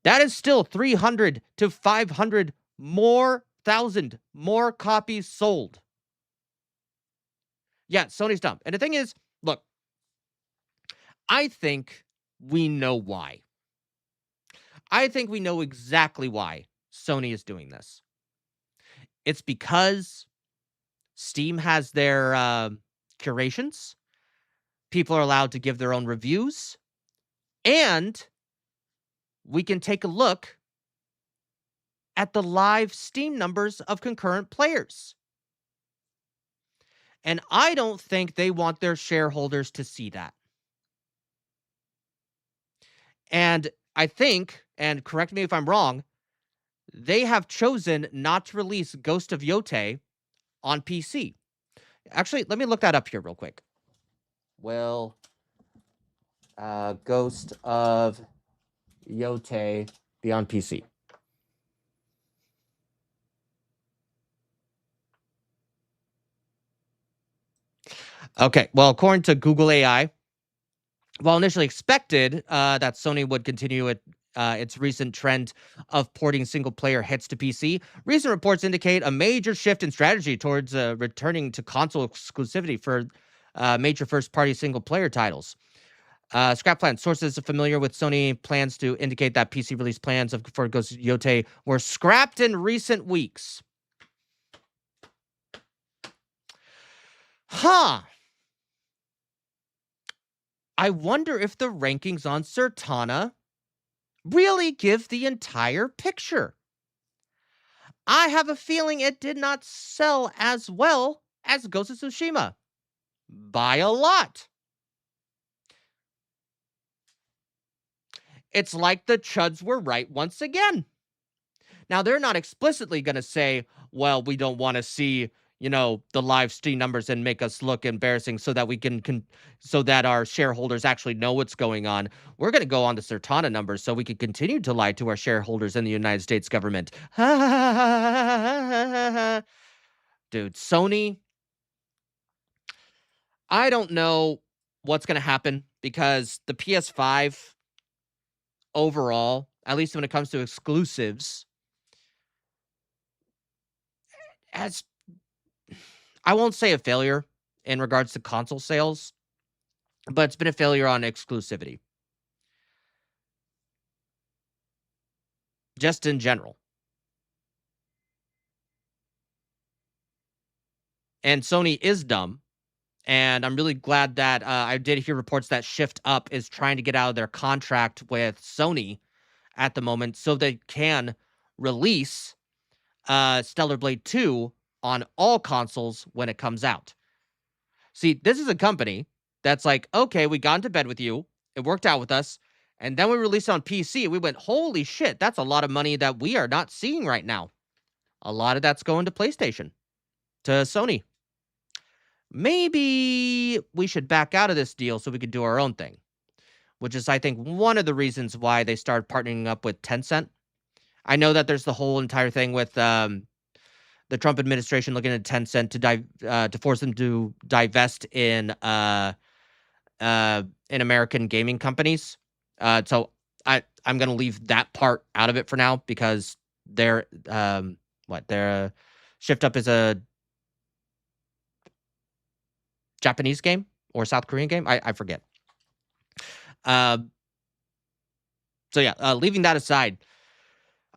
That is still 300 to 500 more thousand more copies sold. Yeah, Sony's dumb. And the thing is, look, I think we know why. I think we know exactly why Sony is doing this. It's because Steam has their curations. People are allowed to give their own reviews. And we can take a look at the live Steam numbers of concurrent players. And I don't think they want their shareholders to see that. And I think, and correct me if I'm wrong, they have chosen not to release Ghost of Yotei on PC. Actually, let me look that up here real quick. Will Ghost of Yotei be on PC? Okay, well, according to Google AI, while initially expected that Sony would continue its recent trend of porting single-player hits to PC, recent reports indicate a major shift in strategy towards returning to console exclusivity for major first-party single-player titles. Scrap plan. Sources familiar with Sony plans to indicate that PC release plans for Ghost of Yotei were scrapped in recent weeks. Huh. I wonder if the rankings on Certana really give the entire picture. I have a feeling it did not sell as well as Ghost of Tsushima. by a lot. It's like the chuds were right once again. Now, they're not explicitly going to say, well, we don't want to see, the live stream numbers and make us look embarrassing so that we so that our shareholders actually know what's going on. We're going to go on the Cirtana numbers so we can continue to lie to our shareholders in the United States government. Dude, Sony, I don't know what's going to happen because the PS5 overall, at least when it comes to exclusives, as I won't say a failure in regards to console sales, but it's been a failure on exclusivity. Just in general. And Sony is dumb. And I'm really glad that I did hear reports that Shift Up is trying to get out of their contract with Sony at the moment so they can release Stellar Blade 2 on all consoles when it comes out. See, this is a company that's like, okay, we got into bed with you. It worked out with us. And then we released it on PC. We went, holy shit, that's a lot of money that we are not seeing right now. A lot of that's going to PlayStation, to Sony. Maybe we should back out of this deal so we can do our own thing, which is, I think, one of the reasons why they started partnering up with Tencent. I know that there's the whole entire thing with the Trump administration looking at Tencent to force them to divest in American gaming companies. So I'm going to leave that part out of it for now because their Shift Up is a Japanese game or South Korean game. I forget. So yeah, leaving that aside,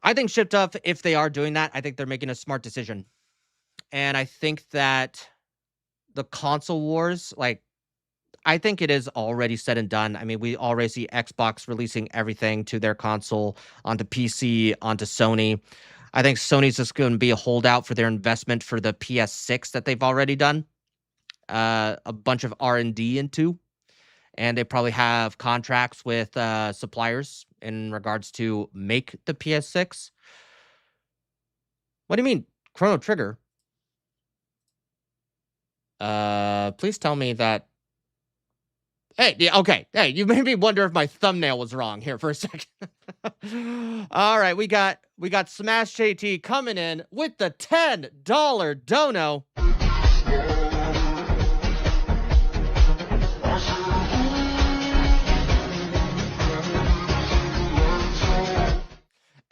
I think Shift Up, if they are doing that, I think they're making a smart decision. And I think that the console wars, I think it is already said and done. I mean, we already see Xbox releasing everything to their console, onto PC, onto Sony. I think Sony's just going to be a holdout for their investment for the PS6 that they've already done a bunch of R&D into. And they probably have contracts with suppliers in regards to make the PS6. What do you mean? Chrono Trigger? Please tell me that. Hey, yeah, okay. Hey, you made me wonder if my thumbnail was wrong here for a second. All right, we got Smash JT coming in with the $10 dono.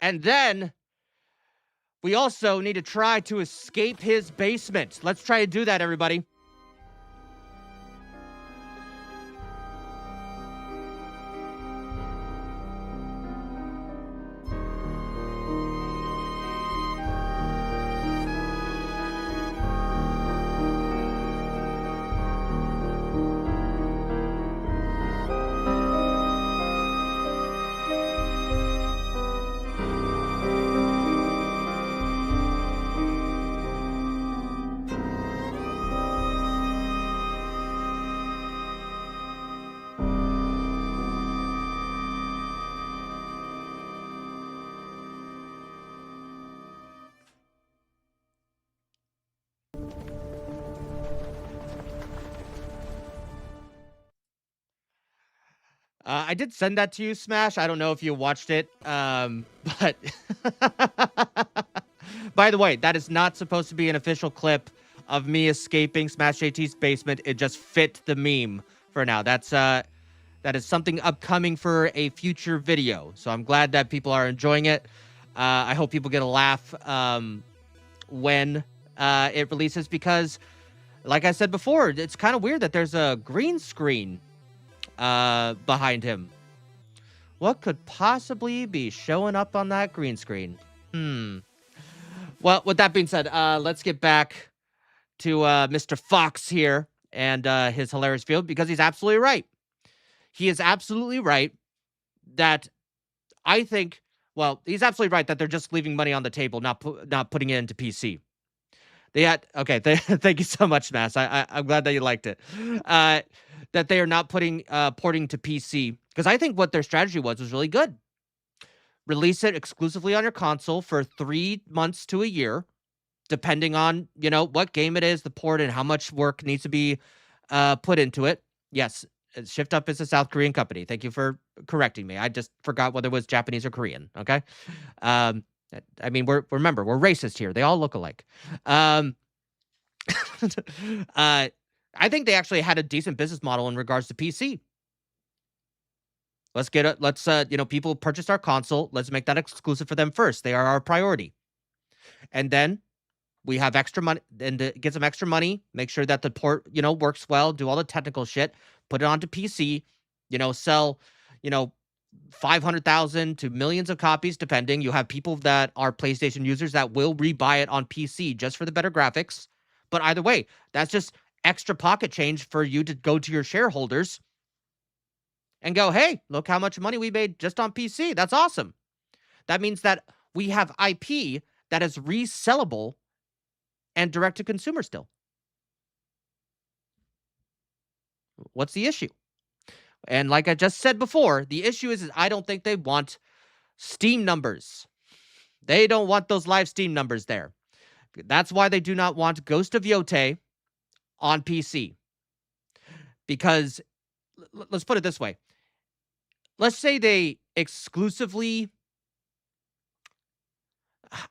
And then we also need to try to escape his basement. Let's try to do that, everybody. I did send that to you, Smash. I don't know if you watched it, but by the way, that is not supposed to be an official clip of me escaping Smash JT's basement. It just fit the meme for now. That is something upcoming for a future video. So I'm glad that people are enjoying it. I hope people get a laugh when it releases because, like I said before, it's kind of weird that there's a green screen behind him. What could possibly be showing up on that green screen? Well, with that being said, let's get back to Mr. Fox here and his hilarious field because he's absolutely right. He is absolutely right that he's absolutely right that they're just leaving money on the table, not putting it into PC. They had thank you so much, Mass. I'm glad that you liked it. That they are not porting to PC, because I think what their strategy was really good. Release it exclusively on your console for 3 months to a year, depending on what game it is, the port, and how much work needs to be put into it. Yes, Shift Up is a South Korean company. Thank you for correcting me. I just forgot whether it was Japanese or Korean. Okay, I mean we're racist here. They all look alike. I think they actually had a decent business model in regards to PC. People purchased our console. Let's make that exclusive for them first. They are our priority. And then we have extra money, and to get some extra money, make sure that the port, works well, do all the technical shit, put it onto PC, sell, 500,000 to millions of copies, depending. You have people that are PlayStation users that will rebuy it on PC just for the better graphics. But either way, that's just extra pocket change for you to go to your shareholders and go, hey, look how much money we made just on PC. That's awesome. That means that we have IP that is resellable and direct to consumer still. What's the issue? And like I just said before, the issue is I don't think they want Steam numbers. They don't want those live Steam numbers there. That's why they do not want Ghost of Yotei on PC. Because, let's put it this way. Let's say they exclusively...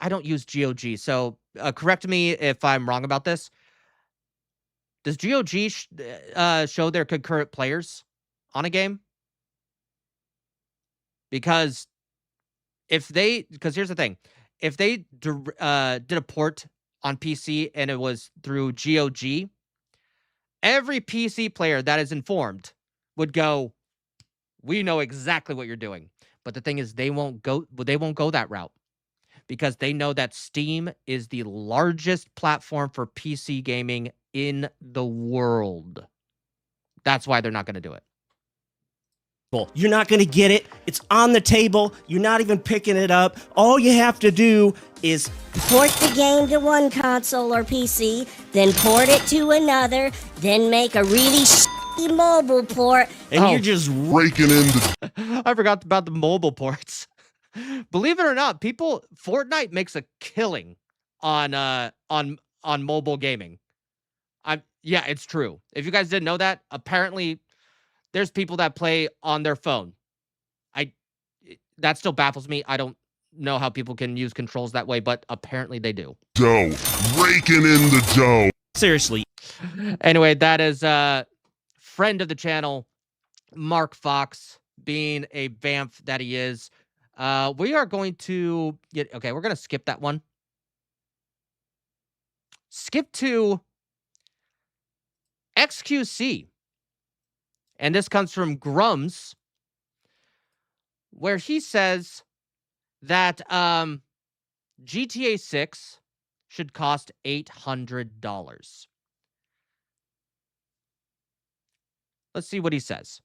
I don't use GOG, so correct me if I'm wrong about this. Does GOG show their concurrent players on a game? Because here's the thing. If they did a port on PC and it was through GOG, every PC player that is informed would go, we know exactly what you're doing. But the thing is, they won't go that route, because they know that Steam is the largest platform for PC gaming in the world. That's why they're not going to do it. You're not going to get it. It's on the table. You're not even picking it up. All you have to do is port the game to one console or PC, then port it to another, then make a really shitty mobile port. And you're just raking in the... I forgot about the mobile ports. Believe it or not, Fortnite makes a killing on mobile gaming. Yeah, it's true. If you guys didn't know that, apparently there's people that play on their phone. That still baffles me. I don't know how people can use controls that way, but apparently they do. Dough. Raking in the dough. Seriously. Anyway, that is friend of the channel, Mark Fox, being a vamp that he is. We are going to we're going to skip that one. Skip to XQC. And this comes from Grums, where he says that GTA 6 should cost $800. Let's see what he says.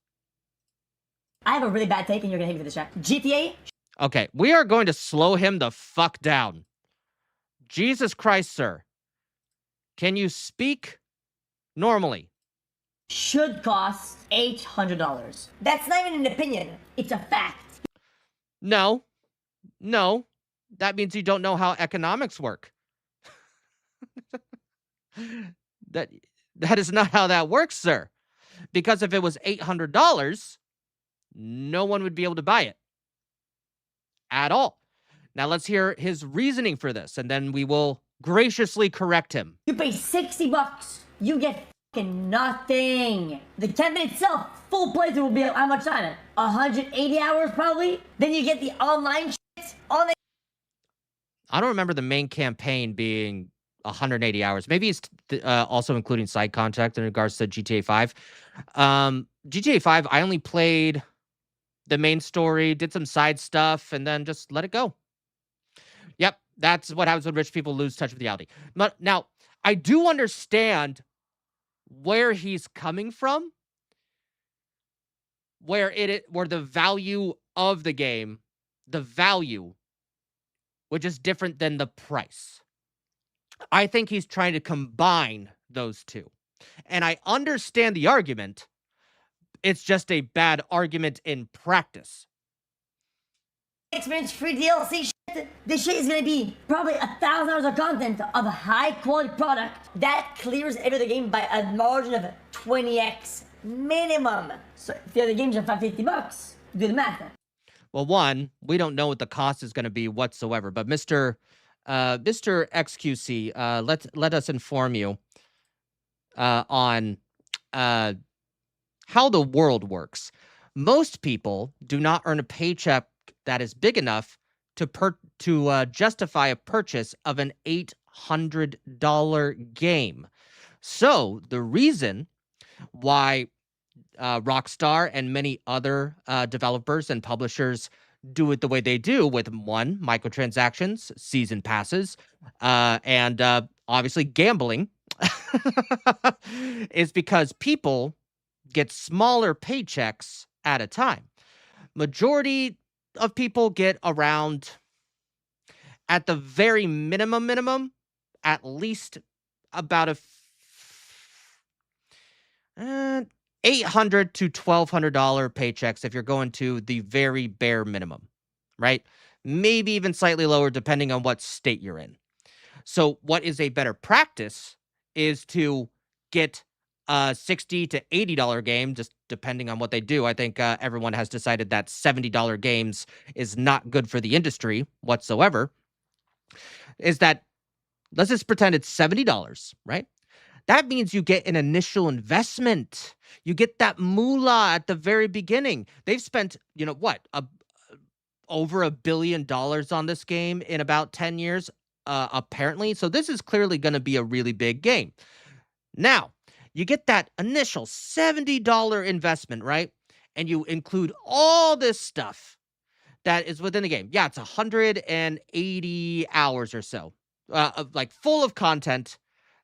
I have a really bad take, and you're going to hate me for this, chat. GTA? Okay, we are going to slow him the fuck down. Jesus Christ, sir. Can you speak normally? Should cost $800. That's not even an opinion. It's a fact. No. That means you don't know how economics work. That is not how that works, sir. Because if it was $800, no one would be able to buy it. At all. Now let's hear his reasoning for this, and then we will graciously correct him. You pay $60, you get fucking nothing. The campaign itself, full playthrough will be how much time? 180 hours probably? Then you get the online shit. I don't remember the main campaign being 180 hours. Maybe it's also including side content in regards to GTA 5. GTA 5, I only played the main story, did some side stuff, and then just let it go. Yep, that's what happens when rich people lose touch with reality. But now, I do understand where he's coming from, where the value of the game, the value, which is different than the price. I think he's trying to combine those two. And I understand the argument. It's just a bad argument in practice. Experience free DLC shit. This shit is gonna be probably 1,000 hours of content of a high quality product that clears every other game by a margin of 20x minimum. So if the other games are $550, do the math. Well, one, we don't know what the cost is going to be whatsoever. But Mr. XQC, let us inform you on how the world works. Most people do not earn a paycheck that is big enough to justify a purchase of an $800 game. So the reason why Rockstar and many other developers and publishers do it the way they do, with one, microtransactions, season passes, and obviously gambling, is because people get smaller paychecks at a time. Majority of people get around, at the very minimum, at least about $800 to $1,200 paychecks if you're going to the very bare minimum, right? Maybe even slightly lower depending on what state you're in. So what is a better practice is to get a $60 to $80 game, just depending on what they do. I think everyone has decided that $70 games is not good for the industry whatsoever. Is that, let's just pretend it's $70, right? That means you get an initial investment. You get that moolah at the very beginning. They've spent, over $1 billion on this game in about 10 years, apparently. So this is clearly going to be a really big game. Now, you get that initial $70 investment, right? And you include all this stuff that is within the game. Yeah, it's 180 hours or so, like full of content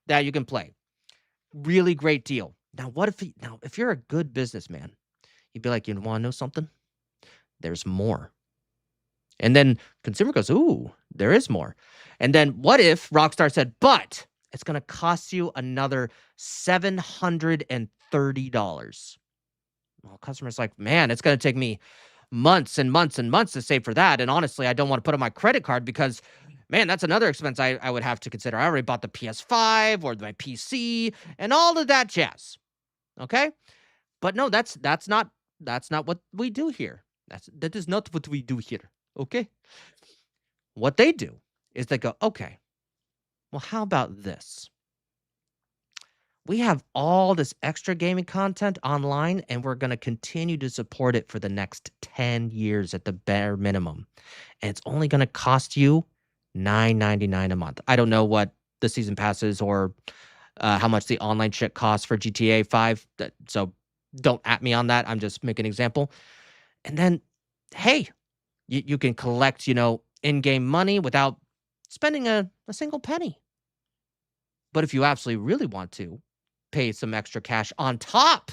that you can play. Really great deal. Now, if you're a good businessman, you'd be like, you want to know something? There's more. And then consumer goes, ooh, there is more. And then what if Rockstar said, but it's going to cost you another $730? Well, customer's like, man, it's going to take me months and months and months to save for that. And honestly, I don't want to put on my credit card because, man, that's another expense I would have to consider. I already bought the PS5 or my PC and all of that jazz. Okay? But no, that's not what we do here. That is not what we do here. Okay? What they do is they go, okay, well, how about this? We have all this extra gaming content online, and we're going to continue to support it for the next 10 years at the bare minimum. And it's only going to cost you $9.99 a month. I don't know what the season passes or how much the online shit costs for GTA 5. So don't at me on that. I'm just making an example. And then, hey, you can collect, in-game money without spending a single penny. But if you absolutely really want to pay some extra cash on top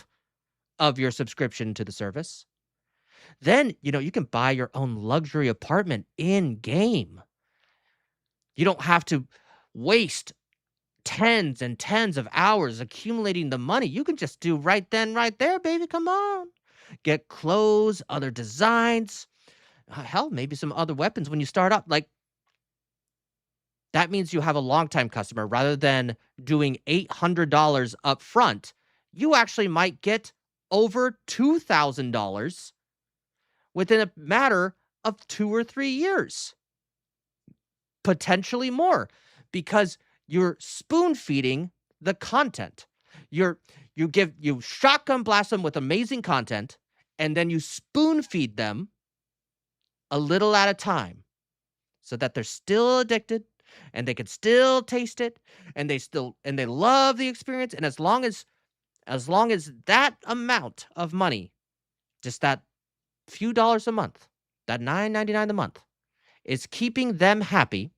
of your subscription to the service, then, you can buy your own luxury apartment in-game. You don't have to waste tens and tens of hours accumulating the money. You can just do right then, right there, baby. Come on. Get clothes, other designs. Hell, maybe some other weapons when you start up. Like, that means you have a long-time customer. Rather than doing $800 up front, you actually might get over $2,000 within a matter of 2 or 3 years. Potentially more, because you're spoon-feeding the content. You shotgun blast them with amazing content, and then you spoon-feed them a little at a time so that they're still addicted and they can still taste it and they love the experience. And as long as that amount of money, just that few dollars a month, that $9.99 a month, is keeping them happy,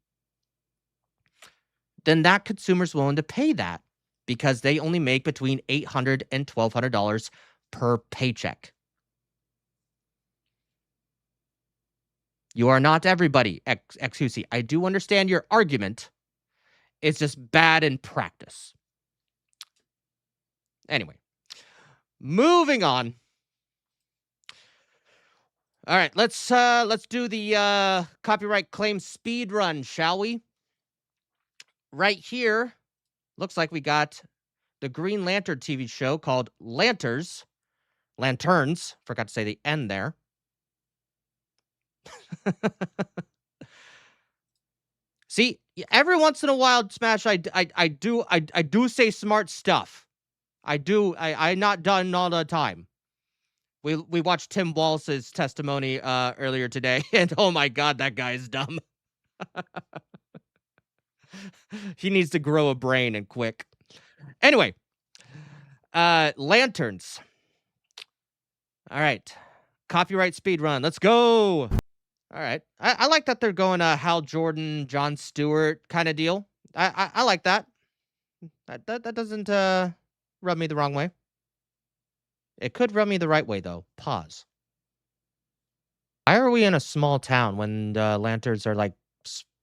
then that consumer's willing to pay that because they only make between $800 and $1,200 per paycheck. You are not everybody, XQC. I do understand your argument It's just bad in practice. Anyway, moving on. All right, let's do the copyright claim speed run, shall we? Right here, looks like we got the Green Lantern TV show called Lanterns. Forgot to say the N there. See, every once in a while, Smash, I do say smart stuff. I'm not done all the time. We watched Tim Walz's testimony earlier today, and oh my God, that guy is dumb. He needs to grow a brain and quick. Anyway, Lanterns. All right, copyright speed run. Let's go. All right, I like that they're going Hal Jordan, Jon Stewart kind of deal. I like that. That doesn't rub me the wrong way. It could rub me the right way, though. Pause. Why are we in a small town when the Lanterns are like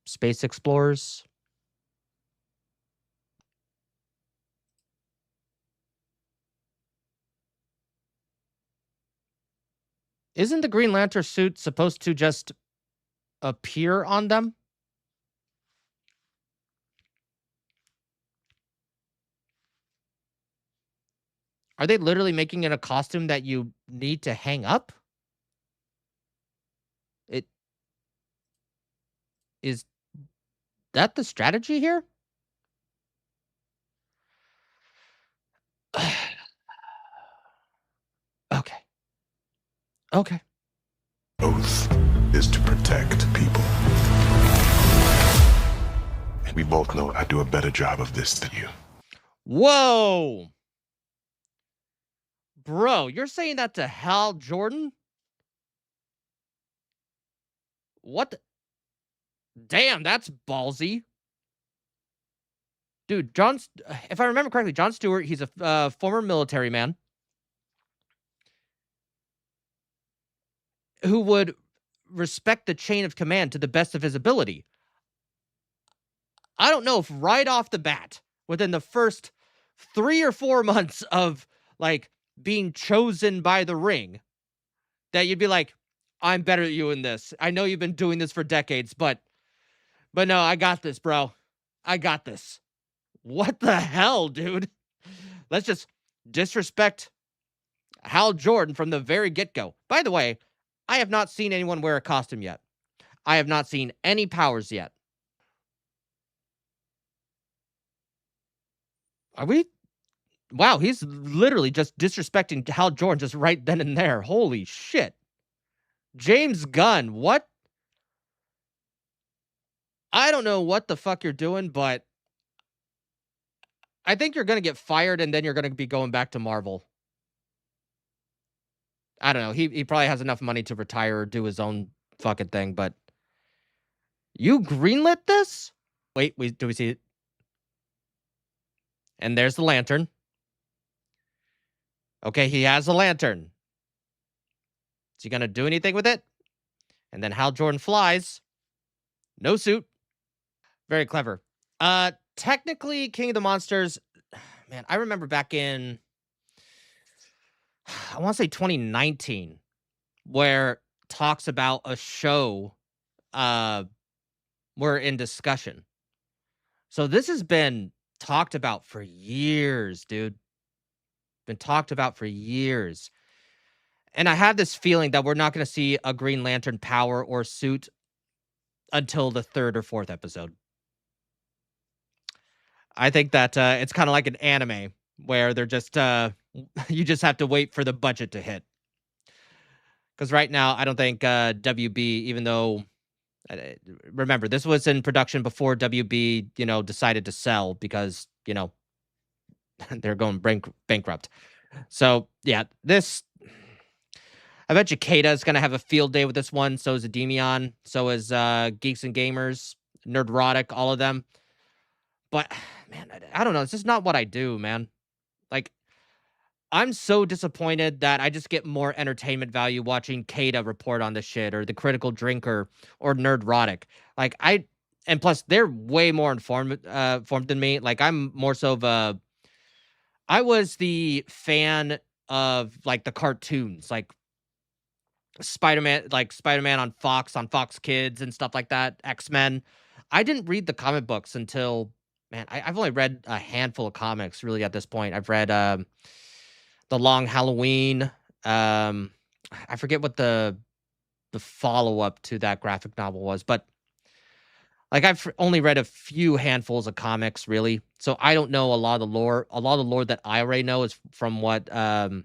space explorers? Isn't the Green Lantern suit supposed to just appear on them? Are they literally making it a costume that you need to hang up? Is that the strategy here? Okay. Okay. Oath is to protect people. And we both know I do a better job of this than you. Whoa! Bro, you're saying that to Hal Jordan? What the? Damn, that's ballsy. Dude, if I remember correctly, Jon Stewart, he's a former military man who would respect the chain of command to the best of his ability. I don't know if right off the bat, within the first 3 or 4 months of, like, being chosen by the ring, that you'd be like, I'm better than you in this. I know you've been doing this for decades, but no, I got this, bro. I got this. What the hell, dude? Let's just disrespect Hal Jordan from the very get-go. By the way, I have not seen anyone wear a costume yet. I have not seen any powers yet. Are we? Wow, he's literally just disrespecting Hal Jordan just right then and there. Holy shit. James Gunn, what? I don't know what the fuck you're doing, but I think you're going to get fired and then you're going to be going back to Marvel. I don't know. He probably has enough money to retire or do his own fucking thing, but you greenlit this? Wait, do we see it? And there's the lantern. Okay, he has a lantern. Is he going to do anything with it? And then Hal Jordan flies. No suit. Very clever. Technically, King of the Monsters, man, I remember back in, I want to say 2019, where talks about a show were in discussion. So this has been talked about for years, dude. Been talked about for years. And I have this feeling that we're not going to see a Green Lantern power or suit until the 3rd or 4th episode. I think that it's kind of like an anime where they're just, you just have to wait for the budget to hit. Because right now, I don't think WB, even though, remember, this was in production before WB, decided to sell because, they're going bankrupt. So, yeah, I bet you Kata's going to have a field day with this one. So is Ademion. So is Geeks and Gamers, Nerdrotic, all of them. But, man, I don't know. It's just not what I do, man. Like, I'm so disappointed that I just get more entertainment value watching Kata report on this shit or The Critical Drinker or Nerdrotic. Like, and plus they're way more informed than me. Like I'm more so of I was the fan of like the cartoons, like Spider-Man on Fox Kids and stuff like that, X-Men. I didn't read the comic books until, man, I've only read a handful of comics really at this point. I've read The Long Halloween. I forget what the follow-up to that graphic novel was, but like I've only read a few handfuls of comics really. So I don't know a lot of the lore. A lot of the lore that I already know is from what the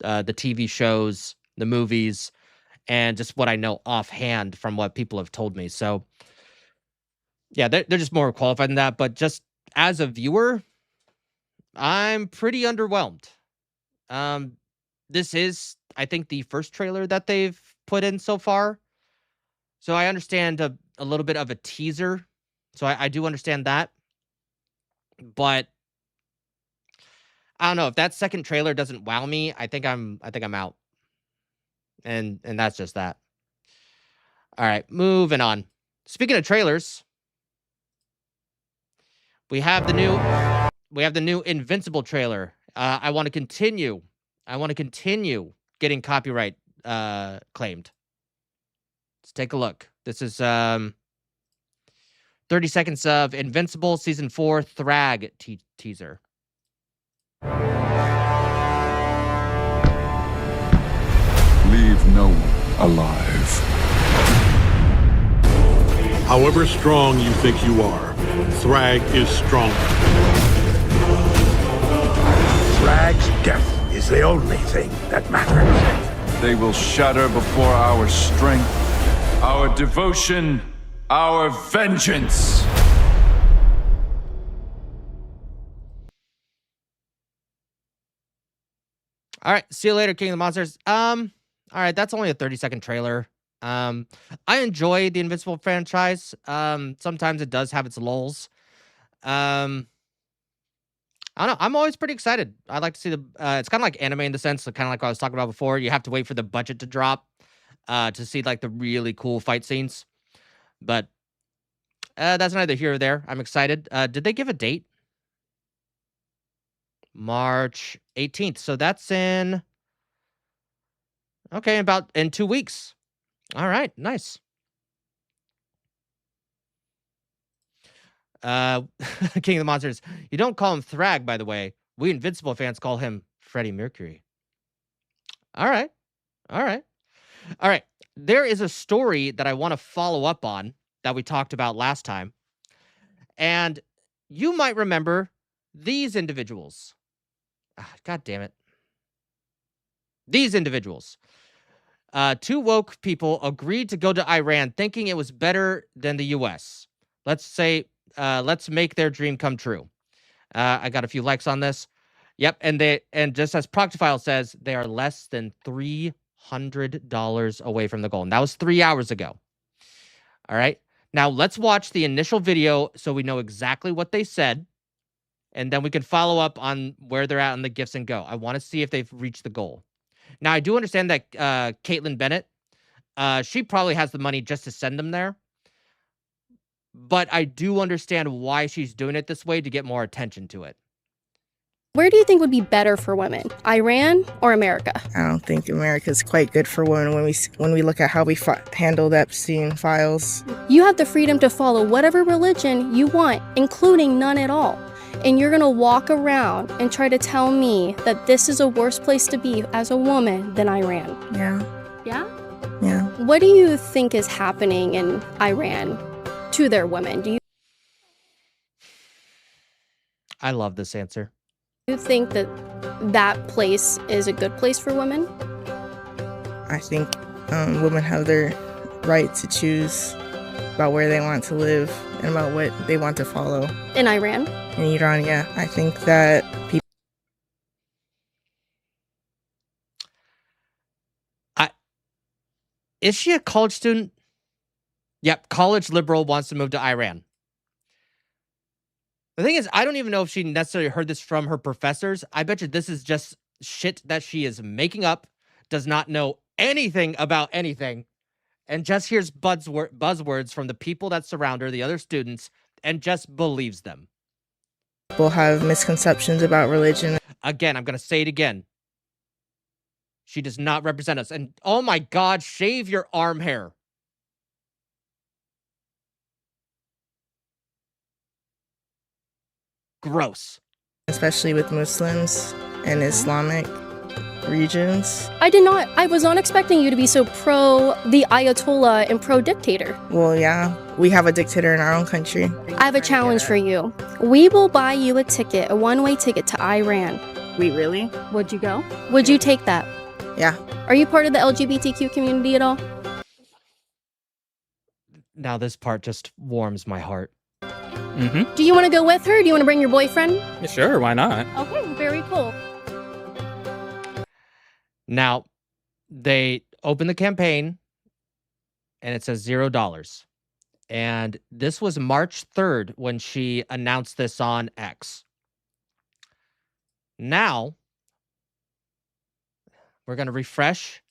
TV shows, the movies, and just what I know offhand from what people have told me. So yeah, they're just more qualified than that. But just as a viewer, I'm pretty underwhelmed. This is, I think, the first trailer that they've put in so far. So I understand a little bit of a teaser. So I do understand that. But I don't know, if that second trailer doesn't wow me, I think I'm out. And that's just that. All right, moving on. Speaking of trailers, we have the new Invincible trailer. I want to continue getting copyright claimed. Let's take a look. This is 30 seconds of Invincible Season 4 Thrag teaser. Leave no one alive. However strong you think you are, Thrag is stronger. Thrag's death is the only thing that matters. They will shudder before our strength, our devotion, our vengeance. All right, see you later, King of the Monsters. All right, that's only a 30-second trailer. I enjoy the Invincible franchise. Sometimes it does have its lulls. I don't know. I'm always pretty excited. I like to see it's kind of like anime in the sense, kind of like what I was talking about before. You have to wait for the budget to drop to see like the really cool fight scenes. But that's neither here or there. I'm excited. Did they give a date? March 18th. So that's in 2 weeks. All right, nice. King of the Monsters. You don't call him Thrag, by the way. We Invincible fans call him Freddie Mercury. All right. There is a story that I want to follow up on that we talked about last time. And you might remember these individuals. God damn it. These individuals. Two woke people agreed to go to Iran thinking it was better than the U.S. Let's make their dream come true. I got a few likes on this. Yep, and just as Proctofile says, they are less than $300 away from the goal. And that was 3 hours ago. All right. Now let's watch the initial video so we know exactly what they said. And then we can follow up on where they're at on the gifts and go. I want to see if they've reached the goal. Now, I do understand that Caitlin Bennett, she probably has the money just to send them there. But I do understand why she's doing it this way, to get more attention to it. Where do you think would be better for women, Iran or America? I don't think America's quite good for women when we look at how we handled Epstein files. You have the freedom to follow whatever religion you want, including none at all. And you're gonna walk around and try to tell me that this is a worse place to be as a woman than Iran. Yeah. Yeah? Yeah. What do you think is happening in Iran to their women? Do I love this answer. you think that that place is a good place for women? I think women have their right to choose about where they want to live and about what they want to follow. In Iran? In Iran, yeah. I think that people... Is she a college student? Yep, college liberal wants to move to Iran. The thing is, I don't even know if she necessarily heard this from her professors. I bet you this is just shit that she is making up, does not know anything about anything, and Jess hears buzzwords from the people that surround her, the other students, and Jess believes them. People have misconceptions about religion. Again, I'm going to say it again. She does not represent us. And oh my God, shave your arm hair. Gross. Especially with Muslims and Islamic regions. I was not expecting you to be so pro the Ayatollah and pro dictator. Well, yeah, we have a dictator in our own country. I have a challenge for you. We will buy you a ticket, a one-way ticket to Iran. Wait, really? Would you go? Would you take that? Yeah. Are you part of the LGBTQ community at all? Now this part just warms my heart. Do you want to go with her? Do you want to bring your boyfriend? Yeah, sure, why not? Okay, very cool. Now, they open the campaign, and it says $0. And this was March 3rd when she announced this on X. Now, we're going to refresh.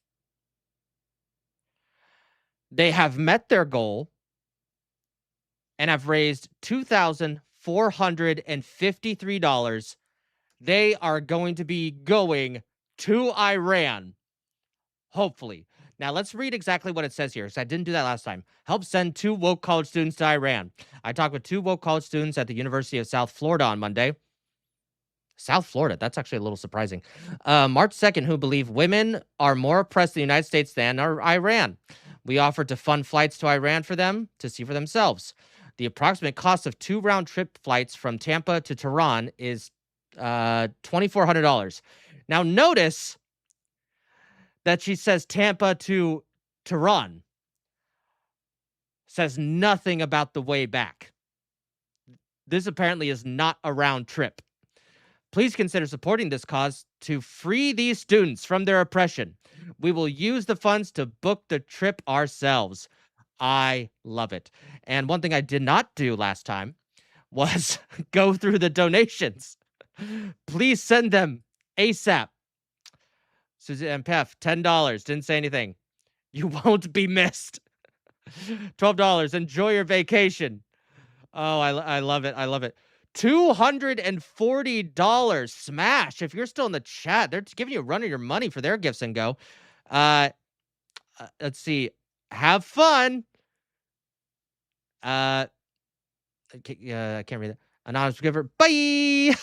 They have met their goal and have raised $2,453. They are going to be going to Iran, hopefully. Now, let's read exactly what it says here, because I didn't do that last time. Help send 2 woke college students to Iran. I talked with 2 woke college students at the University of South Florida on Monday. South Florida, that's actually a little surprising. March 2nd, who believe women are more oppressed in the United States than Iran. We offered to fund flights to Iran for them to see for themselves. The approximate cost of 2 round-trip flights from Tampa to Tehran is $2,400. Now, notice that she says Tampa to Tehran. Says nothing about the way back. This apparently is not a round trip. Please consider supporting this cause to free these students from their oppression. We will use the funds to book the trip ourselves. I love it. And one thing I did not do last time was go through the donations. Please send them ASAP. Suzanne Pef, $10. Didn't say anything. You won't be missed. $12. Enjoy your vacation. Oh, I love it. I love it. $240. Smash. If you're still in the chat, they're giving you a run of your money for their gifts and go. Let's see. Have fun. I can't read that. Anonymous giver. Bye.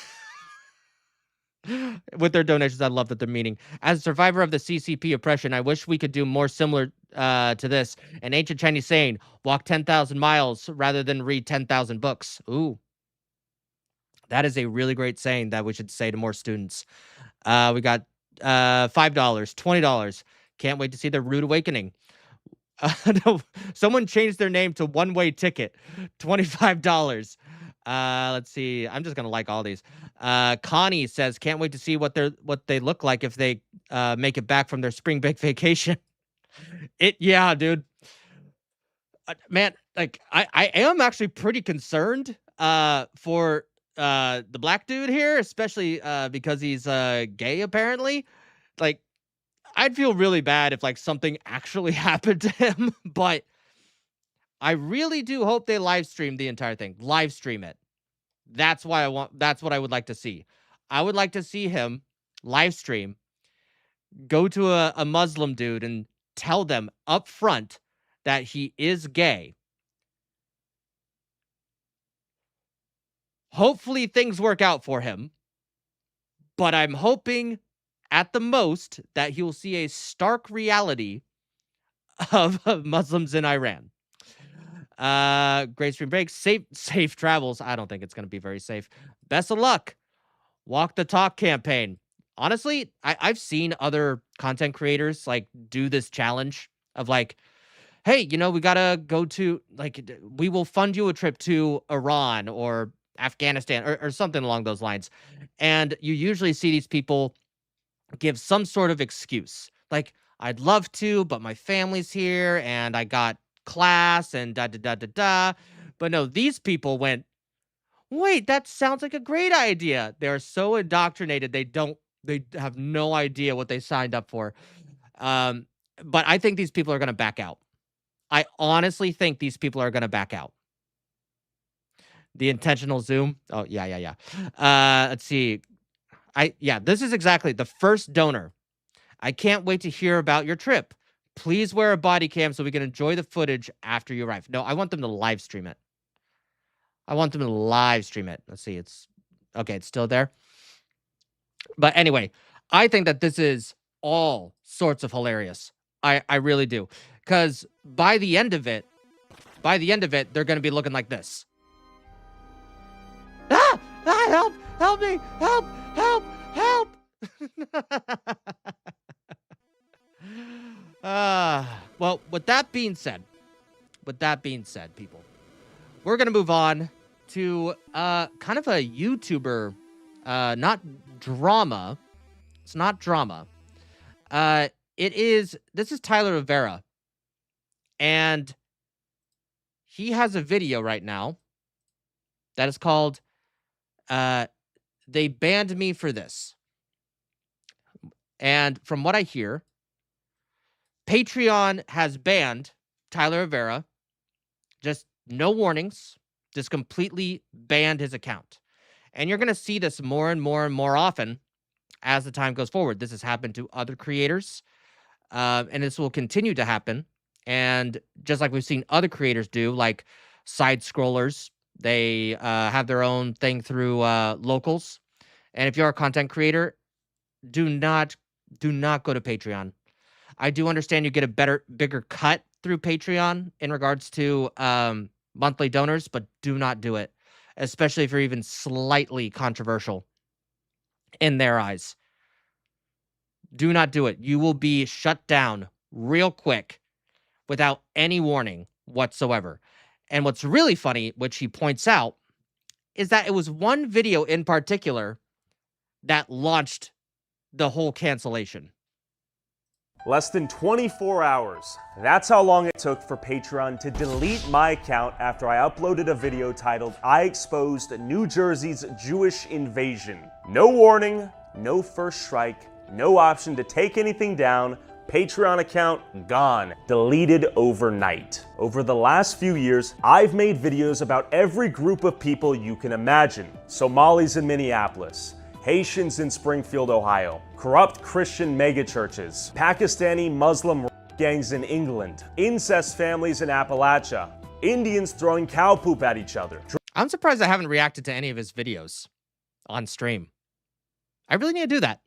With their donations, I love that they're meaning. As a survivor of the CCP oppression, I wish we could do more similar to this. An ancient Chinese saying, walk 10,000 miles rather than read 10,000 books. Ooh. That is a really great saying that we should say to more students. We got $5, $20. Can't wait to see the rude awakening. No, someone changed their name to One Way Ticket. $25. Let's see. I'm just gonna like all these. Connie says, "Can't wait to see what they look like if they make it back from their spring break vacation." Yeah, dude. Man, like I am actually pretty concerned for the black dude here, especially because he's gay apparently. Like, I'd feel really bad if like something actually happened to him, but I really do hope they live stream the entire thing. Live stream it. That's what I would like to see. I would like to see him live stream, go to a Muslim dude and tell them up front that he is gay. Hopefully things work out for him, but I'm hoping at the most that he will see a stark reality of Muslims in Iran. Great stream break. Safe travels. I don't think it's going to be very safe. Best of luck. Walk the talk campaign. Honestly, I've seen other content creators like do this challenge of like, hey, we got to go to, like, we will fund you a trip to Iran or Afghanistan or something along those lines. And you usually see these people give some sort of excuse. Like, I'd love to, but my family's here and I got class and da-da-da-da-da. But no, these people went, wait, that sounds like a great idea. They're so indoctrinated, they have no idea what they signed up for. But I think these people are going to back out. I honestly think these people are going to back out. The intentional zoom. Oh, yeah. Let's see. This is exactly the first donor. I can't wait to hear about your trip. Please wear a body cam so we can enjoy the footage after you arrive. No, I want them to live stream it. Let's see. It's still there. But anyway, I think that this is all sorts of hilarious. I really do. Because by the end of it, they're going to be looking like this. Help! Help me! Help! Well, with that being said, people, we're going to move on to kind of a YouTuber, not drama. It's not drama. This is Tyler Rivera. And he has a video right now that is called, They Banned Me for This. And from what I hear, Patreon has banned Tyler Rivera. Just no warnings. Just completely banned his account. And you're going to see this more and more and more often as the time goes forward. This has happened to other creators. And this will continue to happen. And just like we've seen other creators do, like side scrollers, they have their own thing through locals. And if you're a content creator, do not go to Patreon. I do understand you get a bigger cut through Patreon in regards to monthly donors, but do not do it, especially if you're even slightly controversial in their eyes. Do not do it. You will be shut down real quick without any warning whatsoever. And what's really funny, which he points out, is that it was one video in particular that launched the whole cancellation. Less than 24 hours. That's how long it took for Patreon to delete my account after I uploaded a video titled, "I Exposed New Jersey's Jewish Invasion." No warning, no first strike, no option to take anything down. Patreon account gone, deleted overnight. Over the last few years, I've made videos about every group of people you can imagine. Somalis in Minneapolis, Haitians in Springfield, Ohio, corrupt Christian megachurches, Pakistani Muslim gangs in England, incest families in Appalachia, Indians throwing cow poop at each other. I'm surprised I haven't reacted to any of his videos on stream. I really need to do that.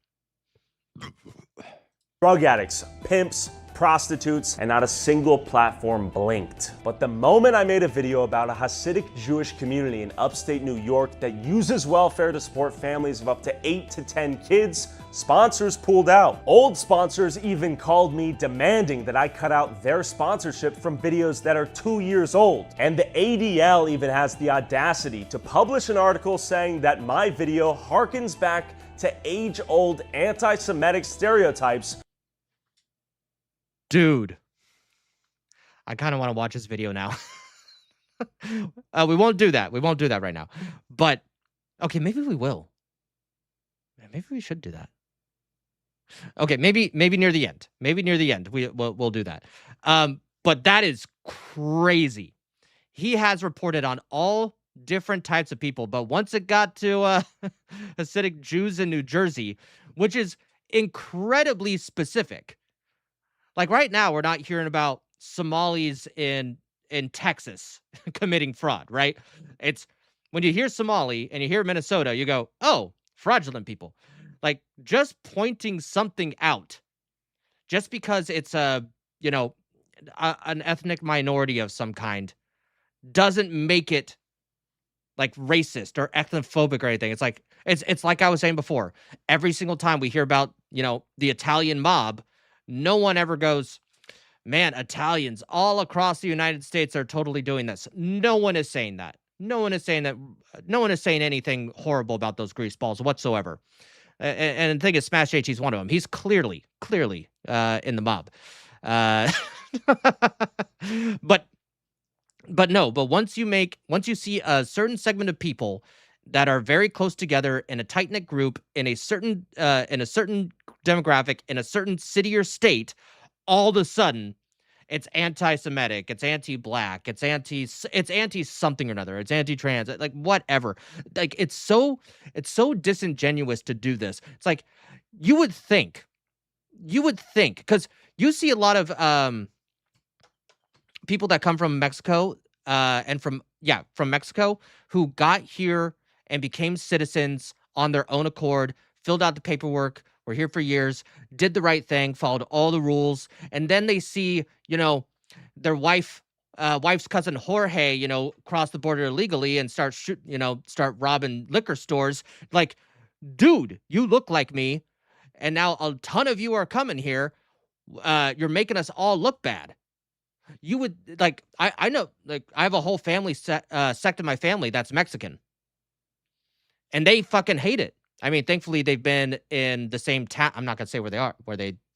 Drug addicts, pimps, prostitutes, and not a single platform blinked. But the moment I made a video about a Hasidic Jewish community in upstate New York that uses welfare to support families of up to 8 to 10 kids, sponsors pulled out. Old sponsors even called me demanding that I cut out their sponsorship from videos that are 2 years old. And the ADL even has the audacity to publish an article saying that my video harkens back to age-old anti-Semitic stereotypes. Dude, I kind of want to watch this video now. We won't do that. We won't do that right now. But, okay, maybe we will. Maybe we should do that. Okay, maybe near the end. Maybe near the end we'll do that. But that is crazy. He has reported on all different types of people, but once it got to Hasidic Jews in New Jersey, which is incredibly specific. Like right now, we're not hearing about Somalis in Texas committing fraud, right? It's when you hear Somali and you hear Minnesota, you go, oh, fraudulent people. Like just pointing something out, just because it's an ethnic minority of some kind, doesn't make it like racist or ethnophobic or anything. It's like I was saying before. Every single time we hear about the Italian mob, no one ever goes, man, Italians all across the United States are totally doing this. No one is saying that. No one is saying that. No one is saying anything horrible about those greaseballs whatsoever. And the thing is, Smash H, he's one of them. He's clearly in the mob. But once you see a certain segment of people that are very close together in a tight-knit group in a certain demographic in a certain city or state, all of a sudden it's anti-Semitic, it's anti-black, it's anti something or another, it's anti-trans, like whatever. Like it's so disingenuous to do this. It's like you would think, because you see a lot of people that come from Mexico and from Mexico who got here and became citizens on their own accord, filled out the paperwork, were here for years, did the right thing, followed all the rules, and then they see, their wife's cousin Jorge, cross the border illegally and start robbing liquor stores. Like, dude, you look like me, and now a ton of you are coming here. You're making us all look bad. You would like, I know, like I have a whole family sect of my family that's Mexican, and they fucking hate it. I mean, thankfully they've been in the same town. I'm not gonna say where they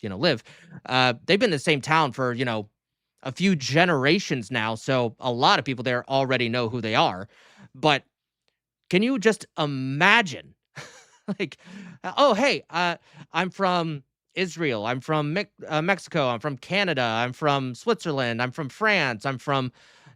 live. They've been in the same town for a few generations now, so a lot of people there already know who they are. But can you just imagine, like, oh hey, I'm from Israel, I'm from Mexico, I'm from Canada, I'm from Switzerland, I'm from France, I'm from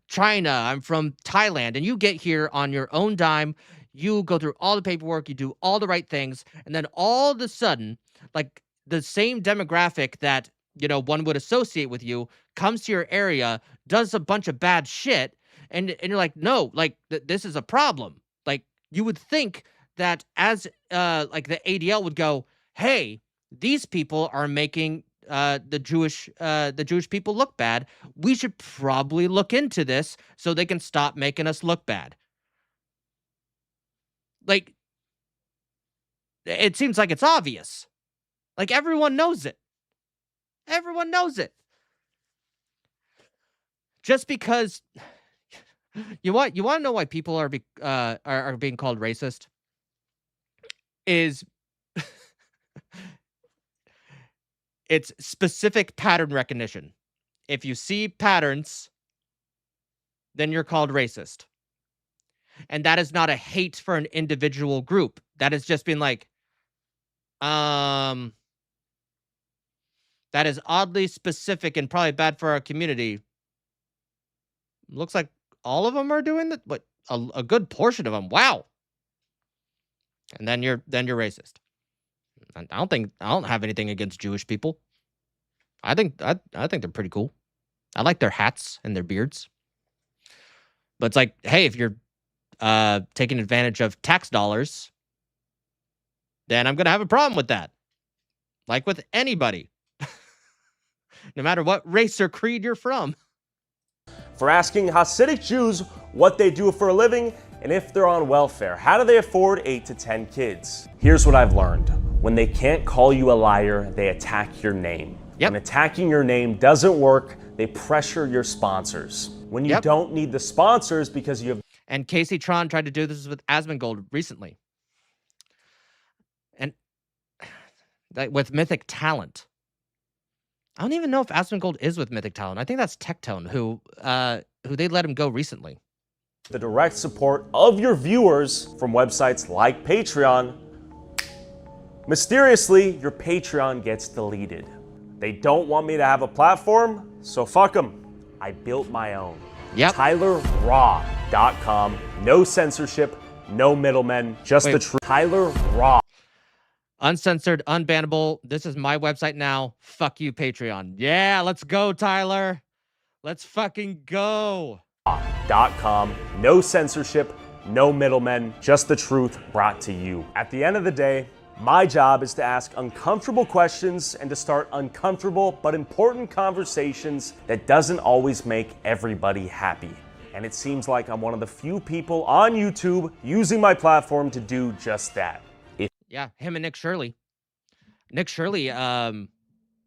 China, I'm from Thailand, and you get here on your own dime. You go through all the paperwork, you do all the right things, and then all of a sudden, like the same demographic that one would associate with you comes to your area, does a bunch of bad shit, and you're like, no, like this is a problem. Like you would think that as like the ADL would go, hey, these people are making the Jewish people look bad. We should probably look into this so they can stop making us look bad. Like, it seems like it's obvious. Like everyone knows it. Everyone knows it. Just because you want to know why people are being called racist is it's specific pattern recognition. If you see patterns, then you're called racist. And that is not a hate for an individual group. That is just being like, that is oddly specific and probably bad for our community. Looks like all of them are doing that, but a good portion of them. Wow. And then you're racist. I don't have anything against Jewish people. I think they're pretty cool. I like their hats and their beards. But it's like, hey, if you're taking advantage of tax dollars, then I'm going to have a problem with that. Like with anybody. No matter what race or creed you're from. For asking Hasidic Jews what they do for a living and if they're on welfare. How do they afford 8 to 10 kids? Here's what I've learned. When they can't call you a liar, they attack your name. When attacking your name doesn't work, they pressure your sponsors. When you don't need the sponsors because you have... And Casey Tron tried to do this with Asmongold recently. And with Mythic Talent. I don't even know if Asmongold is with Mythic Talent. I think that's Tectone, who they let him go recently. The direct support of your viewers from websites like Patreon. Mysteriously, your Patreon gets deleted. They don't want me to have a platform, so fuck them. I built my own. TylerRaw.com. No censorship, no middlemen, just the truth. Tyler Raw. Uncensored, unbannable. This is my website now. Fuck you, Patreon. Yeah, let's go, Tyler. Let's fucking go. .com. No censorship, no middlemen, just the truth brought to you. At the end of the day, my job is to ask uncomfortable questions and to start uncomfortable but important conversations that doesn't always make everybody happy. And it seems like I'm one of the few people on YouTube using my platform to do just that. Yeah, him and Nick Shirley. Nick Shirley, I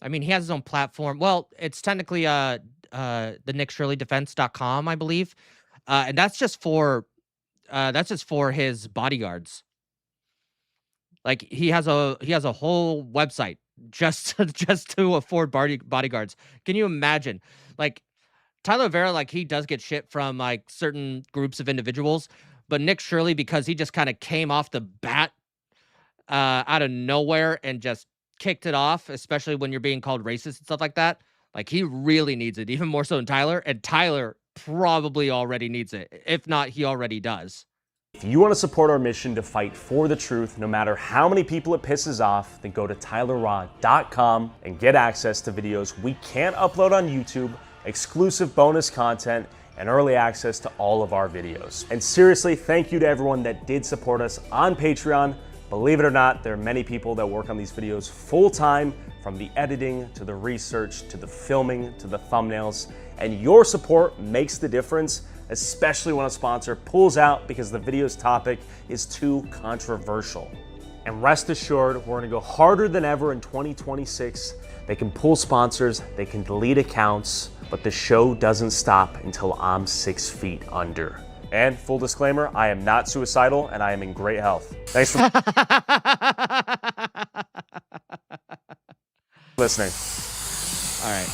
mean, he has his own platform. Well, it's technically the NickShirleyDefense.com, I believe. And that's just for his bodyguards. Like he has a whole website just to afford bodyguards. Can you imagine? Like Tyler Vera, like he does get shit from like certain groups of individuals, but Nick Shirley, because he just kind of came off the bat out of nowhere and just kicked it off, especially when you're being called racist and stuff like that. Like, he really needs it, even more so than Tyler. And Tyler probably already needs it. If not, he already does. If you want to support our mission to fight for the truth, no matter how many people it pisses off, then go to tylerraw.com and get access to videos we can't upload on YouTube, exclusive bonus content, and early access to all of our videos. And seriously, thank you to everyone that did support us on Patreon. Believe it or not, there are many people that work on these videos full time, from the editing to the research to the filming to the thumbnails. And your support makes the difference, especially when a sponsor pulls out because the video's topic is too controversial. And rest assured, we're gonna go harder than ever in 2026. They can pull sponsors, they can delete accounts, but the show doesn't stop until I'm 6 feet under. And full disclaimer, I am not suicidal and I am in great health. Thanks for listening. All right.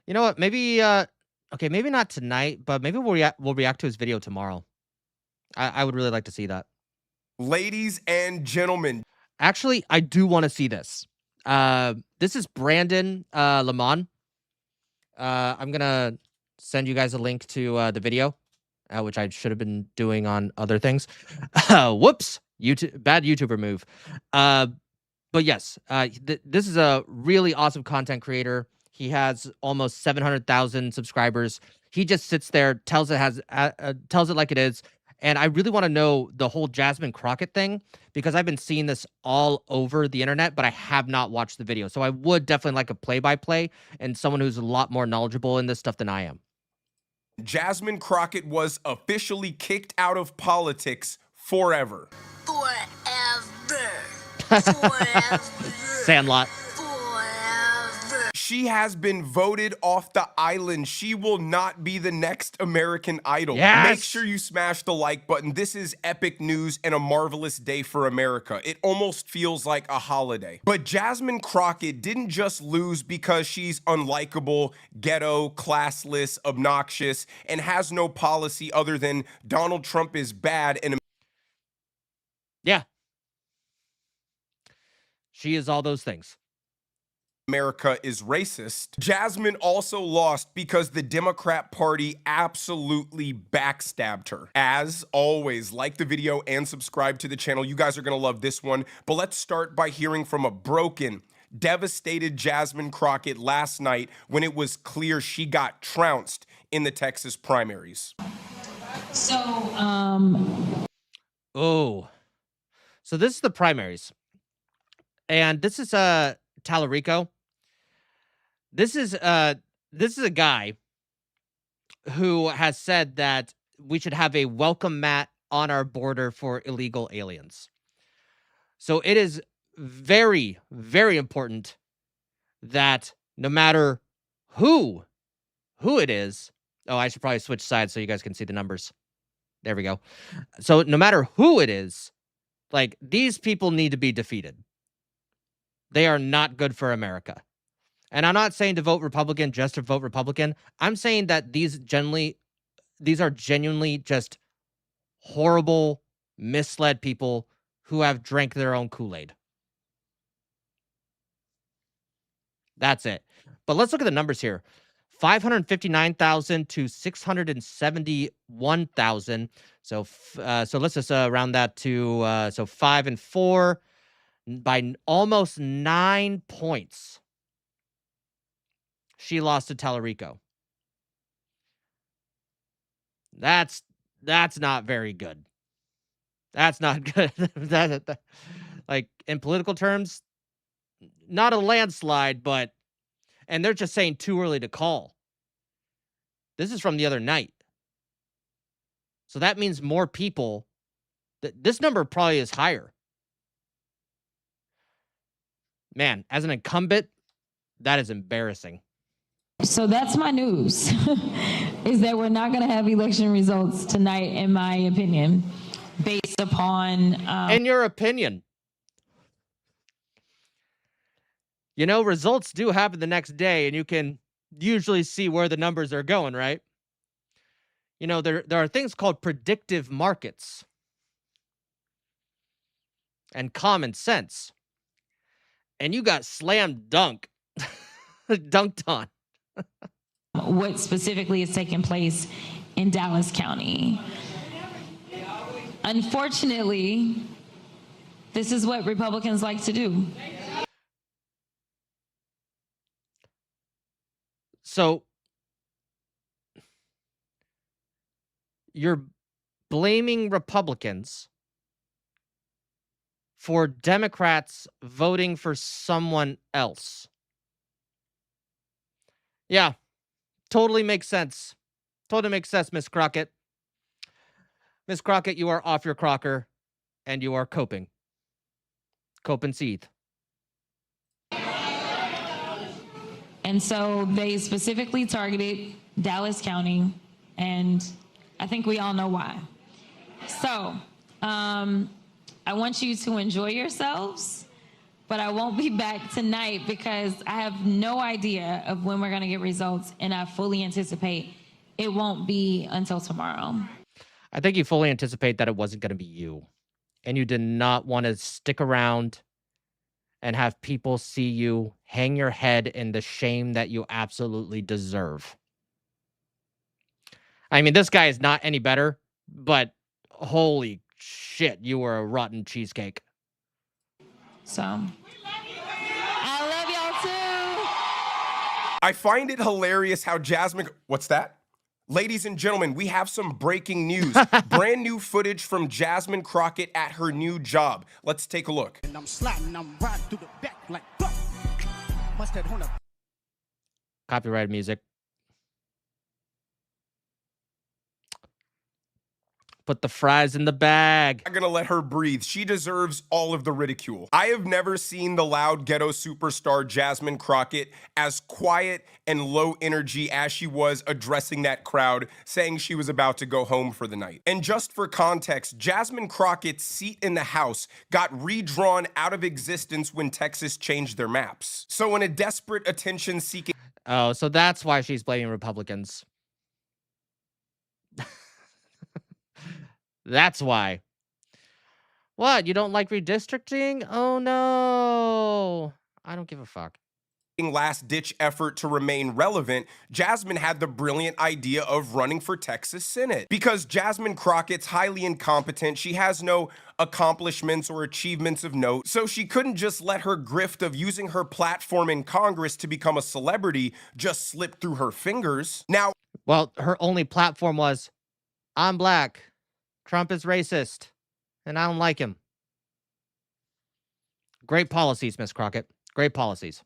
You know what? Maybe, okay, maybe not tonight, but maybe we'll react to his video tomorrow. I would really like to see that. Ladies and gentlemen. Actually, I do want to see this. This is Brandon Lamont. I'm going to send you guys a link to the video, which I should have been doing on other things. Whoops. Bad YouTuber move. But yes, this is a really awesome content creator. He has almost 700,000 subscribers. He just sits there, tells it like it is. And I really want to know the whole Jasmine Crockett thing, because I've been seeing this all over the internet, but I have not watched the video. So I would definitely like a play-by-play and someone who's a lot more knowledgeable in this stuff than I am. Jasmine Crockett was officially kicked out of politics forever. Sandlot. She has been voted off the island. She will not be the next American Idol. Yes! Make sure you smash the like button. This is epic news and a marvelous day for America. It almost feels like a holiday. But Jasmine Crockett didn't just lose because she's unlikable, ghetto, classless, obnoxious, and has no policy other than Donald Trump is bad and yeah. She is all those things. America is racist. Jasmine also lost because the Democrat Party absolutely backstabbed her. As always, like the video and subscribe to the channel. You guys are gonna love this one. But let's start by hearing from a broken, devastated Jasmine Crockett last night when it was clear she got trounced in the Texas primaries. So this is the primaries. And this is Tallarico. This is a guy who has said that we should have a welcome mat on our border for illegal aliens. So it is very, very important that no matter who it is, oh, I should probably switch sides so you guys can see the numbers. There we go. So no matter who it is, like, these people need to be defeated. They are not good for America. And I'm not saying to vote Republican just to vote Republican. I'm saying that these are genuinely just horrible, misled people who have drank their own Kool-Aid. That's it. But let's look at the numbers here. 559,000 to 671,000. So let's just round that to so 5 and 4 by almost 9 points. She lost to Tallarico. That's not very good. That's not good. Like, in political terms, not a landslide, but, and they're just saying too early to call. This is from the other night. So that means more people, this number probably is higher. Man, as an incumbent, that is embarrassing. So that's my news, is that we're not going to have election results tonight, in my opinion, based upon... In your opinion. You know, results do happen the next day, and you can usually see where the numbers are going, right? You know, there are things called predictive markets and common sense. And you got slam dunk dunked on. What specifically is taking place in Dallas County. Unfortunately, this is what Republicans like to do. So you're blaming Republicans for Democrats voting for someone else. Yeah, totally makes sense. Totally makes sense, Miss Crockett. Miss Crockett, you are off your crocker, and you are coping. Cope and seethe. And so they specifically targeted Dallas County, and I think we all know why. So I want you to enjoy yourselves, but I won't be back tonight because I have no idea of when we're going to get results, and I fully anticipate it won't be until tomorrow. I think you fully anticipate that it wasn't going to be you, and you did not want to stick around and have people see you hang your head in the shame that you absolutely deserve. I mean, this guy is not any better, but holy shit, you were a rotten cheesecake. So, I love y'all too. I find it hilarious how Jasmine... What's that? Ladies and gentlemen, we have some breaking news. Brand new footage from Jasmine Crockett at her new job. Let's take a look. And I'm sliding, I'm riding through the back like mustard on a... Copyrighted music. Put the fries in the bag. I'm gonna let her breathe. She deserves all of the ridicule. I have never seen the loud ghetto superstar Jasmine Crockett as quiet and low energy as she was addressing that crowd, saying she was about to go home for the night. And just for context, Jasmine Crockett's seat in the House got redrawn out of existence when Texas changed their maps. So in a desperate attention-seeking... Oh, so that's why she's blaming Republicans. That's why. What? You don't like redistricting? Oh, no. I don't give a fuck. Last-ditch effort to remain relevant, Jasmine had the brilliant idea of running for Texas Senate. Because Jasmine Crockett's highly incompetent, she has no accomplishments or achievements of note, so she couldn't just let her grift of using her platform in Congress to become a celebrity just slip through her fingers. Now, well, her only platform was, I'm black. Trump is racist, and I don't like him. Great policies, Miss Crockett. Great policies.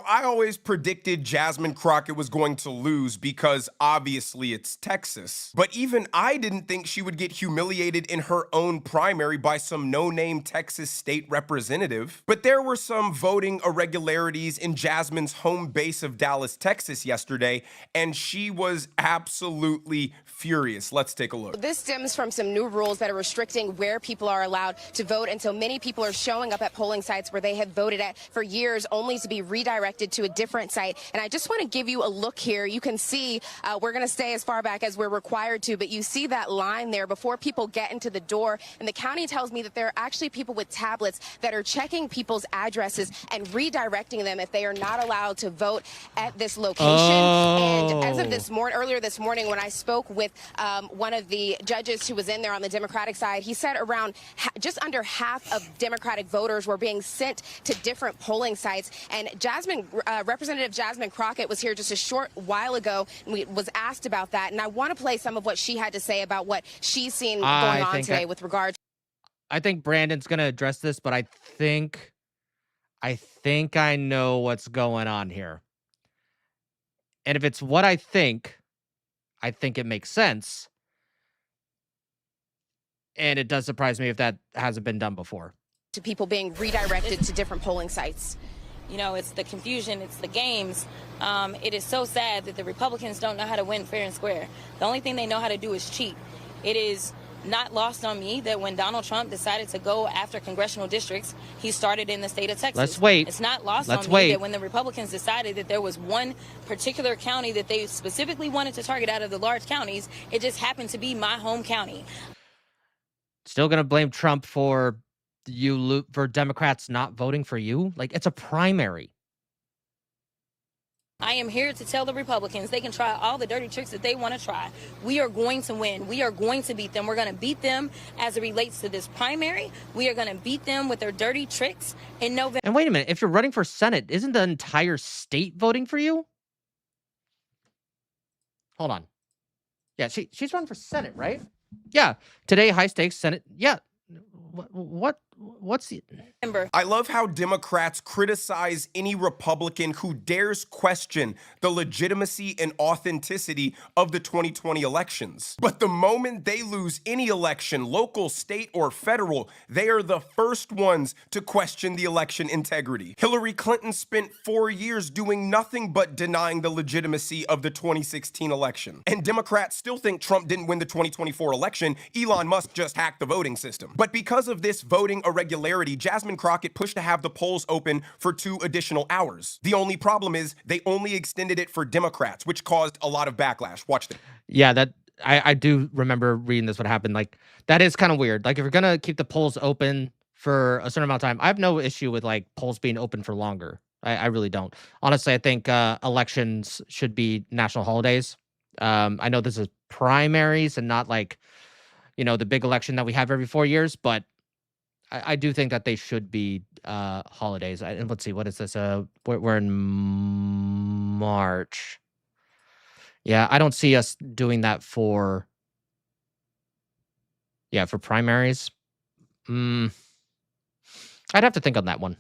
I always predicted Jasmine Crockett was going to lose because obviously it's Texas. But even I didn't think she would get humiliated in her own primary by some no-name Texas state representative. But there were some voting irregularities in Jasmine's home base of Dallas, Texas yesterday, and she was absolutely furious. Let's take a look. This stems from some new rules that are restricting where people are allowed to vote, and so many people are showing up at polling sites where they have voted at for years only to be redirected to a different site. And I just want to give you a look here. You can see we're going to stay as far back as we're required to, but you see that line there before people get into the door. And the county tells me that there are actually people with tablets that are checking people's addresses and redirecting them if they are not allowed to vote at this location. And as of this morning, earlier this morning, when I spoke with one of the judges who was in there on the Democratic side, he said around just under half of Democratic voters were being sent to different polling sites. And Representative Jasmine Crockett was here just a short while ago and was asked about that. And I want to play some of what she had to say about what she's seen going on today with regard. I think Brandon's going to address this, but I think I know what's going on here. And if it's what I think it makes sense. And it does surprise me if that hasn't been done before. To people being redirected to different polling sites. You know, it's the confusion, it's the games. It is so sad that the Republicans don't know how to win fair and square. The only thing they know how to do is cheat. It is not lost on me that when Donald Trump decided to go after congressional districts, he started in the state of Texas. Let's wait. It's not lost on me that when the Republicans decided that there was one particular county that they specifically wanted to target out of the large counties, it just happened to be my home county. Still going to blame Trump for Democrats not voting for you? Like, it's a primary. I am here to tell the Republicans they can try all the dirty tricks that they want to try. We are going to win. We are going to beat them. We're going to beat them as it relates to this primary. We are going to beat them with their dirty tricks in November. And wait a minute, if you're running for Senate, isn't the entire state voting for you? Hold on. Yeah, she's running for Senate, right? Yeah. Today, high stakes Senate. Yeah. What's the... I love how Democrats criticize any Republican who dares question the legitimacy and authenticity of the 2020 elections. But the moment they lose any election, local, state, or federal, they are the first ones to question the election integrity. Hillary Clinton spent 4 years doing nothing but denying the legitimacy of the 2016 election. And Democrats still think Trump didn't win the 2024 election. Elon Musk just hacked the voting system. But because of this voting irregularity, Jasmine Crockett pushed to have the polls open for 2 additional hours. The only problem is they only extended it for Democrats, which caused a lot of backlash. Watch this. Yeah, that I do remember reading this, what happened. Like, that is kind of weird. Like, if you're going to keep the polls open for a certain amount of time, I have no issue with, like, polls being open for longer. I really don't. Honestly, I think elections should be national holidays. I know this is primaries and not, like, you know, the big election that we have every 4 years, but I do think that they should be holidays. And let's see, what is this? We're in March. Yeah, I don't see us doing that for primaries. I'd have to think on that one.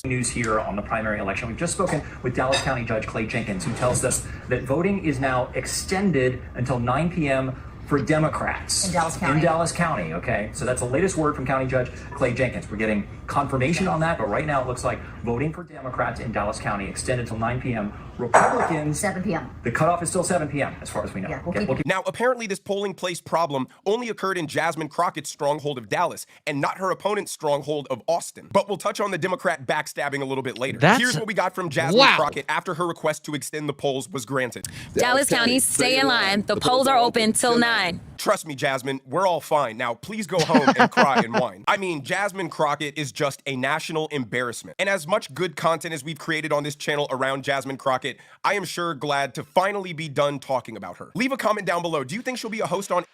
News here on the primary election. We've just spoken with Dallas County Judge Clay Jenkins, who tells us that voting is now extended until 9 p.m. for Democrats. In Dallas County. In Dallas County, okay? So that's the latest word from County Judge Clay Jenkins. We're getting confirmation on that, but right now it looks like voting for Democrats in Dallas County extended till 9 p.m. Republicans... 7 p.m. The cutoff is still 7 p.m. as far as we know. Yeah, Now, apparently this polling place problem only occurred in Jasmine Crockett's stronghold of Dallas and not her opponent's stronghold of Austin. But we'll touch on the Democrat backstabbing a little bit later. Here's what we got from Jasmine Crockett after her request to extend the polls was granted. Dallas County, stay in line. The polls are open till 9. Trust me, Jasmine, we're all fine. Now, please go home and cry and whine. I mean, Jasmine Crockett is just a national embarrassment. And as much good content as we've created on this channel around Jasmine Crockett, I am sure glad to finally be done talking about her. Leave a comment down below. Do you think she'll be a host on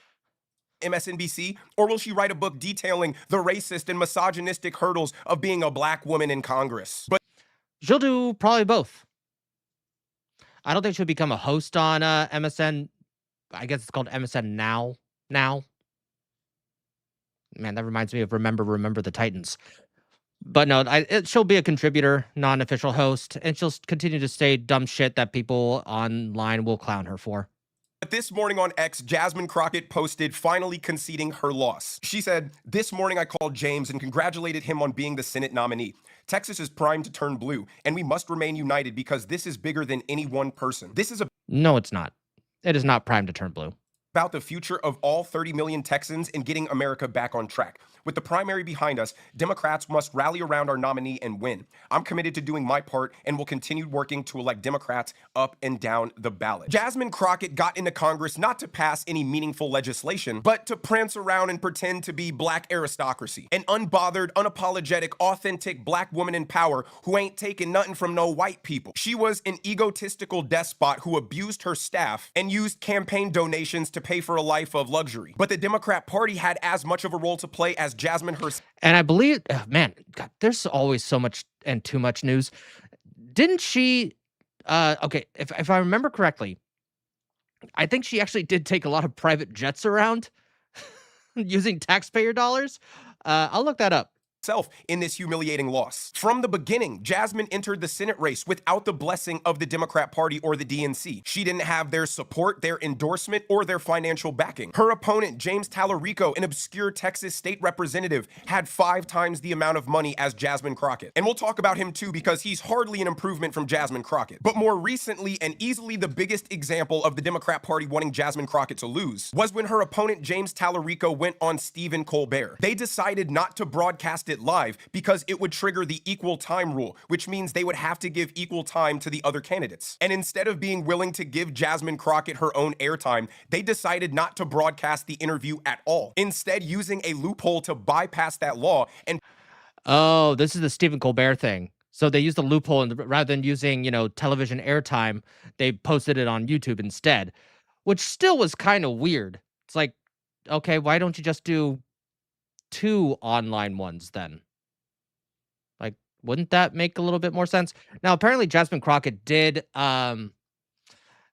MSNBC, or will she write a book detailing the racist and misogynistic hurdles of being a black woman in Congress? But she'll do probably both. I don't think she'll become a host on MSN. I guess it's called MSN Now. Man, that reminds me of Remember the Titans. But no, she'll be a contributor, non-official host, and she'll continue to say dumb shit that people online will clown her for. But this morning on X, Jasmine Crockett posted finally conceding her loss. She said, "This morning I called James and congratulated him on being the Senate nominee. Texas is primed to turn blue, and we must remain united because this is bigger than any one person. This is No, it's not. It is not primed to turn blue. About the future of all 30 million Texans and getting America back on track. With the primary behind us, Democrats must rally around our nominee and win. I'm committed to doing my part and will continue working to elect Democrats up and down the ballot." Jasmine Crockett got into Congress not to pass any meaningful legislation, but to prance around and pretend to be black aristocracy. An unbothered, unapologetic, authentic black woman in power who ain't taking nothing from no white people. She was an egotistical despot who abused her staff and used campaign donations to pay for a life of luxury. But the Democrat Party had as much of a role to play as Jasmine herself. And I believe, man, God, there's always so much and too much news. Didn't she, okay, if I remember correctly, I think she actually did take a lot of private jets around using taxpayer dollars. I'll look that up. In this humiliating loss. From the beginning, Jasmine entered the Senate race without the blessing of the Democrat Party or the DNC. She didn't have their support, their endorsement, or their financial backing. Her opponent, James Tallarico, an obscure Texas state representative, had 5 times the amount of money as Jasmine Crockett. And we'll talk about him too because he's hardly an improvement from Jasmine Crockett. But more recently, and easily the biggest example of the Democrat Party wanting Jasmine Crockett to lose, was when her opponent, James Tallarico, went on Stephen Colbert. They decided not to broadcast it live because it would trigger the equal time rule, which means they would have to give equal time to the other candidates. And instead of being willing to give Jasmine Crockett her own airtime, they decided not to broadcast the interview at all, instead using a loophole to bypass that law and... Oh, this is the Stephen Colbert thing. So they used the loophole, and rather than using, television airtime, they posted it on YouTube instead, which still was kind of weird. It's like, okay, why don't you just do 2 online ones then? Like, wouldn't that make a little bit more sense? Now, apparently Jasmine Crockett did, her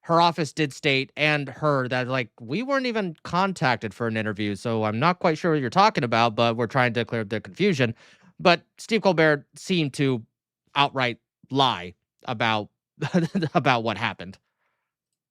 office did state, and her, that, like, we weren't even contacted for an interview, so I'm not quite sure what you're talking about, but we're trying to clear up the confusion. But Steve Colbert seemed to outright lie about about what happened.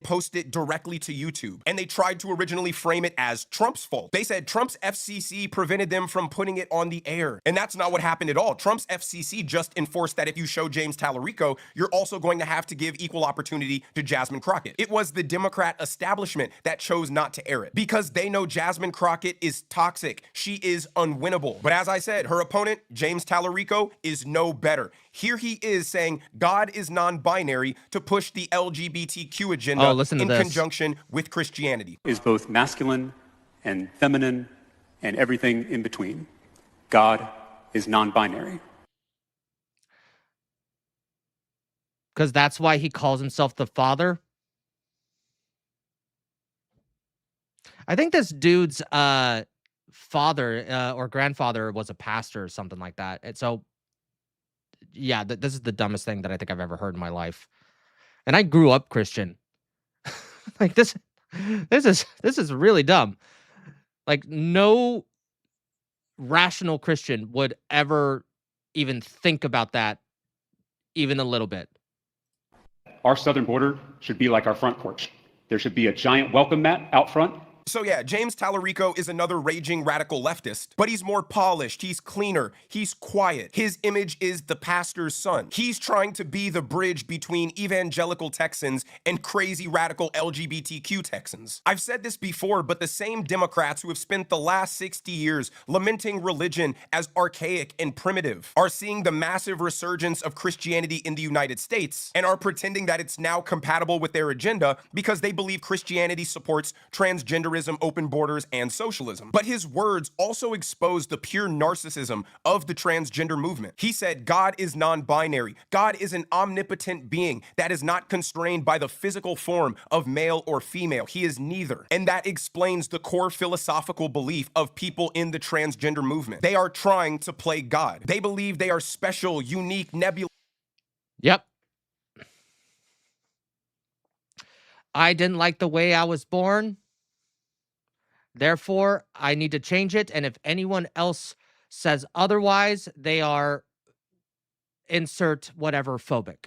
Post it directly to YouTube. And they tried to originally frame it as Trump's fault. They said Trump's FCC prevented them from putting it on the air. And that's not what happened at all. Trump's FCC just enforced that if you show James Tallarico, you're also going to have to give equal opportunity to Jasmine Crockett. It was the Democrat establishment that chose not to air it because they know Jasmine Crockett is toxic. She is unwinnable. But as I said, her opponent, James Tallarico, is no better. Here he is saying God is non-binary to push the LGBTQ agenda in conjunction with Christianity. Is both masculine and feminine and everything in between. God is non-binary. Because that's why he calls himself the Father. I think this dude's father or grandfather was a pastor or something like that. And so, yeah, this is the dumbest thing that I think I've ever heard in my life. And I grew up Christian. Like this is really dumb. Like no rational Christian would ever even think about that even a little bit. Our southern border should be like our front porch. There should be a giant welcome mat out front. So yeah, James Tallarico is another raging radical leftist, but he's more polished, he's cleaner, he's quiet. His image is the pastor's son. He's trying to be the bridge between evangelical Texans and crazy radical LGBTQ Texans. I've said this before, but the same Democrats who have spent the last 60 years lamenting religion as archaic and primitive are seeing the massive resurgence of Christianity in the United States and are pretending that it's now compatible with their agenda because they believe Christianity supports transgenderism, open borders, and socialism. But his words also expose the pure narcissism of the transgender movement. He said, God is non-binary. God is an omnipotent being that is not constrained by the physical form of male or female. He is neither. And that explains the core philosophical belief of people in the transgender movement. They are trying to play God. They believe they are special, unique, nebulous. Yep. I didn't like the way I was born. Therefore, I need to change it. And if anyone else says otherwise, they are insert whatever phobic.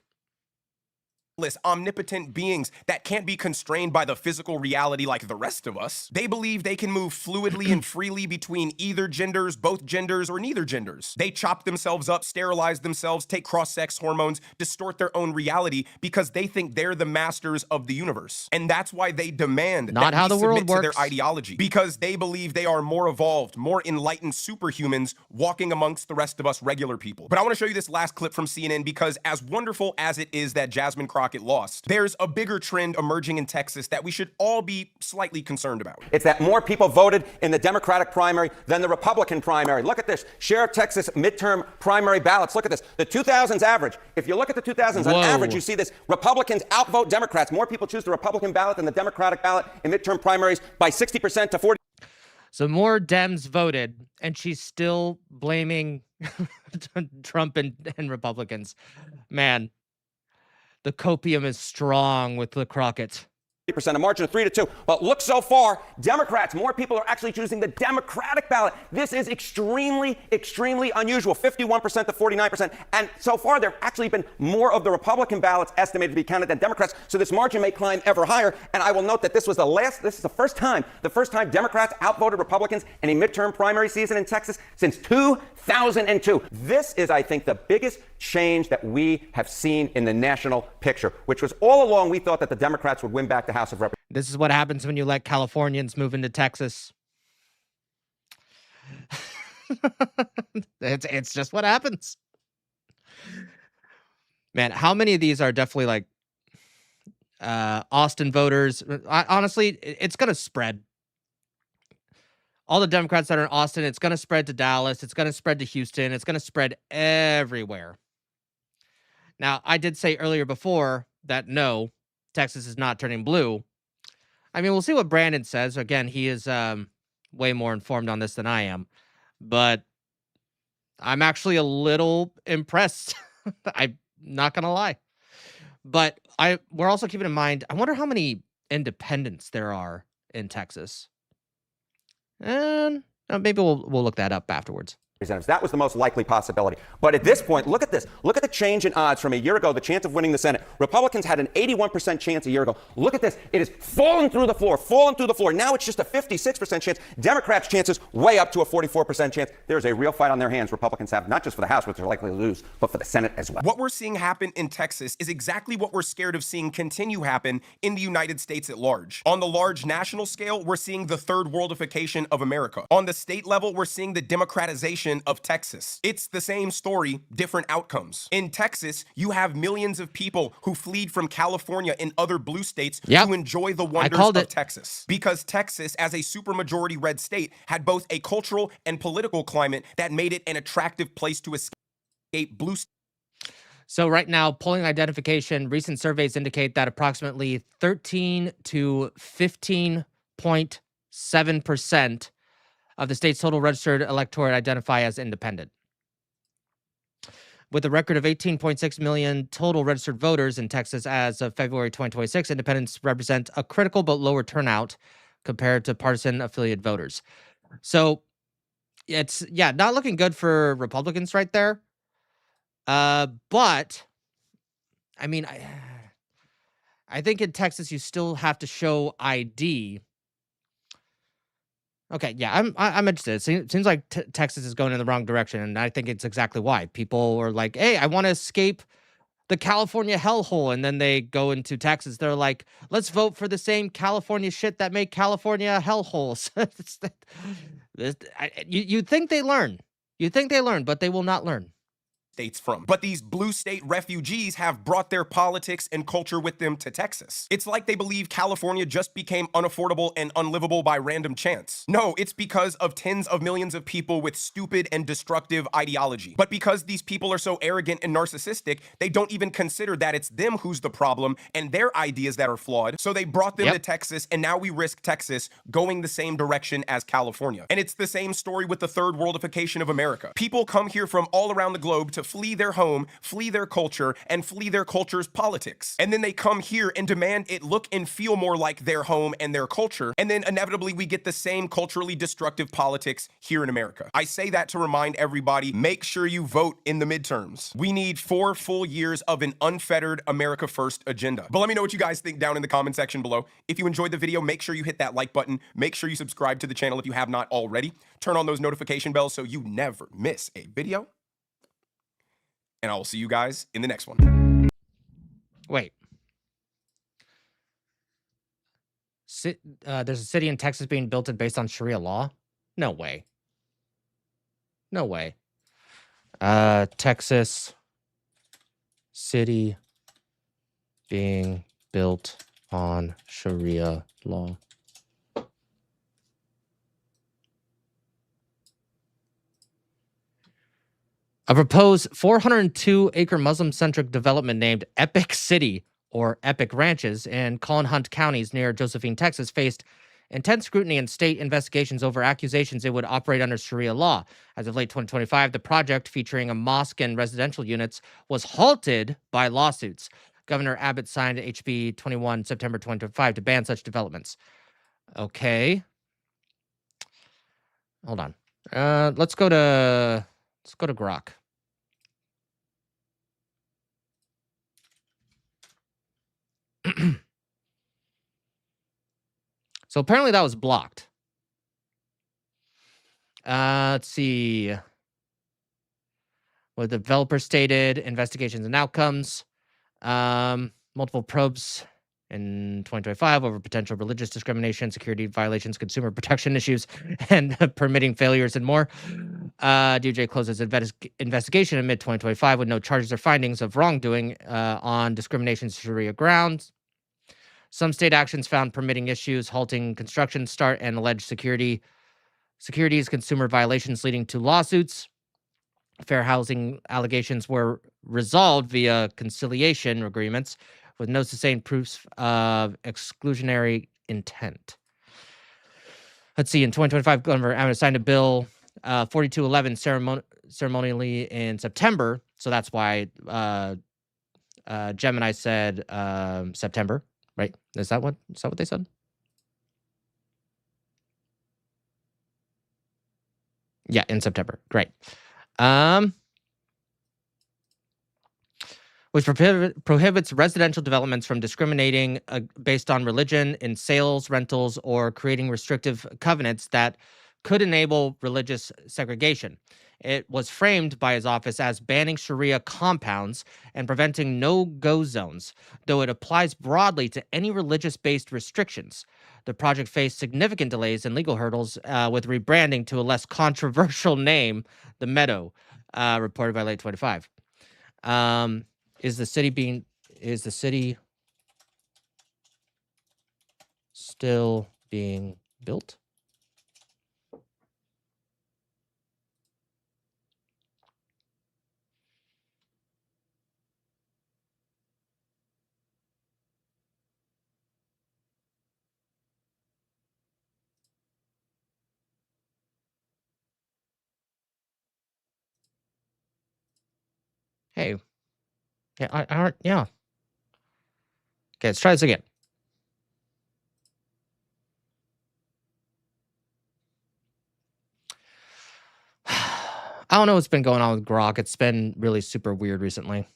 Omnipotent beings that can't be constrained by the physical reality like the rest of us. They believe they can move fluidly and freely between either genders, both genders, or neither genders. They chop themselves up, sterilize themselves, take cross-sex hormones, distort their own reality because they think they're the masters of the universe. And that's why they demand not that how we the world submit to works. their ideology, because they believe they are more evolved, more enlightened superhumans walking amongst the rest of us regular people. But I want to show you this last clip from CNN because as wonderful as it is that Jasmine Crockett lost, there's a bigger trend emerging in Texas that we should all be slightly concerned about. It's that more people voted in the Democratic primary than the Republican primary. Look at this. Share of Texas midterm primary ballots. Look at this. The 2000s average. If you look at the 2000s on average, you see this. Republicans outvote Democrats. More people choose the Republican ballot than the Democratic ballot in midterm primaries by 60% to 40%. So more Dems voted, and she's still blaming Trump and Republicans. Man. The copium is strong with the Crockett. A margin of 3-2. But look so far, Democrats, more people are actually choosing the Democratic ballot. This is extremely, extremely unusual, 51% to 49%. And so far, there have actually been more of the Republican ballots estimated to be counted than Democrats. So this margin may climb ever higher. And I will note that this is the first time Democrats outvoted Republicans in a midterm primary season in Texas since 2002. This is, I think, the biggest change that we have seen in the national picture, which was all along we thought that the Democrats would win back the House of Representatives. This is what happens when you let Californians move into Texas. It's just what happens. Man, how many of these are definitely like Austin voters? Honestly, it's going to spread. All the Democrats that are in Austin, it's going to spread to Dallas. It's going to spread to Houston. It's going to spread everywhere. Now, I did say earlier before that no, Texas is not turning blue. I mean, we'll see what Brandon says. Again, he is way more informed on this than I am. But I'm actually a little impressed. I'm not going to lie. But we're also keeping in mind, I wonder how many independents there are in Texas. And maybe we'll look that up afterwards. That was the most likely possibility. But at this point, look at this. Look at the change in odds from a year ago, the chance of winning the Senate. Republicans had an 81% chance a year ago. Look at this. It is falling through the floor, Now it's just a 56% chance. Democrats' chances way up to a 44% chance. There's a real fight on their hands Republicans have, not just for the House, which they're likely to lose, but for the Senate as well. What we're seeing happen in Texas is exactly what we're scared of seeing continue happen in the United States at large. On the large national scale, we're seeing the third worldification of America. On the state level, we're seeing the democratization of Texas. It's the same story, different outcomes. In Texas, you have millions of people who fled from California and other blue states to enjoy the wonders of Texas. Because Texas, as a supermajority red state, had both a cultural and political climate that made it an attractive place to escape blue states. So right now, polling identification, recent surveys indicate that approximately 13 to 15.7% of the state's total registered electorate identify as independent. With a record of 18.6 million total registered voters in Texas as of February 2026, independents represent a critical but lower turnout compared to partisan affiliate voters. So it's, not looking good for Republicans right there. But, I mean, I think in Texas you still have to show ID. Okay, I'm interested. It seems like Texas is going in the wrong direction, and I think it's exactly why. People are like, hey, I want to escape the California hellhole, and then they go into Texas. They're like, let's vote for the same California shit that make California hellholes. You'd think they learn. You'd think they learn, but they will not learn. States from. But these blue state refugees have brought their politics and culture with them to Texas. It's like they believe California just became unaffordable and unlivable by random chance. No, it's because of tens of millions of people with stupid and destructive ideology. But because these people are so arrogant and narcissistic, they don't even consider that it's them who's the problem and their ideas that are flawed. So they brought them to Texas, and now we risk Texas going the same direction as California. And it's the same story with the third worldification of America. People come here from all around the globe to flee their home, flee their culture, and flee their culture's politics. And then they come here and demand it look and feel more like their home and their culture. And then inevitably we get the same culturally destructive politics here in America. I say that to remind everybody, make sure you vote in the midterms. We need 4 full years of an unfettered America First agenda. But let me know what you guys think down in the comment section below. If you enjoyed the video, make sure you hit that like button. Make sure you subscribe to the channel if you have not already. Turn on those notification bells so you never miss a video. And I will see you guys in the next one. Wait. There's a city in Texas being built and based on Sharia law? No way. No way. Texas city being built on Sharia law. A proposed 402-acre Muslim-centric development named Epic City, or Epic Ranches, in Colin Hunt counties near Josephine, Texas, faced intense scrutiny and state investigations over accusations it would operate under Sharia law. As of late 2025, the project, featuring a mosque and residential units, was halted by lawsuits. Governor Abbott signed HB 21 September 2025 to ban such developments. Okay. Hold on. Let's go to Grok. So apparently that was blocked. Let's see. What the developer stated, investigations and outcomes. Multiple probes in 2025 over potential religious discrimination, security violations, consumer protection issues, and permitting failures and more. DOJ closes investigation in mid-2025 with no charges or findings of wrongdoing on discrimination Sharia grounds. Some state actions found permitting issues, halting construction start, and alleged securities, consumer violations leading to lawsuits. fair housing allegations were resolved via conciliation agreements with no sustained proofs of exclusionary intent. Let's see, in 2025, Governor Abbott signed a bill 4211 ceremonially in September. So that's why Gemini said September, right? Is that what they said? Yeah, in September. Great. Which prohibits residential developments from discriminating based on religion in sales, rentals, or creating restrictive covenants that could enable religious segregation. It was framed by his office as banning Sharia compounds and preventing no-go zones, though it applies broadly to any religious-based restrictions. The project faced significant delays and legal hurdles with rebranding to a less controversial name, the Meadow, reported by late 25. Is the city still being built? Hey. Yeah, yeah. Okay, let's try this again. I don't know what's been going on with Grok. It's been really super weird recently.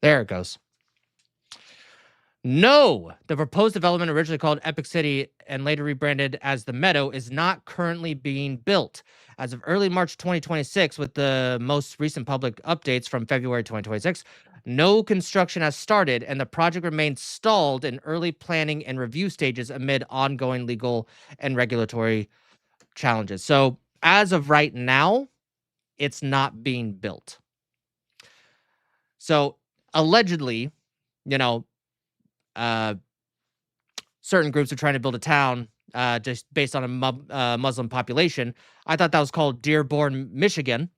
There it goes. No, the proposed development, originally called Epic City and later rebranded as the Meadow, is not currently being built. As of early March 2026, with the most recent public updates from February 2026, no construction has started, and the project remains stalled in early planning and review stages amid ongoing legal and regulatory challenges. So, as of right now, it's not being built. So, allegedly, certain groups are trying to build a town just based on a Muslim population. I thought that was called Dearborn, Michigan.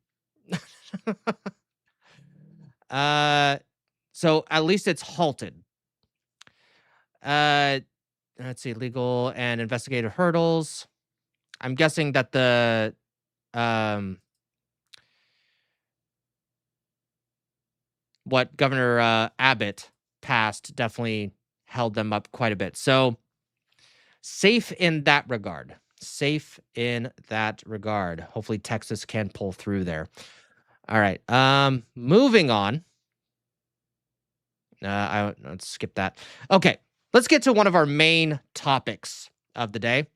So at least it's halted. Let's see, legal and investigative hurdles. I'm guessing that the what Governor Abbott passed definitely held them up quite a bit. So safe in that regard. Safe in that regard. Hopefully Texas can pull through there. All right. Moving on. Let's skip that. Okay. Let's get to one of our main topics of the day.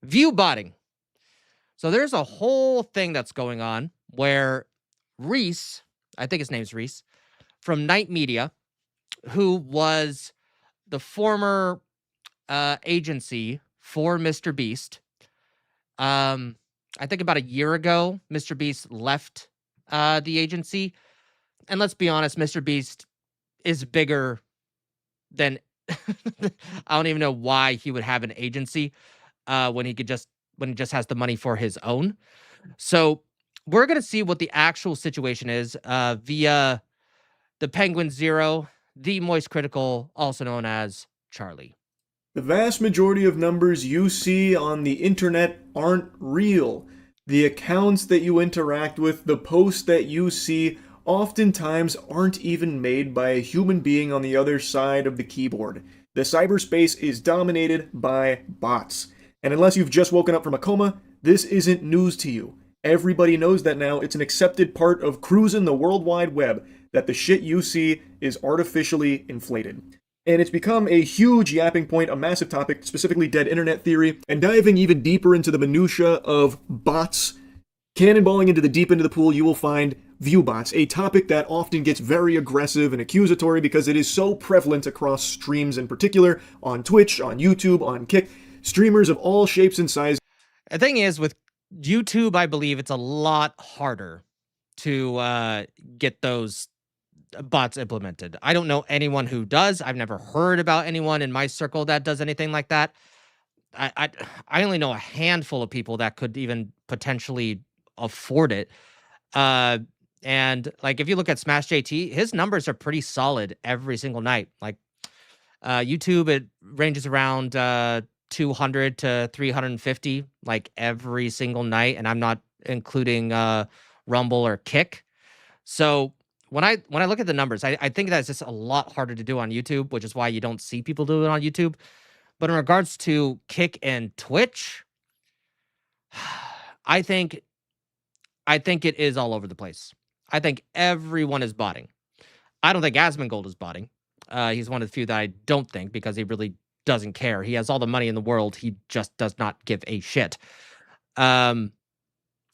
View botting. So there's a whole thing that's going on where Reese, I think his name's Reese, from Night Media, who was the former agency for Mr. Beast. I think about a year ago, Mr. Beast left the agency. And let's be honest, Mr. Beast is bigger than I don't even know why he would have an agency when he just has the money for his own. So we're gonna see what the actual situation is via the Penguin Zero, the Moist Critical, also known as Charlie. The vast majority of numbers you see on the internet aren't real. The accounts that you interact with, the posts that you see, oftentimes aren't even made by a human being on the other side of the keyboard. The cyberspace is dominated by bots. And unless you've just woken up from a coma, this isn't news to you. Everybody knows that now. It's an accepted part of cruising the World Wide Web, that the shit you see is artificially inflated. And it's become a huge yapping point, a massive topic, specifically dead internet theory, and diving even deeper into the minutia of bots, cannonballing into the deep end of the pool, you will find view bots, a topic that often gets very aggressive and accusatory because it is so prevalent across streams in particular, on Twitch, on YouTube, on Kick, streamers of all shapes and sizes. The thing is, with YouTube, I believe it's a lot harder to get those bots implemented. I don't know anyone who does. I've never heard about anyone in my circle that does anything like that. I only know a handful of people that could even potentially afford it. And like if you look at Smash JT, his numbers are pretty solid every single night. Like YouTube, it ranges around 200 to 350 like every single night, and I'm not including Rumble or Kick. So when I look at the numbers, I think that's just a lot harder to do on YouTube, which is why you don't see people do it on YouTube. But in regards to Kick and Twitch, I think it is all over the place. I think everyone is botting. I don't think Asmongold is botting. He's one of the few that I don't think, because he really doesn't care. He has all the money in the world. He just does not give a shit. I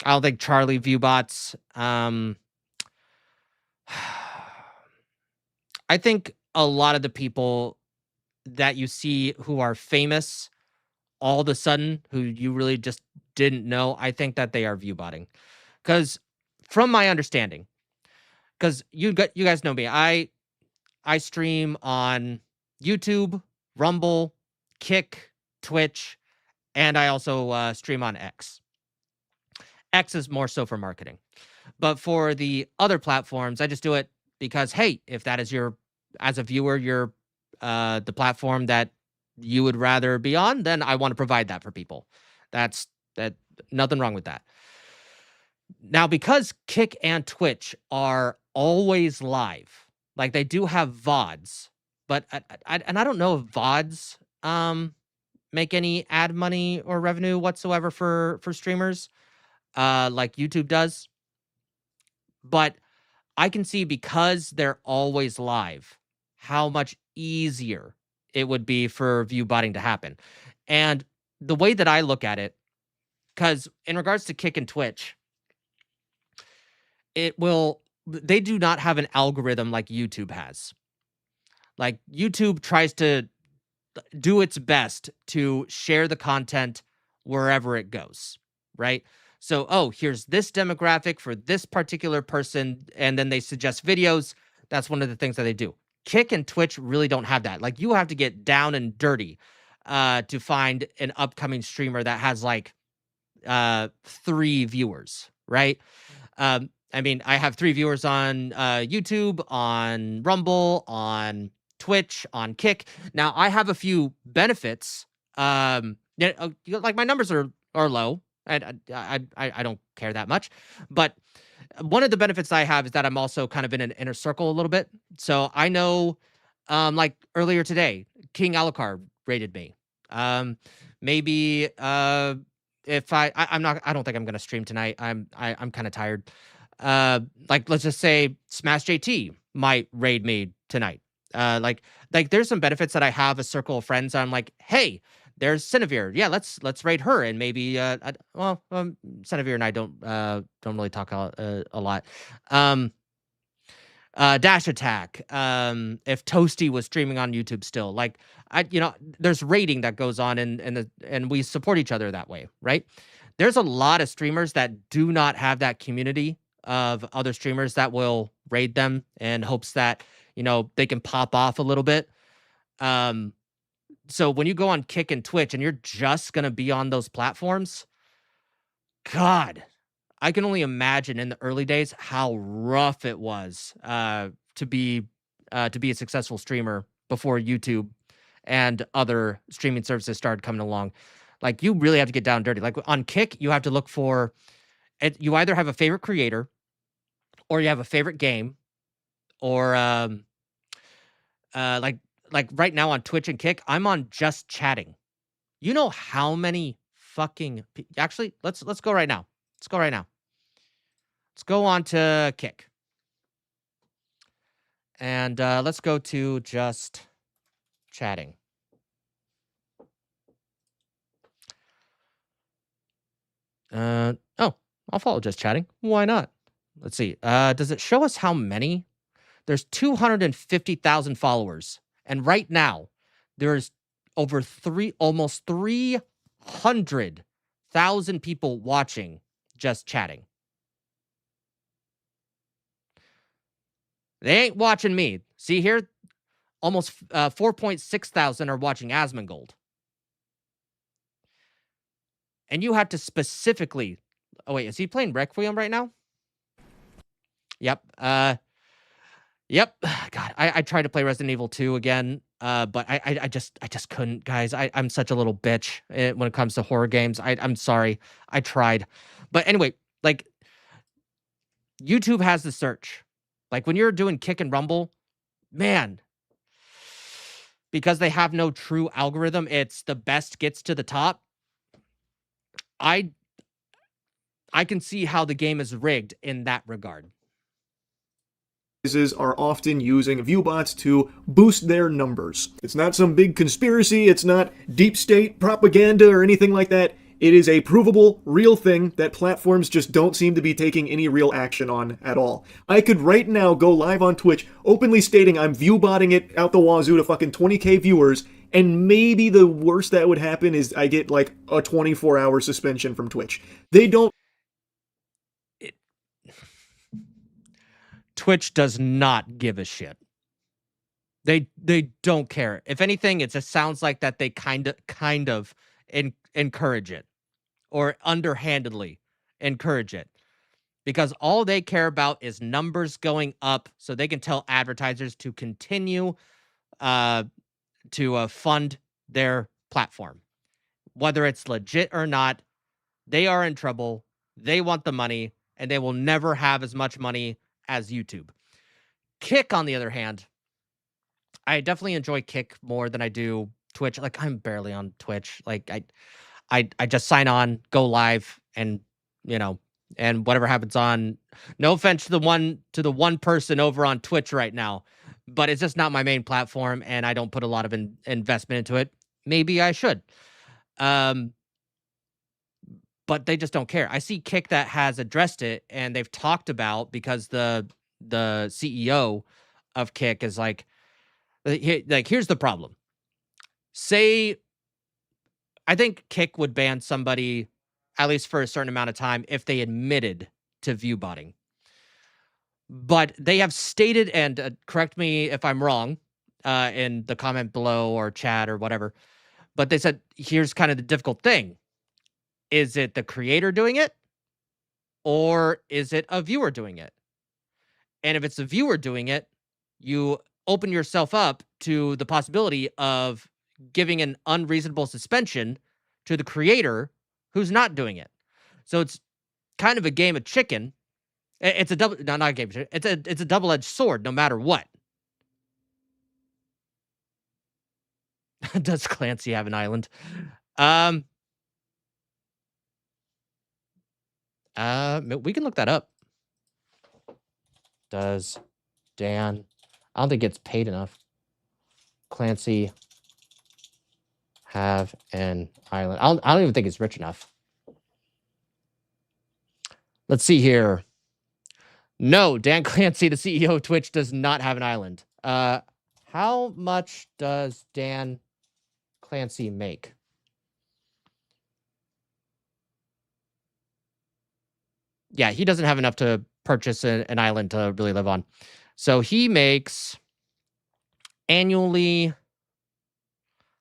don't think Charlie Viewbots. I think a lot of the people that you see who are famous all of a sudden, who you really just didn't know, I think that they are viewbotting. Because from my understanding, because you guys know me, I stream on YouTube, Rumble, Kick, Twitch, and I also stream on X. X is more so for marketing. But for the other platforms, I just do it because, hey, if that is your, as a viewer, your the platform that you would rather be on, then I want to provide that for people. That's nothing wrong with that. Now, because Kick and Twitch are always live, like they do have VODs, but I don't know if VODs make any ad money or revenue whatsoever for streamers, like YouTube does. But I can see, because they're always live, how much easier it would be for view botting to happen. And the way that I look at it, because in regards to Kick and Twitch, they do not have an algorithm like YouTube has. Like YouTube tries to do its best to share the content wherever it goes, right? So, oh, here's this demographic for this particular person, and then they suggest videos. That's one of the things that they do. Kick and Twitch really don't have that. Like, you have to get down and dirty to find an upcoming streamer that has like 3 viewers, right? I mean, I have 3 viewers on YouTube, on Rumble, on Twitch, on Kick. Now, I have a few benefits. Like my numbers are low. I don't care that much. But one of the benefits I have is that I'm also kind of in an inner circle a little bit. So I know, like earlier today, King Alucard rated me. Maybe if I don't think I'm gonna stream tonight. I'm kind of tired. Like, let's just say Smash JT might raid me tonight. Like there's some benefits that I have a circle of friends. I'm like, hey, there's Cinevere. Yeah, let's raid her, and maybe Cinevere and I don't really talk a lot. Dash Attack. If Toasty was streaming on YouTube still, like there's raiding that goes on, and we support each other that way, right? There's a lot of streamers that do not have that community of other streamers that will raid them in hopes that they can pop off a little bit. So when you go on Kick and Twitch and you're just going to be on those platforms, God, I can only imagine in the early days how rough it was to be a successful streamer before YouTube and other streaming services started coming along. Like, you really have to get down dirty. Like on Kick, you have to look for it. You either have a favorite creator, or you have a favorite game, or like right now on Twitch and Kick, I'm on just chatting. You know how many fucking actually, let's go right now. Let's go right now. Let's go on to Kick. And let's go to just chatting. Oh, I'll follow just chatting. Why not? Let's see. Does it show us how many? There's 250,000 followers. And right now, there's almost 300,000 people watching just chatting. They ain't watching me. See here? Almost 4.6 thousand are watching Asmongold. and you have to specifically... Oh, wait, is he playing Requiem right now? Yep. Yep. God, I tried to play Resident Evil 2 again, but I just couldn't, guys. I'm such a little bitch when it comes to horror games. I'm sorry. I tried. But anyway, like, YouTube has the search. Like, when you're doing Kick and Rumble, man, because they have no true algorithm, it's the best gets to the top. I can see how the game is rigged in that regard. Are often using viewbots to boost their numbers. It's not some big conspiracy, it's not deep state propaganda or anything like that. It is a provable, real thing that platforms just don't seem to be taking any real action on at all. I could right now go live on Twitch, openly stating I'm viewbotting it out the wazoo to fucking 20k viewers, and maybe the worst that would happen is I get like a 24-hour suspension from Twitch. They don't... Twitch does not give a shit. They don't care. If anything, it just sounds like that they kind of encourage it, or underhandedly encourage it, because all they care about is numbers going up, so they can tell advertisers to continue to fund their platform, whether it's legit or not. They are in trouble. They want the money, and they will never have as much money as YouTube. Kick, on the other hand, I definitely enjoy Kick more than I do Twitch. Like, I'm barely on Twitch. Like, I just sign on, go live, and and whatever happens on. No offense to the one person over on Twitch right now, but it's just not my main platform, and I don't put a lot of investment into it. Maybe I should. But they just don't care. I see Kick that has addressed it, and they've talked about, because the CEO of Kick is like, here's the problem. Say, I think Kick would ban somebody, at least for a certain amount of time, if they admitted to viewbotting. But they have stated, and correct me if I'm wrong, in the comment below or chat or whatever, but they said, here's kind of the difficult thing. Is it the creator doing it, or is it a viewer doing it? And if it's a viewer doing it, you open yourself up to the possibility of giving an unreasonable suspension to the creator who's not doing it. So it's kind of a game of chicken. It's a not a game of chicken. It's a double-edged sword, no matter what. Does Clancy have an island? We can look that up. Does Dan... I don't think it's paid enough. Clancy have an island. I don't even think it's rich enough. Let's see here. No, Dan Clancy, the CEO of Twitch, does not have an island. How much does Dan Clancy make? Yeah, he doesn't have enough to purchase an island to really live on. So he makes annually,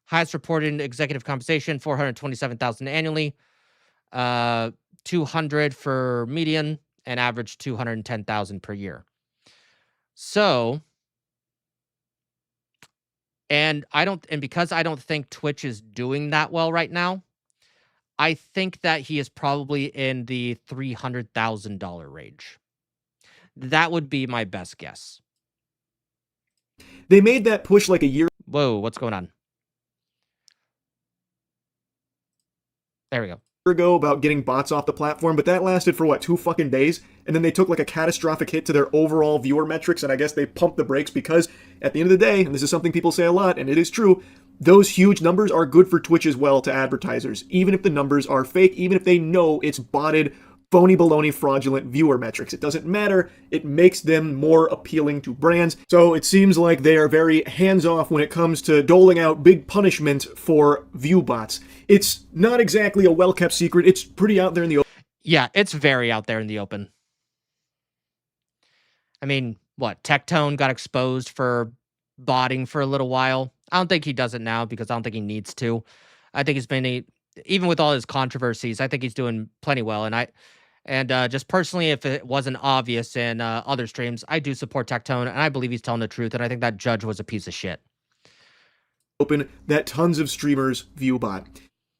highest reported executive compensation, $427,000 annually, 200 for median, and average 210,000 per year. So, and because I don't think Twitch is doing that well right now, I think that he is probably in the $300,000 range. That would be my best guess. They made that push like a year. Whoa, what's going on? There we go. Ago about getting bots off the platform, but that lasted for what, 2 fucking days? And then they took like a catastrophic hit to their overall viewer metrics, and I guess they pumped the brakes because at the end of the day, and this is something people say a lot, and it is true, those huge numbers are good for Twitch as well to advertisers, even if the numbers are fake, even if they know it's botted, phony baloney, fraudulent viewer metrics. It doesn't matter. It makes them more appealing to brands. So it seems like they are very hands-off when it comes to doling out big punishment for view bots. It's not exactly a well-kept secret. It's pretty out there in the open. Yeah, it's very out there in the open. I mean, what? Tectone got exposed for botting for a little while. I don't think he does it now because I don't think he needs to. I think it's mainly even with all his controversies, I think he's doing plenty well. And just personally, if it wasn't obvious in other streams, I do support Tectone, and I believe he's telling the truth. And I think that judge was a piece of shit. Open that tons of streamers view bot.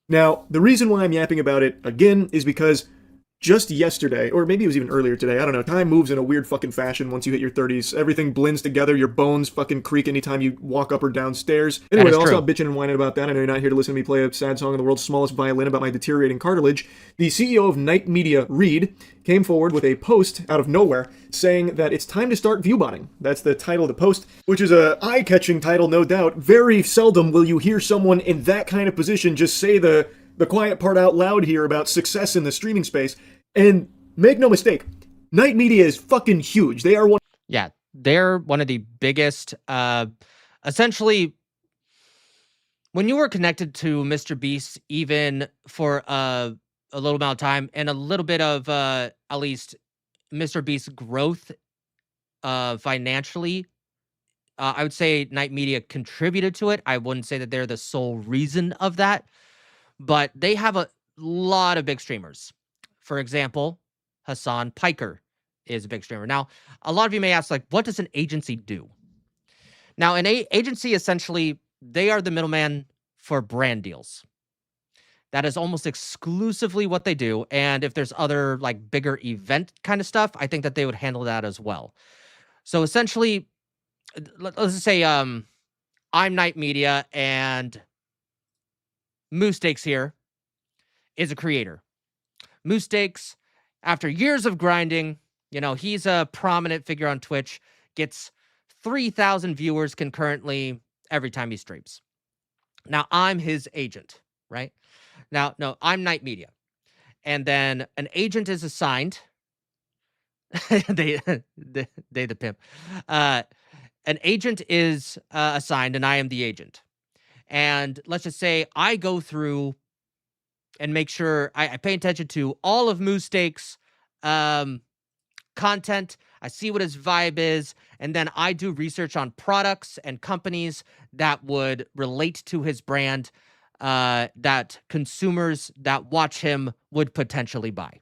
Now, the reason why I'm yapping about it again is because just yesterday, or maybe it was even earlier today, I don't know, time moves in a weird fucking fashion once you hit your 30s. Everything blends together, your bones fucking creak anytime you walk up or down stairs. Anyway, I'll stop bitching and whining about that. I know you're not here to listen to me play a sad song on the world's smallest violin about my deteriorating cartilage. The CEO of Night Media, Reed, came forward with a post out of nowhere saying that it's time to start viewbotting. That's the title of the post, which is a eye-catching title, no doubt. Very seldom will you hear someone in that kind of position just say the quiet part out loud here about success in the streaming space. And make no mistake, Night Media is fucking huge. They are one. Yeah, they're one of the biggest. Essentially, when you were connected to Mr. Beast, even for a little amount of time, and a little bit of at least Mr. Beast's growth financially, I would say Night Media contributed to it. I wouldn't say that they're the sole reason of that, but they have a lot of big streamers. For example, Hassan Piker is a big streamer. Now, a lot of you may ask, like, what does an agency do? Now, an agency, essentially, they are the middleman for brand deals. That is almost exclusively what they do. And if there's other, like, bigger event kind of stuff, I think that they would handle that as well. So, essentially, let's just say I'm Night Media and Moostakes here is a creator. Moostakes, after years of grinding, you know, he's a prominent figure on Twitch, gets 3,000 viewers concurrently every time he streams. Now, I'm his agent, right? Now, no, I'm Night Media. And then an agent is assigned. they the pimp. An agent is assigned, and I am the agent. And let's just say I go through and make sure I pay attention to all of Moostakes' content. I see what his vibe is, and then I do research on products and companies that would relate to his brand, that consumers that watch him would potentially buy.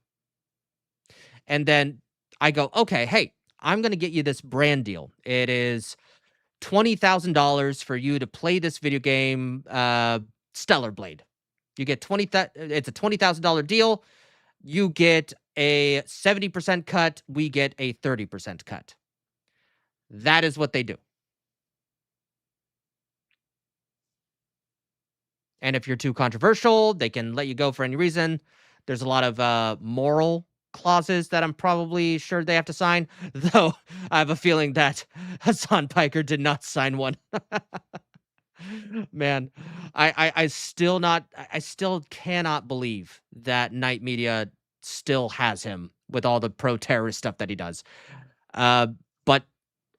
And then I go, okay, hey, I'm going to get you this brand deal. It is $20,000 for you to play this video game, Stellar Blade. You get it's a $20,000 deal. You get a 70% cut. We get a 30% cut. That is what they do. And if you're too controversial, they can let you go for any reason. There's a lot of moral clauses that I'm probably sure they have to sign, though I have a feeling that Hassan Piker did not sign one. Man, I still cannot believe that Night Media still has him with all the pro-terrorist stuff that he does. But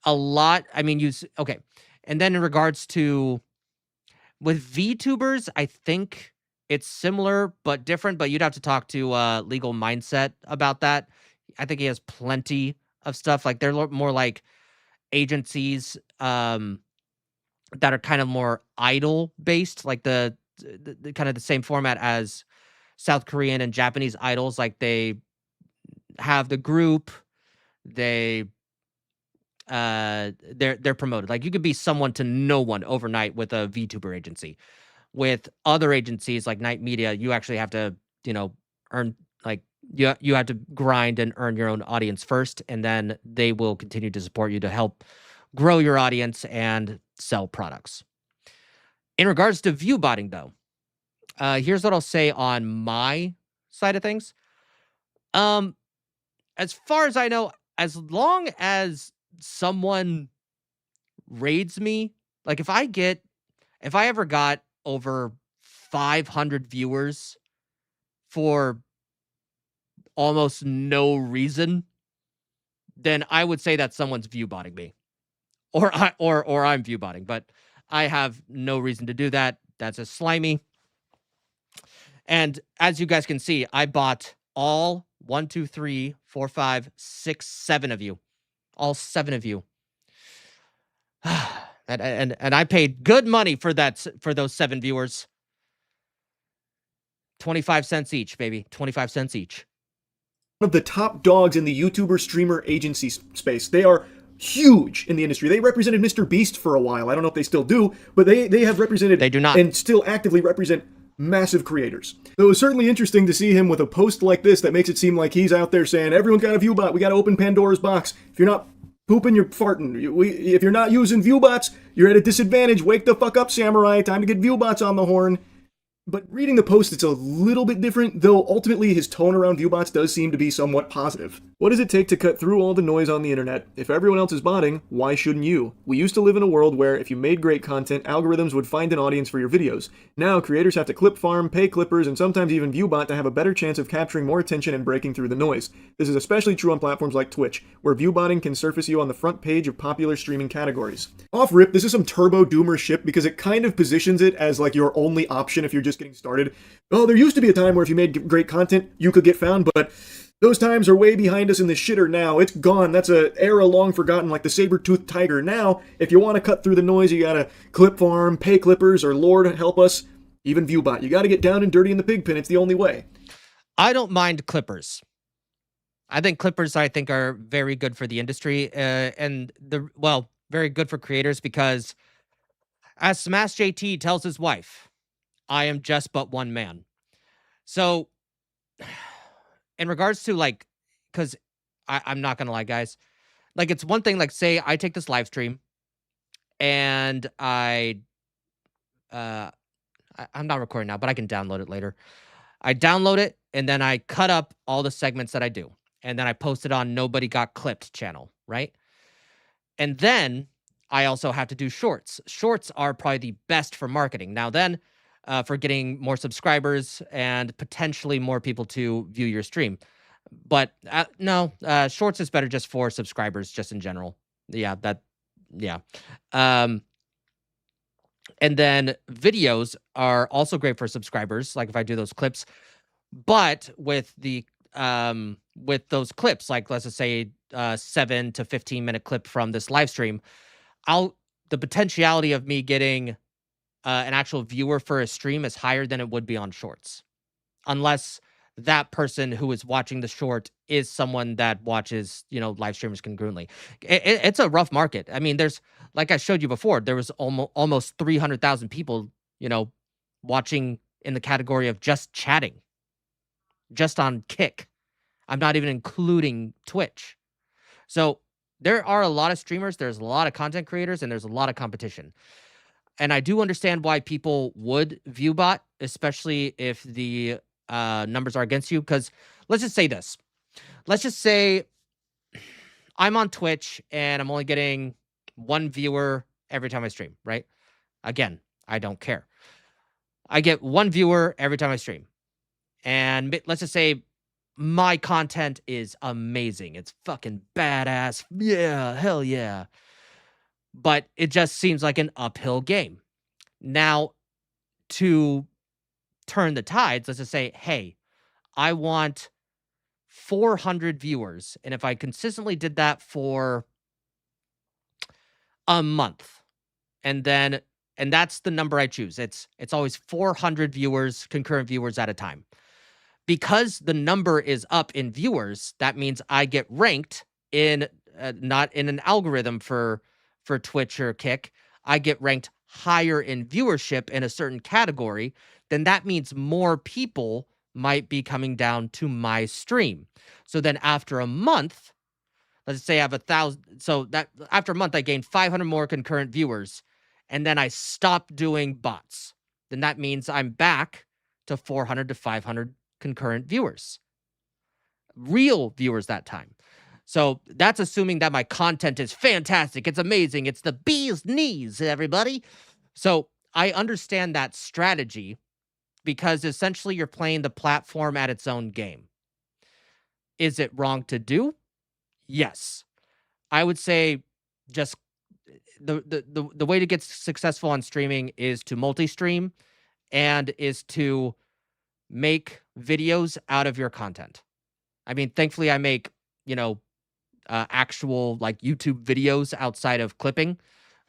a lot, I mean, okay. And then in regards to with VTubers, I think it's similar but different, but you'd have to talk to Legal Mindset about that. I think he has plenty of stuff. Like, they're more like agencies that are kind of more idol based, like the kind of the same format as South Korean and Japanese idols. Like, they have the group, they're promoted. Like, you could be someone to no one overnight with a VTuber agency. With other agencies like Night Media, you actually have to, you know, earn, like, you have to grind and earn your own audience first, and then they will continue to support you to help grow your audience and sell products. In regards to view botting, though, here's what I'll say on my side of things. As far as I know, as long as someone raids me, like if I ever got over 500 viewers for almost no reason, then I would say that someone's view botting me, or I'm view botting. But I have no reason to do that. That's a slimy. And as you guys can see, I bought all 1, 2, 3, 4, 5, 6, 7 of you, all 7 of you. And I paid good money for that, for those 7 viewers. 25 cents each, baby. 25 cents each. One of the top dogs in the YouTuber streamer agency space. They are huge in the industry. They represented Mr. Beast for a while. I don't know if they still do, but they have represented. They do not. And still actively represent massive creators. So it was certainly interesting to see him with a post like this that makes it seem like he's out there saying, everyone's got a ViewBot. We got to open Pandora's box. If you're not pooping, you're farting. If you're not using ViewBots, you're at a disadvantage. Wake the fuck up, Samurai. Time to get ViewBots on the horn. But reading the post, it's a little bit different, though ultimately his tone around ViewBots does seem to be somewhat positive. What does it take to cut through all the noise on the internet? If everyone else is botting, why shouldn't you? We used to live in a world where if you made great content, algorithms would find an audience for your videos. Now, creators have to clip farm, pay clippers, and sometimes even ViewBot to have a better chance of capturing more attention and breaking through the noise. This is especially true on platforms like Twitch, where viewbotting can surface you on the front page of popular streaming categories. Off rip, this is some turbo doomer shit because it kind of positions it as like your only option if you're just getting started. Oh, there used to be a time where if you made great content, you could get found, but those times are way behind us in the shitter now. It's gone. That's an era long forgotten, like the saber-toothed tiger. Now, if you want to cut through the noise, you gotta clip farm, pay clippers, or Lord help us, even ViewBot. You gotta get down and dirty in the pig pen. It's the only way. I don't mind clippers. I think clippers, are very good for the industry, very good for creators because, as Smash JT tells his wife, I am just but one man. So, in regards to because I'm not gonna lie, guys, it's one thing, say I take this live stream and I'm not recording now, but I can download it later. I download it and then I cut up all the segments that I do, and then I post it on Nobody Got Clipped channel, right? And then I also have to do shorts. Shorts are probably the best for marketing. Now then, for getting more subscribers and potentially more people to view your stream. But no, shorts is better just for subscribers, just in general. Yeah. And then videos are also great for subscribers, like if I do those clips. But with those clips, like let's just say 7 to 15 minute clip from this live stream, the potentiality of me getting an actual viewer for a stream is higher than it would be on shorts, unless that person who is watching the short is someone that watches, live streamers congruently. It's a rough market. I mean, there's, like I showed you before, there was almost 300,000 people, watching in the category of just chatting, just on Kick. I'm not even including Twitch. So there are a lot of streamers, there's a lot of content creators, and there's a lot of competition. And I do understand why people would ViewBot, especially if the numbers are against you. Because let's just say this. Let's just say I'm on Twitch and I'm only getting one viewer every time I stream, right? Again, I don't care. I get one viewer every time I stream. And let's just say my content is amazing. It's fucking badass. Yeah, hell yeah. But it just seems like an uphill game. Now, to turn the tides, let's just say, hey, I want 400 viewers. And if I consistently did that for a month, and that's the number I choose. It's always 400 viewers, concurrent viewers at a time. Because the number is up in viewers, that means I get ranked in, not in an algorithm for Twitch or Kick, I get ranked higher in viewership in a certain category, then that means more people might be coming down to my stream. So then after a month, let's say I have 1,000, so that after a month I gain 500 more concurrent viewers, and then I stop doing bots. Then that means I'm back to 400 to 500 concurrent viewers. Real viewers that time. So that's assuming that my content is fantastic. It's amazing. It's the bee's knees, everybody. So I understand that strategy because essentially you're playing the platform at its own game. Is it wrong to do? Yes. I would say just the way to get successful on streaming is to multi-stream and is to make videos out of your content. I mean, thankfully I make, actual like YouTube videos outside of clipping,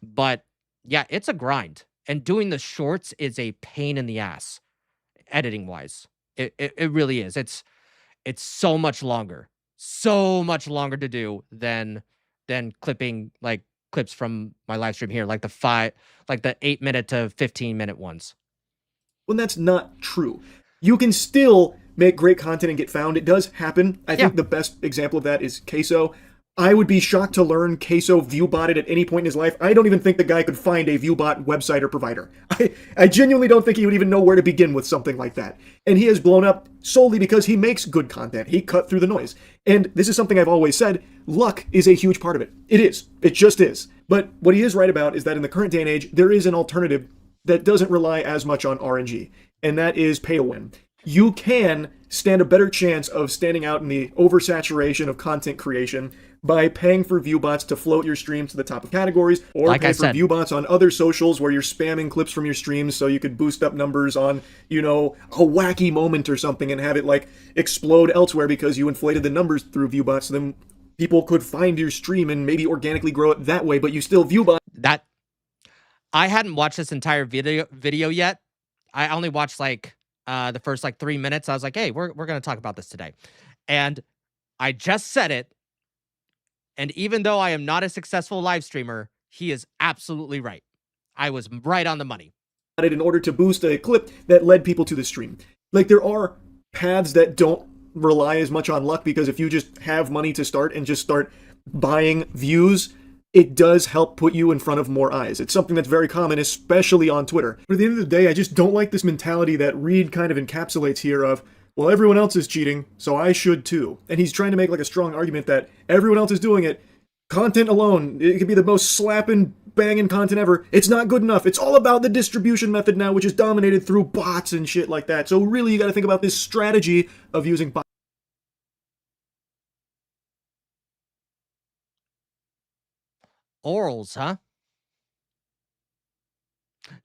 but yeah, it's a grind. And doing the shorts is a pain in the ass, editing wise. It really is. It's so much longer to do than clipping like clips from my live stream here, like the 8-minute to 15-minute ones. When that's not true. You can still make great content and get found. It does happen. I think the best example of that is Queso. I would be shocked to learn Queso viewbotted at any point in his life. I don't even think the guy could find a viewbot website or provider. I genuinely don't think he would even know where to begin with something like that. And he has blown up solely because he makes good content. He cut through the noise. And this is something I've always said, luck is a huge part of it. It is. It just is. But what he is right about is that in the current day and age, there is an alternative that doesn't rely as much on RNG, and that is pay to win. You can stand a better chance of standing out in the oversaturation of content creation by paying for viewbots to float your streams to the top of categories, or like pay I for said, viewbots on other socials where you're spamming clips from your streams so you could boost up numbers on, you know, a wacky moment or something and have it like explode elsewhere because you inflated the numbers through viewbots. So then people could find your stream and maybe organically grow it that way, but you still viewbot. That I hadn't watched this entire video yet. I only watched like the first like 3 minutes. I was like, hey, we're gonna talk about this today. And I just said it. And even though I am not a successful live streamer, he is absolutely right. I was right on the money. In order to boost a clip that led people to the stream. Like, there are paths that don't rely as much on luck, because if you just have money to start and just start buying views, it does help put you in front of more eyes. It's something that's very common, especially on Twitter. But at the end of the day, I just don't like this mentality that Reed kind of encapsulates here of, well, everyone else is cheating, so I should too. And he's trying to make like a strong argument that everyone else is doing it. Content alone, it could be the most slapping, banging content ever. It's not good enough. It's all about the distribution method now, which is dominated through bots and shit like that. So really, you got to think about this strategy of using bots. Orals, huh?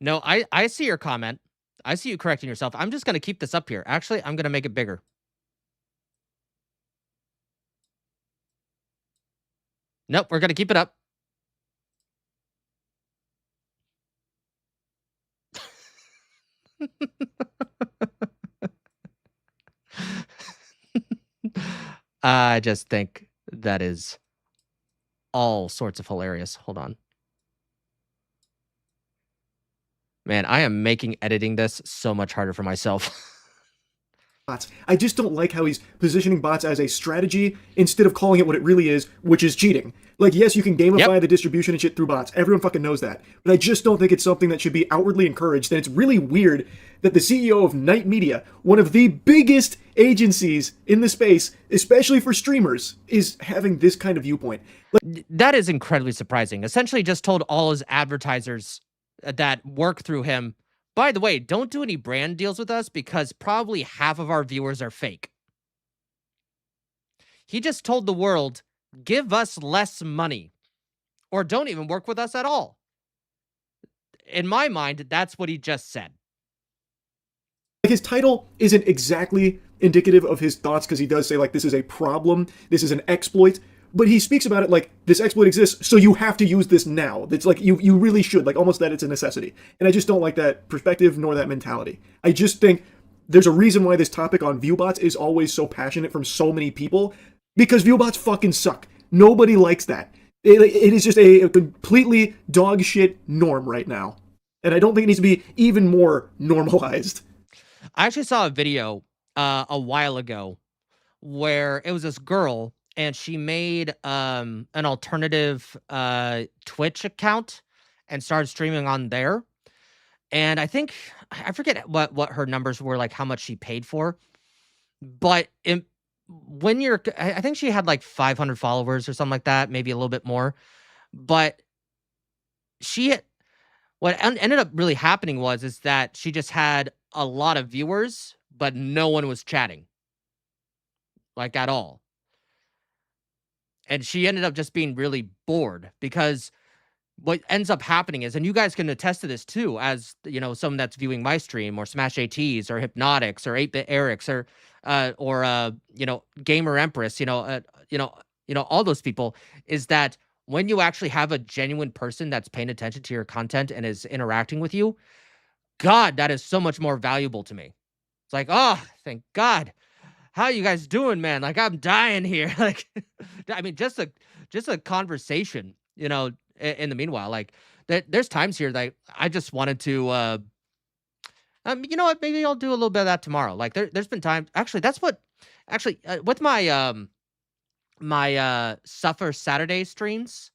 No, I see your comment. I see you correcting yourself. I'm just going to keep this up here. Actually, I'm going to make it bigger. Nope, we're going to keep it up. I just think that is all sorts of hilarious. Hold on. Man, I am making editing this so much harder for myself. Bots. I just don't like how he's positioning bots as a strategy instead of calling it what it really is, which is cheating. Like, yes, you can gamify the distribution and shit through bots. Everyone fucking knows that. But I just don't think it's something that should be outwardly encouraged. And it's really weird that the CEO of Night Media, one of the biggest agencies in the space, especially for streamers, is having this kind of viewpoint. Like, that is incredibly surprising. Essentially just told all his advertisers that work through him, by the way, don't do any brand deals with us because probably half of our viewers are fake. He just told the world, give us less money or don't even work with us at all. In my mind, that's what he just said. His title isn't exactly indicative of his thoughts, because he does say, like, this is a problem, this is an exploit, but he speaks about it like, this exploit exists, so you have to use this now. It's like, you really should, like, almost that it's a necessity. And I just don't like that perspective nor that mentality. I just think there's a reason why this topic on viewbots is always so passionate from so many people, because viewbots fucking suck. Nobody likes that. It is just a completely dog shit norm right now. And I don't think it needs to be even more normalized. I actually saw a video a while ago where it was this girl and she made an alternative Twitch account and started streaming on there. And I forget what her numbers were, like how much she paid for. But I think she had like 500 followers or something like that, maybe a little bit more. But what ended up really happening is that she just had a lot of viewers, but no one was chatting, like, at all. And she ended up just being really bored, because what ends up happening is, and you guys can attest to this too, as you know, someone that's viewing my stream, or Smash ATs, or Hypnotics, or 8-Bit Eric's, or Gamer Empress, all those people, is that when you actually have a genuine person that's paying attention to your content and is interacting with you, God, that is so much more valuable to me. It's like, oh, thank God. How you guys doing, man? Like, I'm dying here. Like, I mean, just a conversation, you know, in the meanwhile, like there's times here that I just wanted to, you know what, maybe I'll do a little bit of that tomorrow. Like there's been times, actually, with my Suffer Saturday streams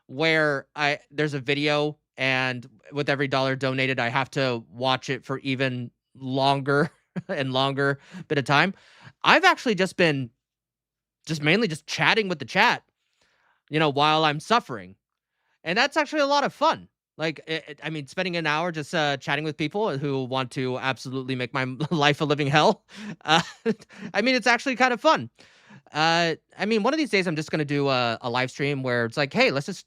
where there's a video and with every dollar donated, I have to watch it for even longer and longer bit of time. I've actually just been mainly just chatting with the chat, you know, while I'm suffering. And that's actually a lot of fun. Like, I mean, spending an hour just chatting with people who want to absolutely make my life a living hell. I mean, it's actually kind of fun. I mean, one of these days I'm just gonna do a live stream where it's like, hey, let's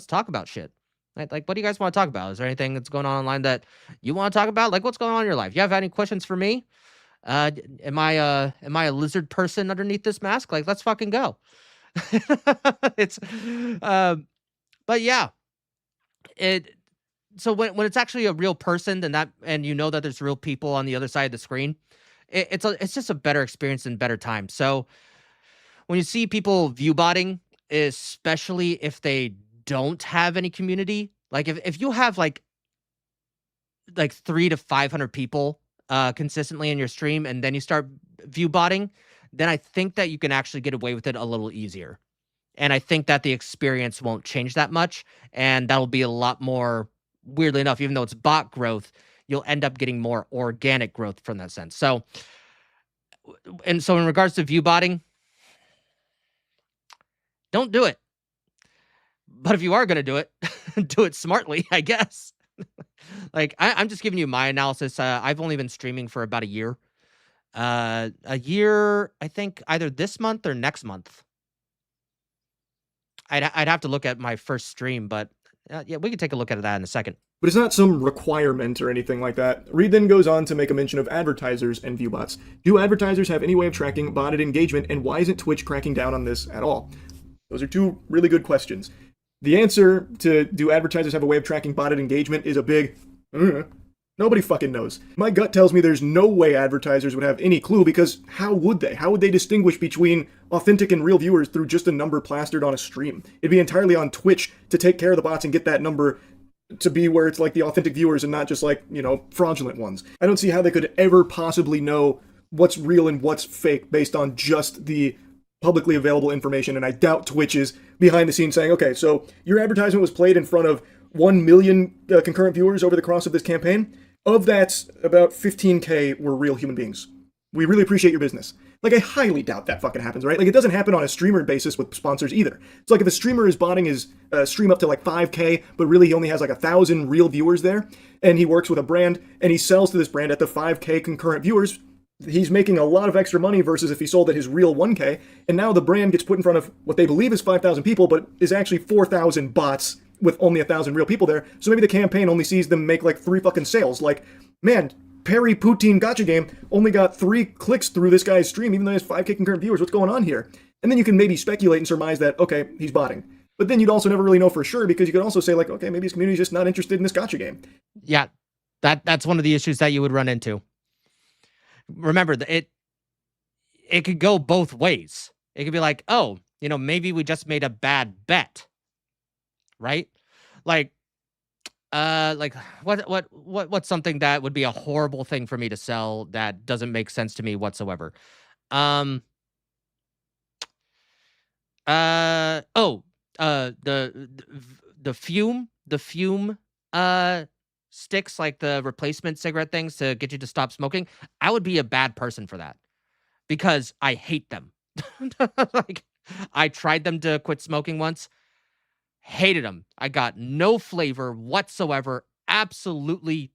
talk about shit. Like, what do you guys want to talk about? Is there anything that's going on online that you want to talk about? Like, what's going on in your life? You have any questions for me? Am I a lizard person underneath this mask? Like, let's fucking go. It's, but yeah, so when it's actually a real person, and you know that there's real people on the other side of the screen, it's just a better experience and better time. So when you see people view botting, especially if they don't have any community, like if you have like 300 to 500 people consistently in your stream, and then you start view botting, then I think that you can actually get away with it a little easier. And I think that the experience won't change that much, and that'll be a lot more, weirdly enough, even though it's bot growth, you'll end up getting more organic growth from that sense. So in regards to view botting, don't do it. But if you are going to do it, do it smartly, I guess. Like, I'm just giving you my analysis. I've only been streaming for about a year. I think either this month or next month. I'd have to look at my first stream, but yeah, we can take a look at that in a second. But it's not some requirement or anything like that. Reed then goes on to make a mention of advertisers and viewbots. Do advertisers have any way of tracking botted engagement, and why isn't Twitch cracking down on this at all? Those are two really good questions. The answer to do advertisers have a way of tracking botted engagement is a big, nobody fucking knows. My gut tells me there's no way advertisers would have any clue, because how would they? How would they distinguish between authentic and real viewers through just a number plastered on a stream? It'd be entirely on Twitch to take care of the bots and get that number to be where it's like the authentic viewers and not just like, you know, fraudulent ones. I don't see how they could ever possibly know what's real and what's fake based on just the publicly available information, and I doubt Twitch is behind the scenes saying, okay, so your advertisement was played in front of 1 million concurrent viewers over the course of this campaign. Of that, about 15K were real human beings. We really appreciate your business. Like, I highly doubt that fucking happens, right? Like, it doesn't happen on a streamer basis with sponsors either. It's like if a streamer is botting his stream up to like 5K, but really he only has like 1,000 real viewers there, and he works with a brand, and he sells to this brand at the 5K concurrent viewers, he's making a lot of extra money versus if he sold at his real 1K, and now the brand gets put in front of what they believe is 5,000 people, but is actually 4,000 bots with only 1,000 real people there. So maybe the campaign only sees them make like 3 fucking sales. Like, man, Perry Poutine Gotcha Game only got 3 clicks through this guy's stream, even though he has 5K concurrent viewers. What's going on here? And then you can maybe speculate and surmise that, okay, he's botting. But then you'd also never really know for sure, because you could also say like, okay, maybe his community's just not interested in this gotcha game. Yeah, that's one of the issues that you would run into. Remember, it could go both ways. It could be like, oh, you know, maybe we just made a bad bet, right? Like what's something that would be a horrible thing for me to sell that doesn't make sense to me whatsoever? The fume sticks, like the replacement cigarette things to get you to stop smoking. I would be a bad person for that, because I hate them. Like, I tried them to quit smoking once, hated them. I got no flavor whatsoever. Absolutely,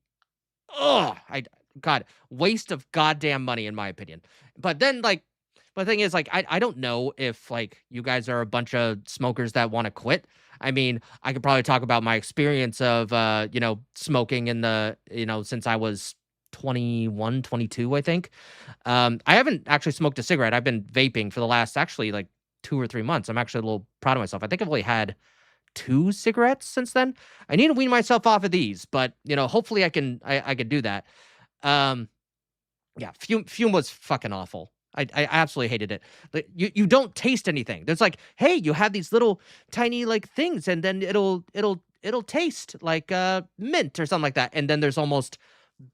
waste of goddamn money in my opinion. But then, like, the thing is, like, I don't know if like you guys are a bunch of smokers that want to quit. I mean, I could probably talk about my experience of, smoking in the, since I was 21, 22, I think. I haven't actually smoked a cigarette. I've been vaping for the last actually like 2 or 3 months. I'm actually a little proud of myself. I think I've only had 2 cigarettes since then. I need to wean myself off of these, but hopefully I can do that. Yeah, Fume was fucking awful. I absolutely hated it. Like, you don't taste anything. There's like, hey, you have these little tiny like things, and then it'll taste like mint or something like that, and then there's almost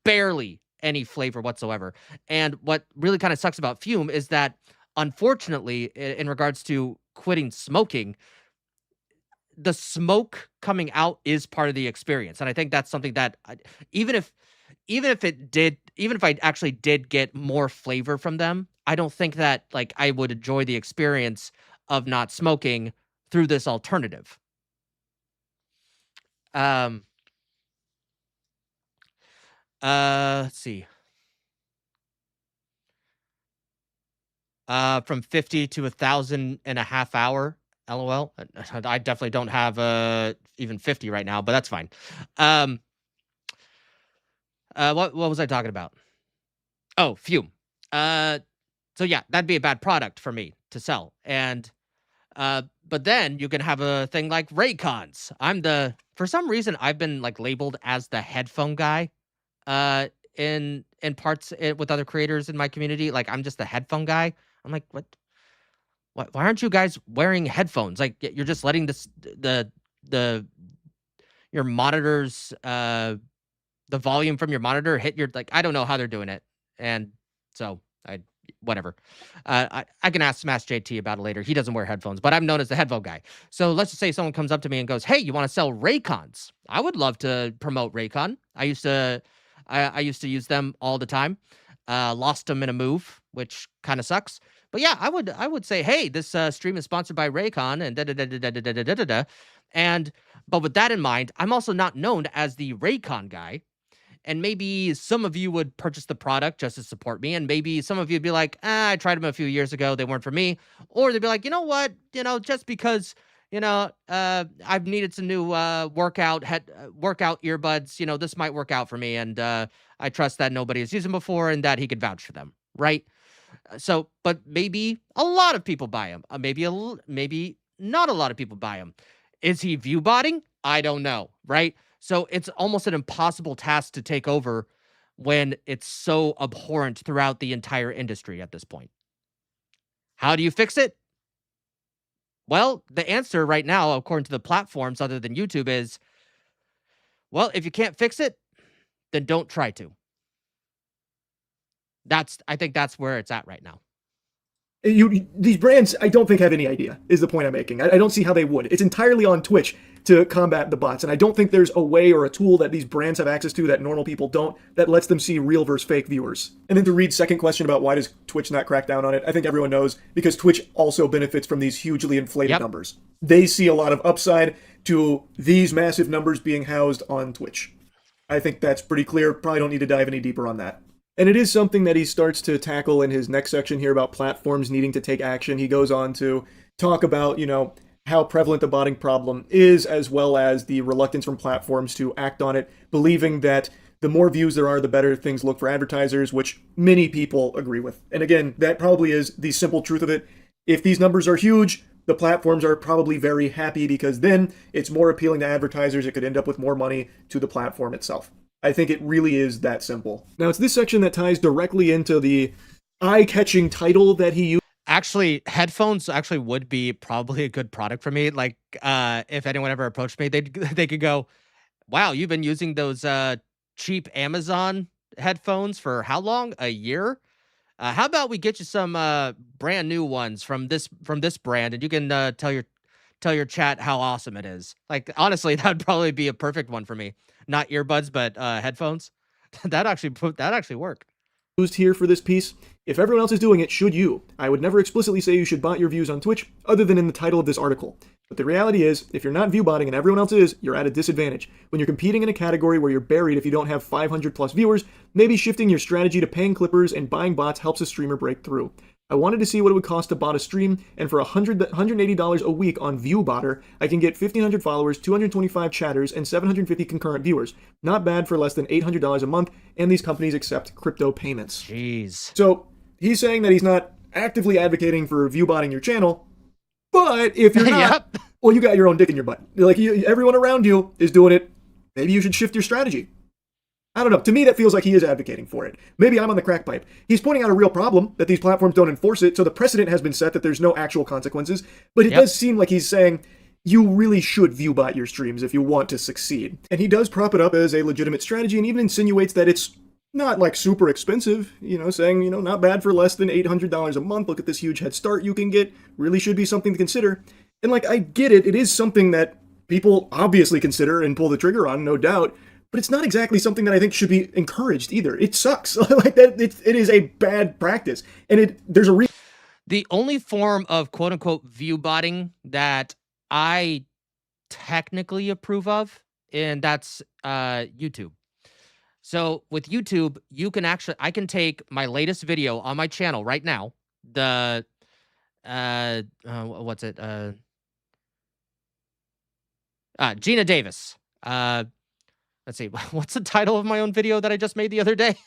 barely any flavor whatsoever. And what really kind of sucks about Fume is that, unfortunately, in regards to quitting smoking, the smoke coming out is part of the experience, and I think that's something that even if I actually did get more flavor from them, I don't think that like I would enjoy the experience of not smoking through this alternative. Let's see. From 50 to 1,000 in a half hour. LOL. I definitely don't have even 50 right now, but that's fine. What was I talking about? Oh, Fume. So yeah, that'd be a bad product for me to sell. And but then you can have a thing like Raycons. For some reason I've been like labeled as the headphone guy in parts with other creators in my community. Like I'm just the headphone guy. I'm like, what? Why aren't you guys wearing headphones? Like you're just letting your monitors the volume from your monitor hit your, like, I don't know how they're doing it. And so whatever. I can ask Smash JT about it later. He doesn't wear headphones, but I'm known as the headphone guy. So let's just say someone comes up to me and goes, hey, you want to sell Raycons? I would love to promote Raycon. I used to use them all the time. Lost them in a move, which kind of sucks. But yeah, I would say, hey, this stream is sponsored by Raycon and da-da-da-da-da-da-da-da-da. And but with that in mind, I'm also not known as the Raycon guy. And maybe some of you would purchase the product just to support me. And maybe some of you would be like, I tried them a few years ago. They weren't for me. Or they'd be like, you know what? Just because, I've needed some new workout earbuds. This might work out for me. And I trust that nobody has used them before and that he could vouch for them. Right. So, but maybe a lot of people buy them. Maybe not a lot of people buy them. Is he view botting? I don't know. Right. So it's almost an impossible task to take over when it's so abhorrent throughout the entire industry at this point. How do you fix it? Well, the answer right now, according to the platforms other than YouTube, is, well, if you can't fix it, then don't try to. I think that's where it's at right now. These brands, I don't think have any idea, is the point I'm making. I don't see how they would. It's entirely on Twitch to combat the bots, and I don't think there's a way or a tool that these brands have access to that normal people don't that lets them see real versus fake viewers. And then to Reed's second question about why does Twitch not crack down on it, I think everyone knows, because Twitch also benefits from these hugely inflated numbers. They see a lot of upside to these massive numbers being housed on Twitch. I think that's pretty clear. Probably don't need to dive any deeper on that. And it is something that he starts to tackle in his next section here about platforms needing to take action. He goes on to talk about, how prevalent the botting problem is, as well as the reluctance from platforms to act on it, believing that the more views there are, the better things look for advertisers, which many people agree with. And again, that probably is the simple truth of it. If these numbers are huge, the platforms are probably very happy because then it's more appealing to advertisers. It could end up with more money to the platform itself. I think it really is that simple. Now, it's this section that ties directly into the eye-catching title that he used. Actually, headphones actually would be probably a good product for me. Like, if anyone ever approached me, they could go, wow, you've been using those cheap Amazon headphones for how long? A year? How about we get you some brand new ones from this brand, and you can tell your chat how awesome it is. Like, honestly, that'd probably be a perfect one for me. Not earbuds, but headphones. That'd actually work. Used here for this piece. If everyone else is doing it, should you? I would never explicitly say you should bot your views on Twitch, other than in the title of this article. But the reality is, if you're not view botting and everyone else is, you're at a disadvantage. When you're competing in a category where you're buried if you don't have 500 plus viewers, maybe shifting your strategy to paying clippers and buying bots helps a streamer break through. I wanted to see what it would cost to bot a stream, and for $180 a week on ViewBotter, I can get 1,500 followers, 225 chatters, and 750 concurrent viewers. Not bad for less than $800 a month, and these companies accept crypto payments. Jeez. So, he's saying that he's not actively advocating for viewbotting your channel, but if you're not, well, you got your own dick in your butt. Like, everyone around you is doing it. Maybe you should shift your strategy. I don't know. To me, that feels like he is advocating for it. Maybe I'm on the crack pipe. He's pointing out a real problem, that these platforms don't enforce it, so the precedent has been set that there's no actual consequences. But it does seem like he's saying, you really should viewbot your streams if you want to succeed. And he does prop it up as a legitimate strategy and even insinuates that it's not like super expensive, saying, not bad for less than $800 a month. Look at this huge head start you can get. Really should be something to consider. And I get it. It is something that people obviously consider and pull the trigger on, no doubt. But it's not exactly something that I think should be encouraged either. It sucks. It is a bad practice. And there's a The only form of quote unquote view botting that I technically approve of, and that's YouTube. So with YouTube, I can take my latest video on my channel right now, what's it? Gina Davis. Let's see, what's the title of my own video that I just made the other day?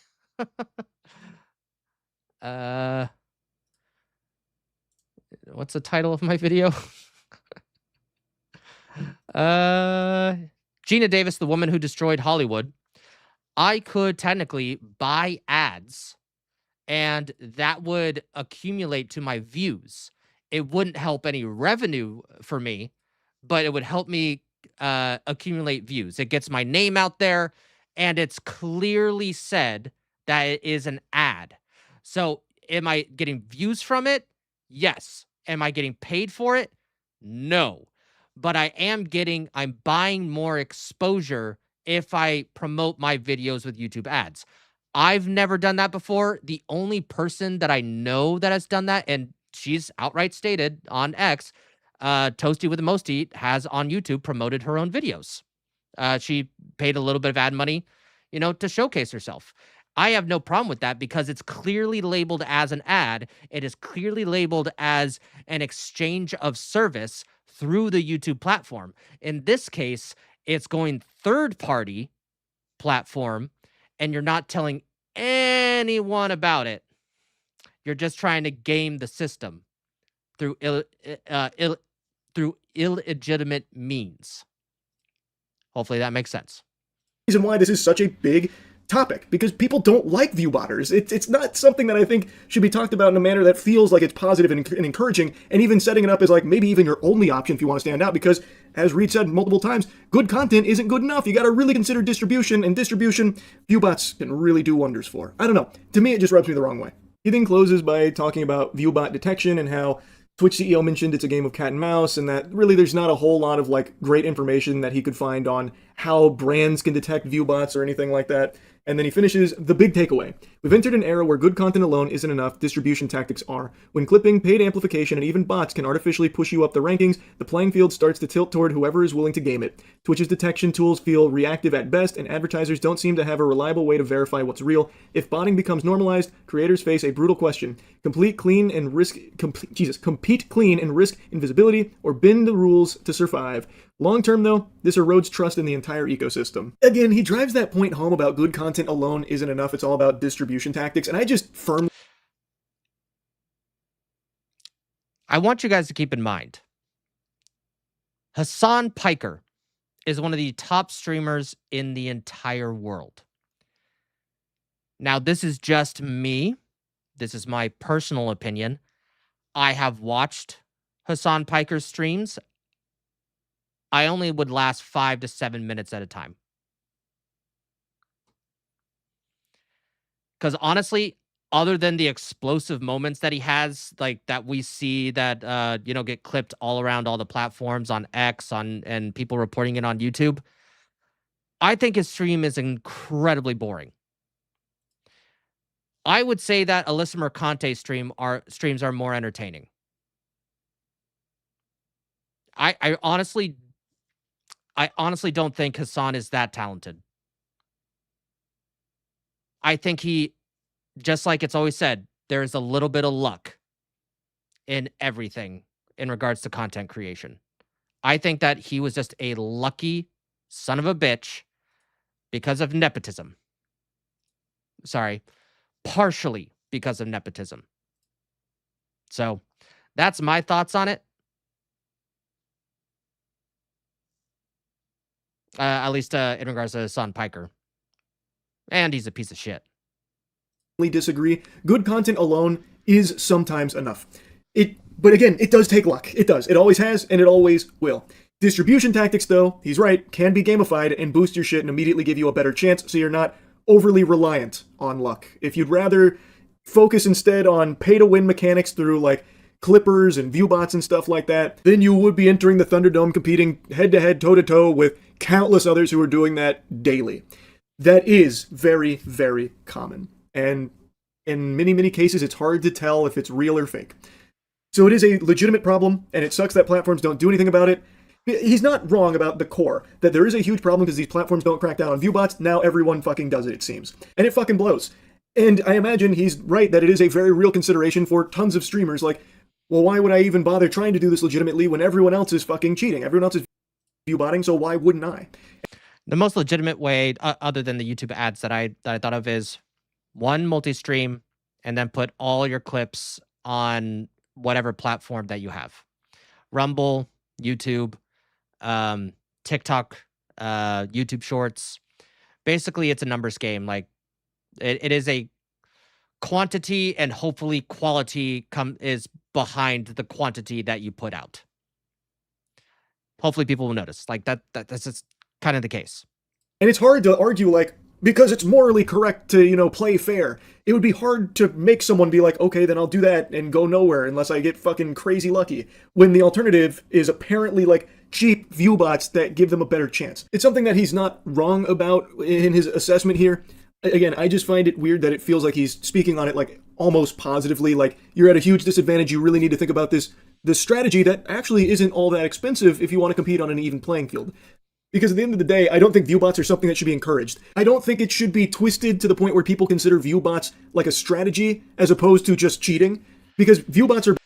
What's the title of my video? Gina Davis, the woman who destroyed Hollywood. I could technically buy ads and that would accumulate to my views. It wouldn't help any revenue for me, but it would help me accumulate views. It gets my name out there and it's clearly said that it is an ad. So am I getting views from it? Yes. Am I getting paid for it? No. But I'm buying more exposure if I promote my videos with YouTube ads. I've never done that before. The only person that I know that has done that, and she's outright stated on X, Toasty with the Most Eat, has on YouTube promoted her own videos. She paid a little bit of ad money, to showcase herself. I have no problem with that because it's clearly labeled as an ad. It is clearly labeled as an exchange of service through the YouTube platform. In this case, it's going third-party platform, and you're not telling anyone about it. You're just trying to game the system through illegitimate means. Hopefully that makes sense. Reason why this is such a big topic, because people don't like viewbotters. It's not something that I think should be talked about in a manner that feels like it's positive and encouraging, and even setting it up as maybe even your only option if you want to stand out, because as Reed said multiple times, good content isn't good enough. You got to really consider distribution, and distribution viewbots can really do wonders for. I don't know. To me, it just rubs me the wrong way. He then closes by talking about viewbot detection and how Twitch CEO mentioned it's a game of cat and mouse, and that really there's not a whole lot of great information that he could find on how brands can detect viewbots or anything like that. And then he finishes, the big takeaway. We've entered an era where good content alone isn't enough, distribution tactics are. When clipping, paid amplification, and even bots can artificially push you up the rankings, the playing field starts to tilt toward whoever is willing to game it. Twitch's detection tools feel reactive at best, and advertisers don't seem to have a reliable way to verify what's real. If botting becomes normalized, creators face a brutal question. Compete clean and risk invisibility, or bend the rules to survive. Long term, though, this erodes trust in the entire ecosystem. Again, he drives that point home about good content alone isn't enough. It's all about distribution tactics, and I just firmly... I want you guys to keep in mind, Hassan Piker is one of the top streamers in the entire world. Now, this is just me. This is my personal opinion. I have watched Hassan Piker's streams. I only would last 5 to 7 minutes at a time. Because honestly, other than the explosive moments that he has, that we see that, get clipped all around all the platforms on X, and people reporting it on YouTube, I think his stream is incredibly boring. I would say that Alyssa Mercante's streams are more entertaining. I honestly don't think Hassan is that talented. I think he, just like it's always said, there is a little bit of luck in everything in regards to content creation. I think that he was just a lucky son of a bitch because of nepotism. Sorry, partially because of nepotism. So that's my thoughts on it. At least in regards to Hassan Piker. And he's a piece of shit. Disagree. Good content alone is sometimes enough. But again, it does take luck. It does. It always has, and it always will. Distribution tactics, though, he's right, can be gamified and boost your shit and immediately give you a better chance, so you're not overly reliant on luck. If you'd rather focus instead on pay-to-win mechanics through, like, clippers and viewbots and stuff like that, then you would be entering the Thunderdome competing head-to-head, toe-to-toe with countless others who are doing that daily. That is very, very common. And in many, many cases, it's hard to tell if it's real or fake. So it is a legitimate problem, and it sucks that platforms don't do anything about it. He's not wrong about the core, that there is a huge problem because these platforms don't crack down on viewbots. Now everyone fucking does it, it seems. And it fucking blows. And I imagine he's right that it is a very real consideration for tons of streamers. Like, well, why would I even bother trying to do this legitimately when everyone else is fucking cheating? Everyone else is viewbotting, so why wouldn't I? The most legitimate way, other than the YouTube ads that I thought of, is one, multi-stream, and then put all your clips on whatever platform that you have. Rumble, YouTube, TikTok, YouTube Shorts. Basically, it's a numbers game. Like, it is a quantity and hopefully quality is behind the quantity that you put out. Hopefully people will notice. Like, that's just kind of the case. And it's hard to argue, like, because it's morally correct to, play fair. It would be hard to make someone be like, okay, then I'll do that and go nowhere unless I get fucking crazy lucky. When the alternative is apparently, like, cheap viewbots that give them a better chance. It's something that he's not wrong about in his assessment here. Again, I just find it weird that it feels like he's speaking on it, like, almost positively. Like, you're at a huge disadvantage. You really need to think about this strategy that actually isn't all that expensive if you want to compete on an even playing field. Because at the end of the day, I don't think viewbots are something that should be encouraged. I don't think it should be twisted to the point where people consider viewbots like a strategy as opposed to just cheating. Because viewbots are...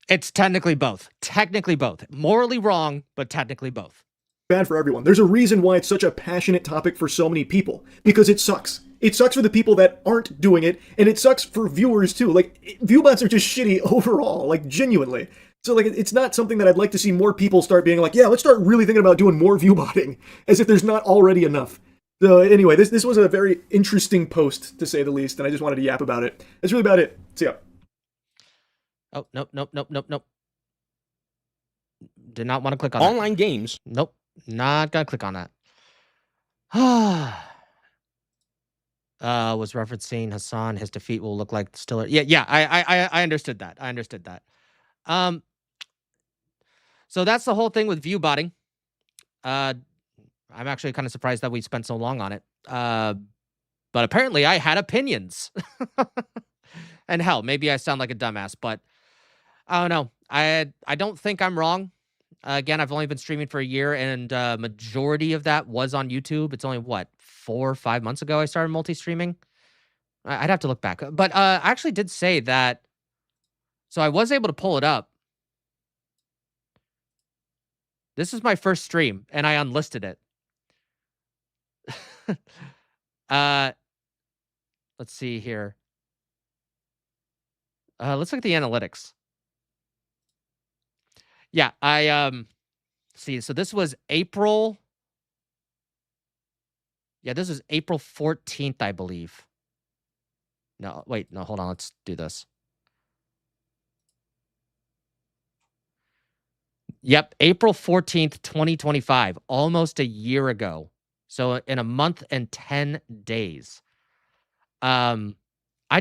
It's technically both. Technically both. Morally wrong, but technically both. Bad for everyone. There's a reason why it's such a passionate topic for so many people. Because it sucks. It sucks for the people that aren't doing it, and it sucks for viewers too. Like, viewbots are just shitty overall, like, genuinely. So, like, it's not something that I'd like to see more people start being like, yeah, let's start really thinking about doing more viewbotting, as if there's not already enough. So, anyway, this was a very interesting post, to say the least, and I just wanted to yap about it. That's really about it. See ya. Oh, nope. Did not want to click on that. Online games. Nope. Not gonna click on that. Was referencing Hassan. His defeat will look like Stiller. Yeah. I understood that. So that's the whole thing with viewbotting. I'm actually kind of surprised that we spent so long on it. But apparently I had opinions. And hell, maybe I sound like a dumbass, but I don't know. I don't think I'm wrong. Again, I've only been streaming for a year, and majority of that was on YouTube. It's only, 4 or 5 months ago I started multi-streaming. I'd have to look back. But I actually did say that. So I was able to pull it up. This is my first stream, and I unlisted it. Let's see here. Let's look at the analytics. Yeah, see, so this was April. Yeah, this is April 14th, I believe. No, wait, no, hold on, let's do this. Yep, April 14th, 2025, almost a year ago. So in a month and 10 days. I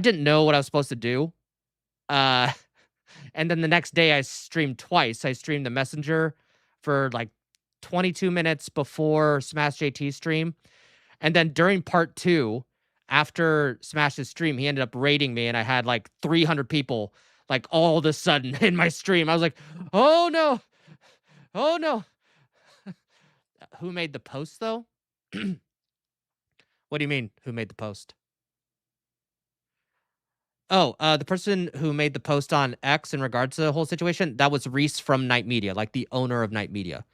didn't know what I was supposed to do. And then the next day I streamed twice. I streamed the Messenger for like 22 minutes before Smash JT's stream. And then during part 2, after Smash's stream, he ended up raiding me, and I had like 300 people like all of a sudden in my stream. I was like, oh no. Oh no. Who made the post though? What do you mean, who made the post? Oh, the person who made the post on X in regards to the whole situation, that was Reese from Night Media, like the owner of Night Media.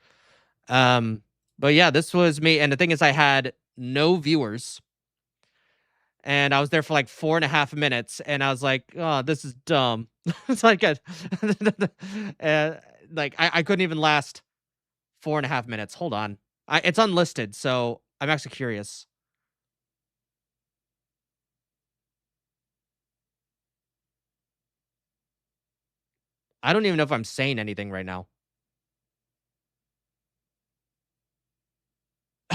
But yeah, this was me. And the thing is, I had no viewers. And I was there for like 4.5 minutes. And I was like, oh, this is dumb. It's like, I couldn't even last 4.5 minutes. Hold on. It's unlisted, so I'm actually curious. I don't even know if I'm saying anything right now.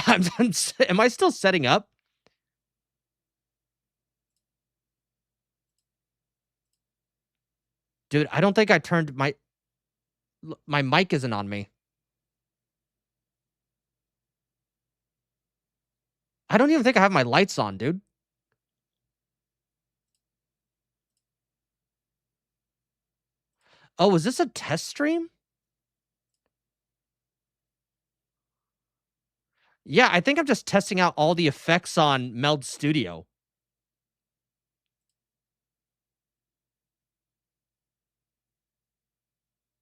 Am I still setting up? Dude, I don't think I turned my mic isn't on me. I don't even think I have my lights on, dude. Oh, is this a test stream? Yeah, I think I'm just testing out all the effects on Meld Studio.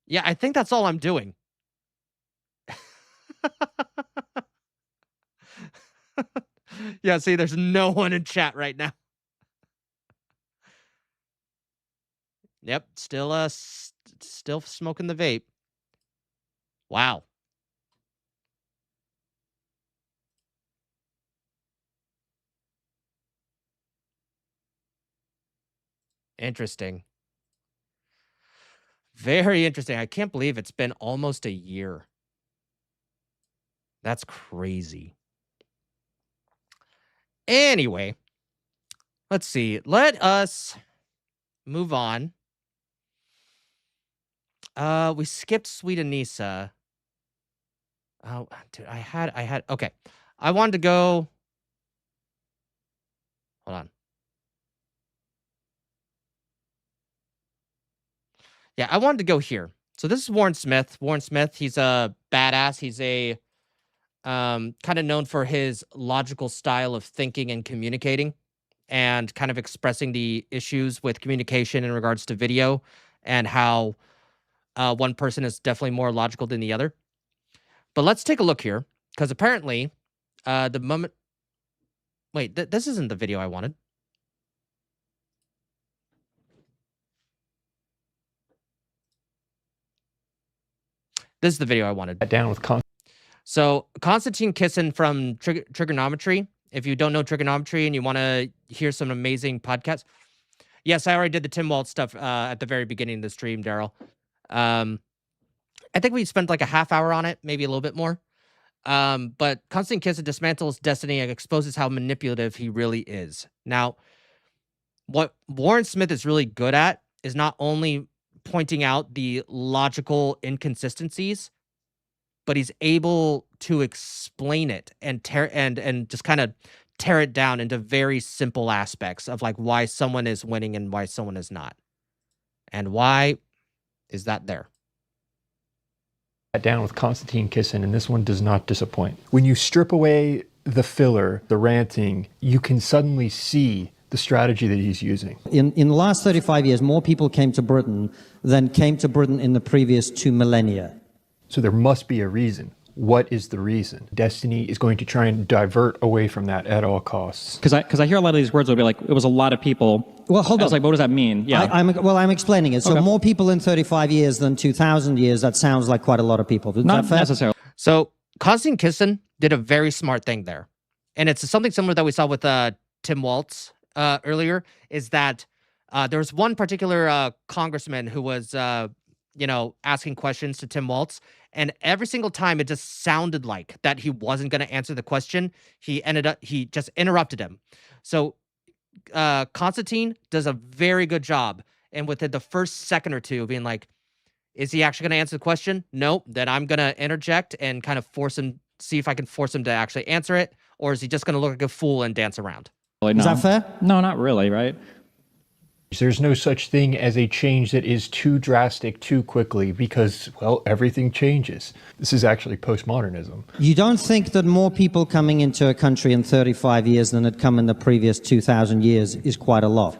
Yeah, I think that's all I'm doing. Yeah, see, there's no one in chat right now. Yep, still smoking the vape. Wow. Interesting. Very interesting. I can't believe it's been almost a year. That's crazy. Anyway, let's see. Let us move on. We skipped Sweet Anissa. Oh, dude, I had. Okay, I wanted to go. Hold on. Yeah, I wanted to go here. So this is Warren Smith. Warren Smith, he's a badass. He's a kind of known for his logical style of thinking and communicating, and kind of expressing the issues with communication in regards to video, and how one person is definitely more logical than the other. But let's take a look here, because apparently the moment... Wait, this isn't the video I wanted. This is the video I wanted. Down with So Konstantin Kisin from Trigonometry. If you don't know trigonometry and you want to hear some amazing podcasts. Yes, I already did the Tim Walz stuff at the very beginning of the stream, Daryl. I think we spent like a half hour on it, maybe a little bit more. But Konstantin Kisin dismantles destiny and exposes how manipulative he really is. Now, what Warren Smith is really good at is not only pointing out the logical inconsistencies, but he's able to explain it and just kind of tear it down into very simple aspects of like why someone is winning and why someone is not. And why is that there? Down with Konstantin Kisin, and this one does not disappoint. When you strip away the filler, the ranting, you can suddenly see the strategy that he's using. In the last 35 years, more people came to Britain than came to Britain in the previous 2 millennia. So there must be a reason. What is the reason? Destiny is going to try and divert away from that at all costs. Because I hear a lot of these words will be like, it was a lot of people. Well, hold on. I was like, what does that mean? Yeah. I'm explaining it. So more people in 35 years than 2,000 years, that sounds like quite a lot of people. Is Not that fair? necessarily. So Konstantin Kisin did a very smart thing there. And it's something similar that we saw with Tim Walz earlier, is that there was one particular congressman who was, asking questions to Tim Walz. And every single time it just sounded like that he wasn't going to answer the question. He just interrupted him. So Konstantin does a very good job. And within the first second or two being like, is he actually going to answer the question? Nope. Then I'm going to interject and kind of see if I can force him to actually answer it. Or is he just going to look like a fool and dance around? Is that fair? No, not really, right? There's no such thing as a change that is too drastic too quickly because, well, everything changes. This is actually postmodernism. You don't think that more people coming into a country in 35 years than had come in the previous 2,000 years is quite a lot?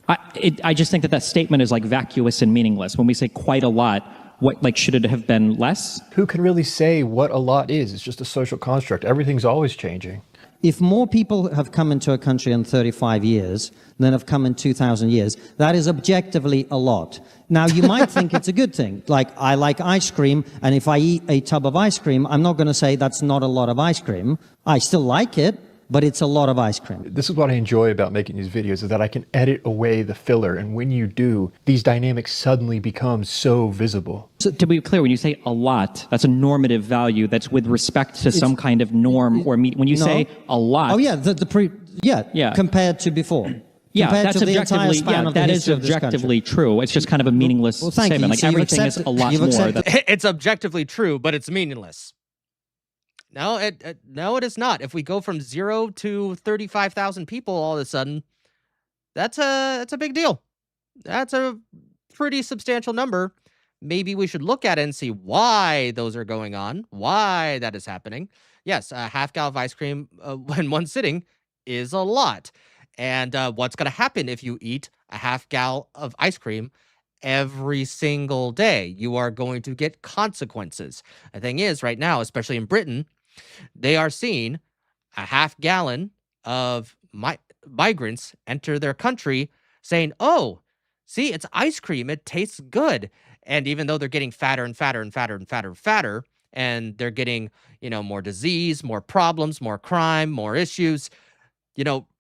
I just think that statement is like vacuous and meaningless. When we say quite a lot, should it have been less? Who can really say what a lot is? It's just a social construct. Everything's always changing. If more people have come into a country in 35 years than have come in 2,000 years, that is objectively a lot. Now, you might think it's a good thing. Like, I like ice cream, and if I eat a tub of ice cream, I'm not going to say that's not a lot of ice cream. I still like it, but it's a lot of ice cream. This is what I enjoy about making these videos, is that I can edit away the filler, and when you do, these dynamics suddenly become so visible. So to be clear, when you say a lot, that's a normative value that's with respect to some kind of norm or when you say a lot. Oh yeah, compared to before. Yeah, Compared that's to the entire objectively, span of the that is history of this objectively true. It's just kind of a meaningless thank statement. you. Like So you've everything is accepted- a lot you've more. accepted- It's objectively true, but it's meaningless. No, it is not. If we go from 0 to 35,000 people all of a sudden, that's a big deal. That's a pretty substantial number. Maybe we should look at it and see why those are going on, why that is happening. Yes, a half gallon of ice cream in one sitting is a lot. And what's going to happen if you eat a half gallon of ice cream every single day? You are going to get consequences. The thing is, right now, especially in Britain, they are seeing a half gallon of migrants enter their country saying, oh, see, it's ice cream. It tastes good. And even though they're getting fatter and fatter and fatter and fatter and fatter, and they're getting, more disease, more problems, more crime, more issues,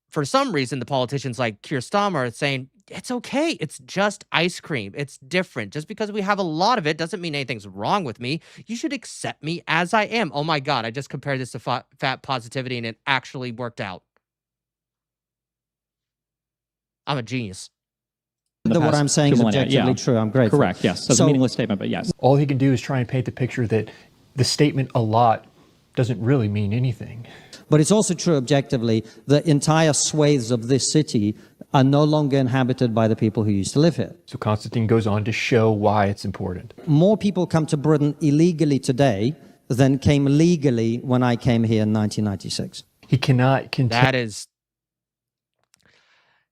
for some reason, the politicians like Keir Starmer are saying, it's okay. It's just ice cream. It's different. Just because we have a lot of it doesn't mean anything's wrong with me. You should accept me as I am. Oh my God, I just compared this to fat positivity and it actually worked out. I'm a genius. What I'm saying is objectively true. I'm grateful. Correct, yes. That's a meaningless statement, but yes. All he can do is try and paint the picture that the statement a lot doesn't really mean anything. But it's also true objectively that entire swathes of this city are no longer inhabited by the people who used to live here. So Constantine goes on to show why it's important. More people come to Britain illegally today than came legally when I came here in 1996. He cannot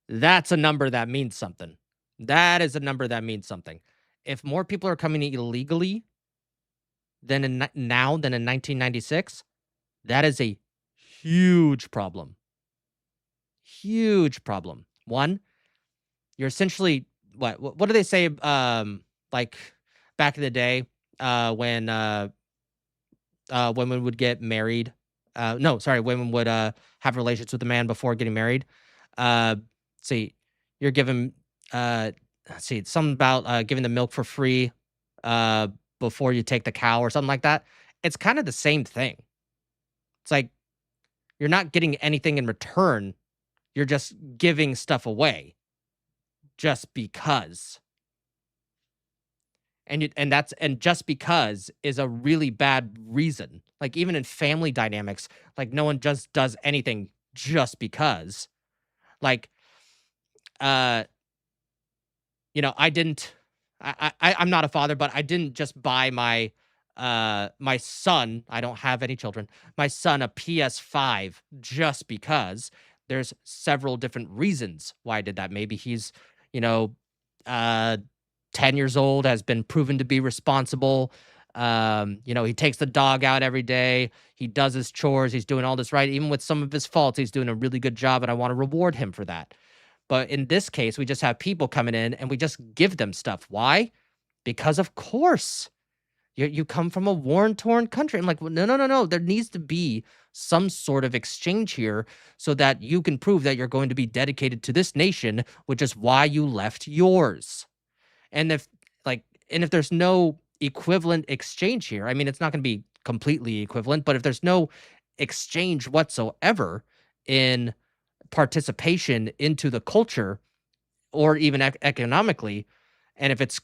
That's a number that means something. That is a number that means something. If more people are coming illegally than in 1996, that is a huge problem. Huge problem. One, you're essentially what do they say? Like back in the day, when women would get married. Women would have relations with a man before getting married. See, you're given something about giving the milk for free before you take the cow or something like that. It's kind of the same thing. It's like you're not getting anything in return. You're just giving stuff away just because. And just because is a really bad reason. Like even in family dynamics, like no one just does anything just because. Like I'm not a father, but I didn't just buy my son, I don't have any children, my son a PS5 just because. There's several different reasons why I did that. Maybe he's, 10 years old, has been proven to be responsible. He takes the dog out every day. He does his chores. He's doing all this right. Even with some of his faults, he's doing a really good job, and I want to reward him for that. But in this case, we just have people coming in and we just give them stuff. Why? Because of course. You come from a war-torn country. I'm like, well, no. There needs to be some sort of exchange here so that you can prove that you're going to be dedicated to this nation, which is why you left yours. And if there's no equivalent exchange here, I mean, it's not going to be completely equivalent, but if there's no exchange whatsoever in participation into the culture or even economically, and if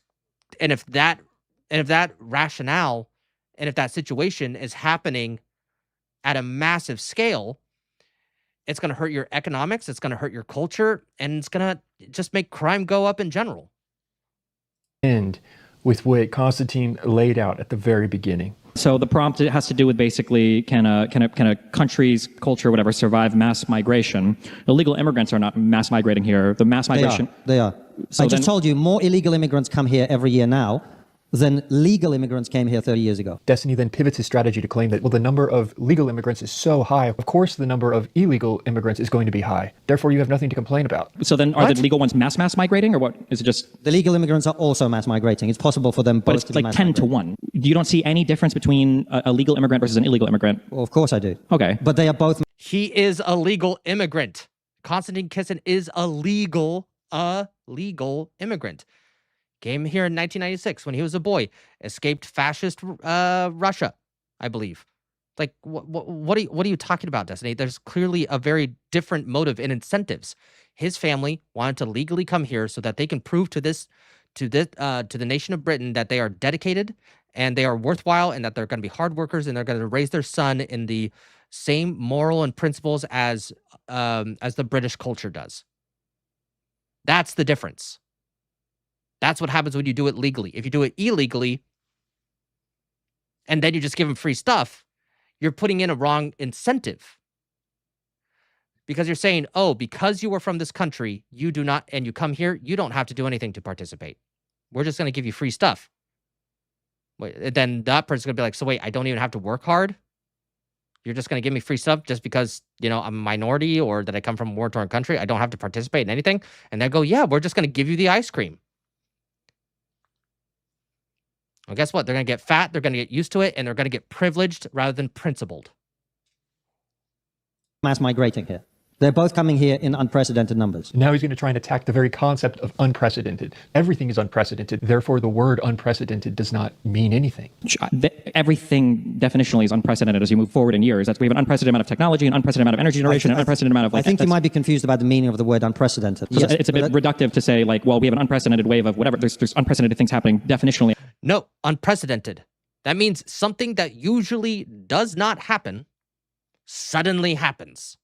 that rationale and if that situation is happening at a massive scale, it's going to hurt your economics, it's going to hurt your culture, and it's going to just make crime go up in general. And with what Constantine laid out at the very beginning. So the prompt has to do with basically can a country's culture, whatever, survive mass migration? Illegal immigrants are not mass migrating here. The mass migration. They are. So I just told you more illegal immigrants come here every year now than legal immigrants came here 30 years ago. Destiny then pivots his strategy to claim that, well, the number of legal immigrants is so high, of course the number of illegal immigrants is going to be high. Therefore, you have nothing to complain about. So then are the legal ones mass migrating, or what? Is it just... The legal immigrants are also mass migrating. It's possible for them both to be mass migrating. But it's like 10 to 1. You don't see any difference between a legal immigrant versus an illegal immigrant? Well, of course I do. Okay. But they are both He is a legal immigrant. Konstantin Kisin is a legal immigrant. Came here in 1996 when he was a boy, escaped fascist Russia, I believe. Like, what are you talking about, Destiny? There's clearly a very different motive and incentives. His family wanted to legally come here so that they can prove to the nation of Britain that they are dedicated and they are worthwhile and that they're going to be hard workers and they're going to raise their son in the same moral and principles as the British culture does. That's the difference. That's what happens when you do it legally. If you do it illegally and then you just give them free stuff, you're putting in a wrong incentive. Because you're saying, oh, because you were from this country, you do not, and you come here, you don't have to do anything to participate. We're just going to give you free stuff. Then that person's going to be like, so wait, I don't even have to work hard? You're just going to give me free stuff just because, I'm a minority or that I come from a war-torn country? I don't have to participate in anything? And they go, yeah, we're just going to give you the ice cream. Well, guess what? They're going to get fat, they're going to get used to it, and they're going to get privileged rather than principled. Mass migrating here. They're both coming here in unprecedented numbers. Now he's going to try and attack the very concept of unprecedented. Everything is unprecedented. Therefore, the word unprecedented does not mean anything. Everything definitionally is unprecedented as you move forward in years. We have an unprecedented amount of technology, an unprecedented amount of energy generation, an unprecedented amount of... I think you might be confused about the meaning of the word unprecedented. Yes, it's a bit reductive to say, we have an unprecedented wave of whatever. There's unprecedented things happening definitionally. No, unprecedented. That means something that usually does not happen suddenly happens.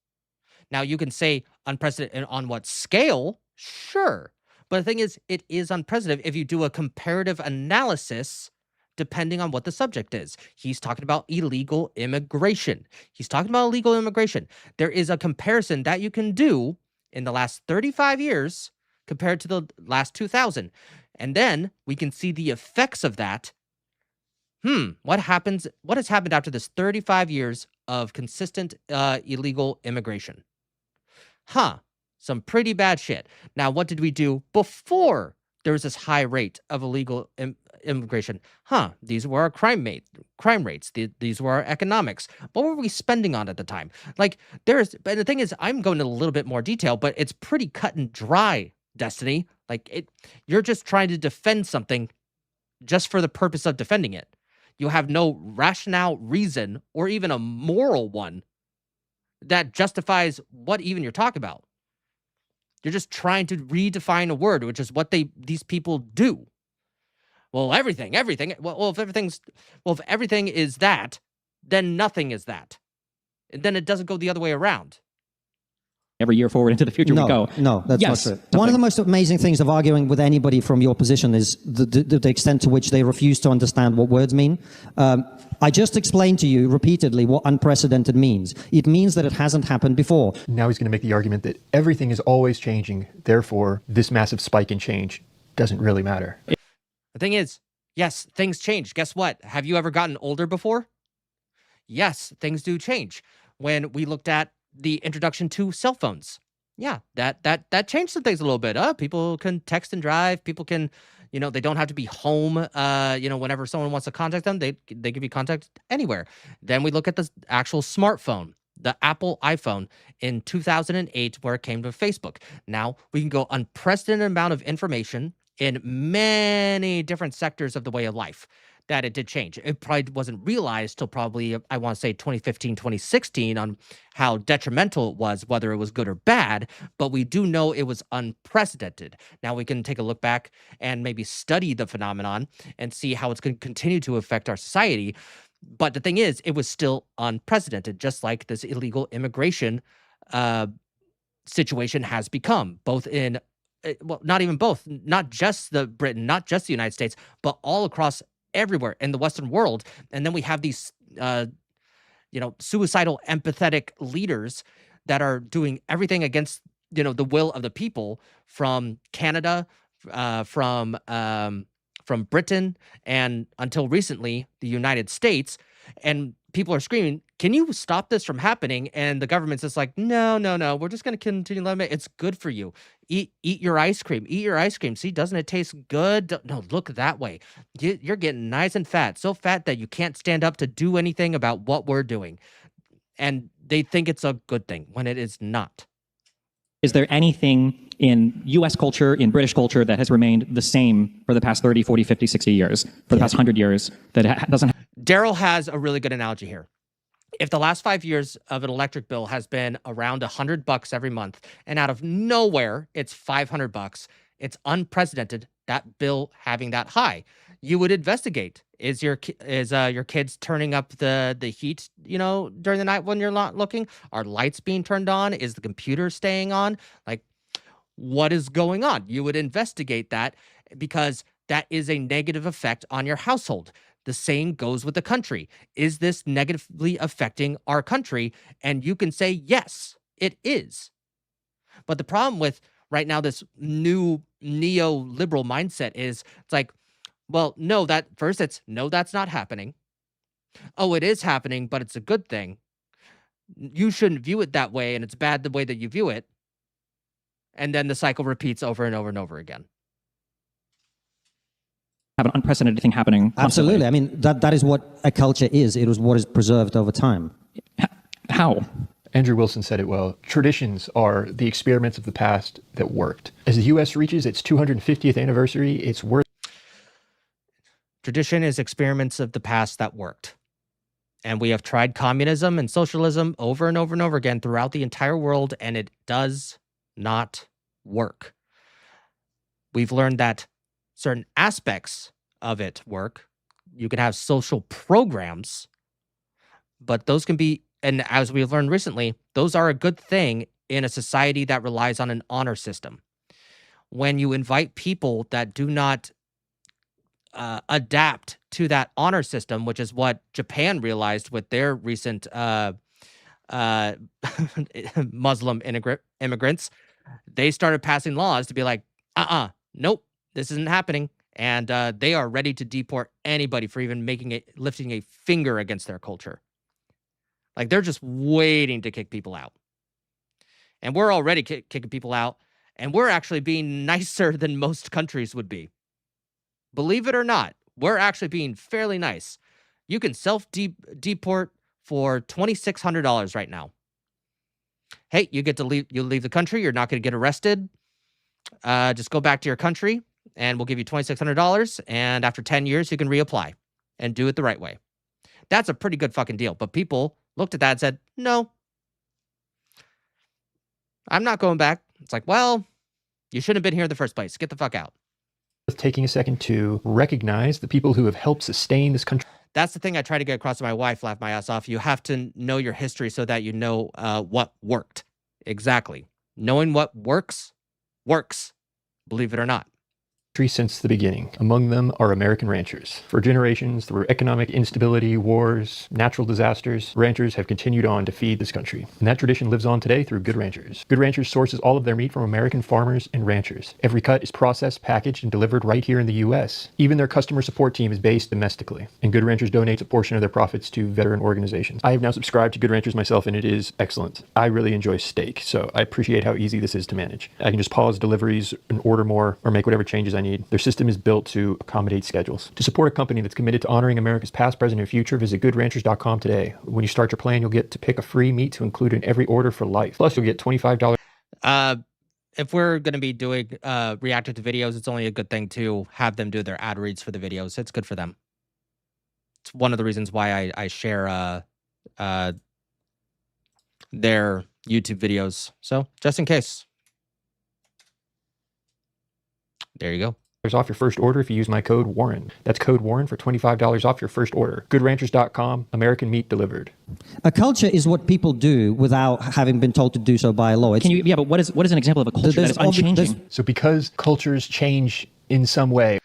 Now, you can say unprecedented on what scale? Sure. But the thing is, it is unprecedented if you do a comparative analysis depending on what the subject is. He's talking about illegal immigration. There is a comparison that you can do in the last 35 years compared to the last 2000. And then we can see the effects of that. What has happened after this 35 years of consistent illegal immigration? Some pretty bad shit. Now, what did we do before there was this high rate of illegal immigration? These were our crime rates. These were our economics. What were we spending on at the time? But the thing is, I'm going into a little bit more detail, but it's pretty cut and dry, Destiny. You're just trying to defend something just for the purpose of defending it. You have no rationale, reason, or even a moral one that justifies what even you're talking about. You're just trying to redefine a word, which is what these people do. Well, everything. Well, if everything is that, then nothing is that. And then it doesn't go the other way around. Every year forward into the future, we go. No, that's not true. One of the most amazing things of arguing with anybody from your position is the extent to which they refuse to understand what words mean. I just explained to you repeatedly what unprecedented means. It means that it hasn't happened before. Now he's going to make the argument that everything is always changing. Therefore, this massive spike in change doesn't really matter. The thing is, yes, things change. Guess what? Have you ever gotten older before? Yes, things do change. When we looked at the introduction to cell phones. Yeah, that changed some things a little bit. People can text and drive. People can, they don't have to be home. Whenever someone wants to contact them, they can be contacted anywhere. Then we look at the actual smartphone, the Apple iPhone in 2008, where it came to Facebook. Now we can go unprecedented amount of information in many different sectors of the way of life. That it did change. It probably wasn't realized till probably, I want to say 2015, 2016 on how detrimental it was, whether it was good or bad, but we do know it was unprecedented. Now we can take a look back and maybe study the phenomenon and see how it's going to continue to affect our society. But the thing is, it was still unprecedented, just like this illegal immigration situation has become, both in, not even both, not just Britain, not just the United States, but all across everywhere in the Western world. And then we have these, suicidal, empathetic leaders that are doing everything against, the will of the people, from Canada, from Britain, and until recently, the United States. And people are screaming, can you stop this from happening? And the government's just like, no, we're just going to continue letting it. It's good for you. Eat your ice cream. Eat your ice cream. See, doesn't it taste good? No, look that way. You're getting nice and fat. So fat that you can't stand up to do anything about what we're doing. And they think it's a good thing when it is not. Is there anything in US culture, in British culture, that has remained the same for the past 30, 40, 50, 60 years, for the past 100 years, that doesn't... Daryl has a really good analogy here. If the last 5 years of an electric bill has been around $100 every month, and out of nowhere it's $500, it's unprecedented, that bill having that high. You would investigate. Is your kids turning up the heat, during the night when you're not looking? Are lights being turned on? Is the computer staying on? Like, what is going on? You would investigate that, because that is a negative effect on your household. The same goes with the country. Is this negatively affecting our country? And you can say, yes, it is. But the problem with right now, this new neoliberal mindset is, it's like, well, no, that's not happening. Oh, it is happening, but it's a good thing. You shouldn't view it that way, and it's bad the way that you view it. And then the cycle repeats over and over and over again. Have an unprecedented thing happening constantly. Absolutely. I mean, that is what a culture is. It was what is preserved over time. How? Andrew Wilson said it well. Traditions are the experiments of the past that worked. As the U.S. reaches its 250th anniversary, it's worth... Tradition is experiments of the past that worked. And we have tried communism and socialism over and over and over again throughout the entire world, and it does not work. We've learned that certain aspects of it work. You can have social programs, but those can be, and as we've learned recently, those are a good thing in a society that relies on an honor system. When you invite people that do not adapt to that honor system, which is what Japan realized with their recent Muslim immigrants, they started passing laws to be like, nope, this isn't happening. And they are ready to deport anybody for even lifting a finger against their culture. Like, they're just waiting to kick people out. And we're already kicking people out, and we're actually being nicer than most countries would be. Believe it or not, we're actually being fairly nice. You can self-deport for $2,600 right now. Hey, you get to leave. You leave the country. You're not going to get arrested. Just go back to your country, and we'll give you $2,600. And after 10 years, you can reapply and do it the right way. That's a pretty good fucking deal. But people looked at that and said, no, I'm not going back. It's like, well, you shouldn't have been here in the first place. Get the fuck out. Taking a second to recognize the people who have helped sustain this country. That's the thing I try to get across to my wife, laugh my ass off. You have to know your history so that you know what worked. Exactly. Knowing what works. Believe it or not. Since the beginning. Among them are American ranchers. For generations, through economic instability, wars, natural disasters, ranchers have continued on to feed this country. And that tradition lives on today through Good Ranchers. Good Ranchers sources all of their meat from American farmers and ranchers. Every cut is processed, packaged, and delivered right here in the U.S. Even their customer support team is based domestically. And Good Ranchers donates a portion of their profits to veteran organizations. I have now subscribed to Good Ranchers myself, and it is excellent. I really enjoy steak, so I appreciate how easy this is to manage. I can just pause deliveries and order more, or make whatever changes I need. Their system is built to accommodate schedules. To support a company that's committed to honoring America's past, present, and future, visit goodranchers.com today. When you start your plan, you'll get to pick a free meat to include in every order for life. Plus, you'll get $25. If we're going to be doing reacting to videos, it's only a good thing to have them do their ad reads for the videos. It's good for them. It's one of the reasons why I share their YouTube videos. So, just in case. There you go. Off your first order if you use my code Warren. That's code Warren for $25 off your first order. GoodRanchers.com, American meat delivered. A culture is what people do without having been told to do so by law. But what is an example of a culture that is unchanging? So because cultures change in some way.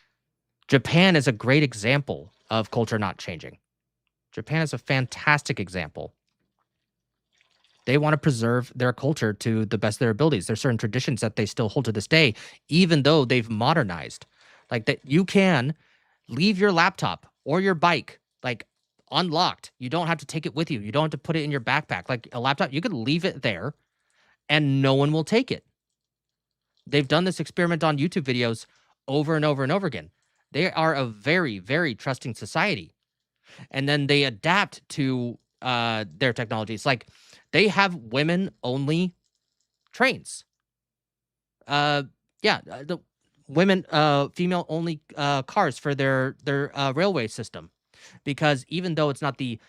Japan is a great example of culture not changing. Japan is a fantastic example. They want to preserve their culture to the best of their abilities. There's certain traditions that they still hold to this day, even though they've modernized. Like that, you can leave your laptop or your bike like unlocked. You don't have to take it with you. You don't have to put it in your backpack. Like a laptop, you could leave it there and no one will take it. They've done this experiment on YouTube videos over and over and over again. They are a very, very trusting society. And then they adapt to their technologies. Like They have women-only trains. The women, female-only cars for their railway system, because even though it's not the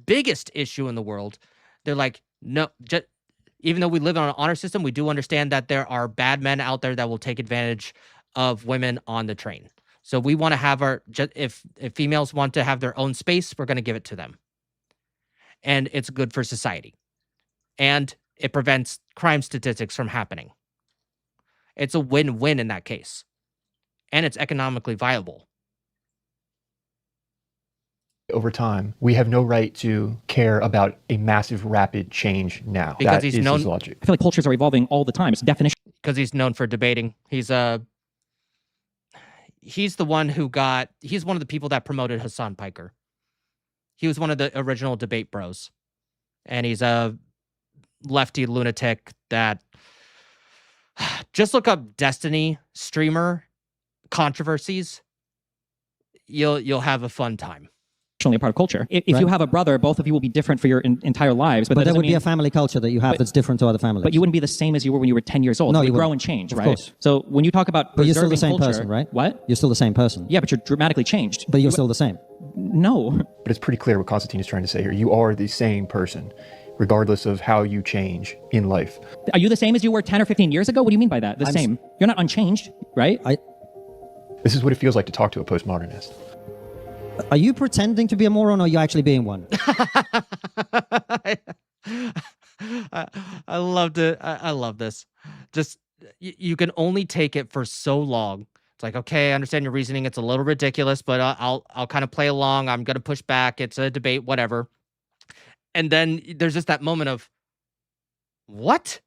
biggest issue in the world, they're like, no, even though we live on an honor system, we do understand that there are bad men out there that will take advantage of women on the train. So we want to have if females want to have their own space, we're going to give it to them. And it's good for society. And it prevents crime statistics from happening. It's a win-win in that case. And it's economically viable. Over time, we have no right to care about a massive, rapid change now. Because that is his logic. I feel like cultures are evolving all the time. It's definition. Because he's known for debating. He's the one he's one of the people that promoted Hassan Piker. He was one of the original debate bros. And he's a lefty lunatic that just look up Destiny streamer controversies. You'll have a fun time. A part of culture. If you have a brother, both of you will be different for your entire lives. But there would be a family culture that you have that's different to other families. But you wouldn't be the same as you were when you were 10 years old. No, you you grow wouldn't. and change, Of right? course. So when you talk about But you're still the preserving same culture, person, right? What? You're still the same person. Yeah, but you're dramatically changed. But you're still the same. No. But it's pretty clear what Constantine is trying to say here. You are the same person, regardless of how you change in life. Are you the same as you were 10 or 15 years ago? What do you mean by that? The same. You're not unchanged, right? This is what it feels like to talk to a postmodernist. Are you pretending to be a moron, or are you actually being one? I loved it. I love this. Just you can only take it for so long. It's like, okay, I understand your reasoning. It's a little ridiculous, but I'll kind of play along. I'm gonna push back. It's a debate, whatever. And then there's just that moment of, what?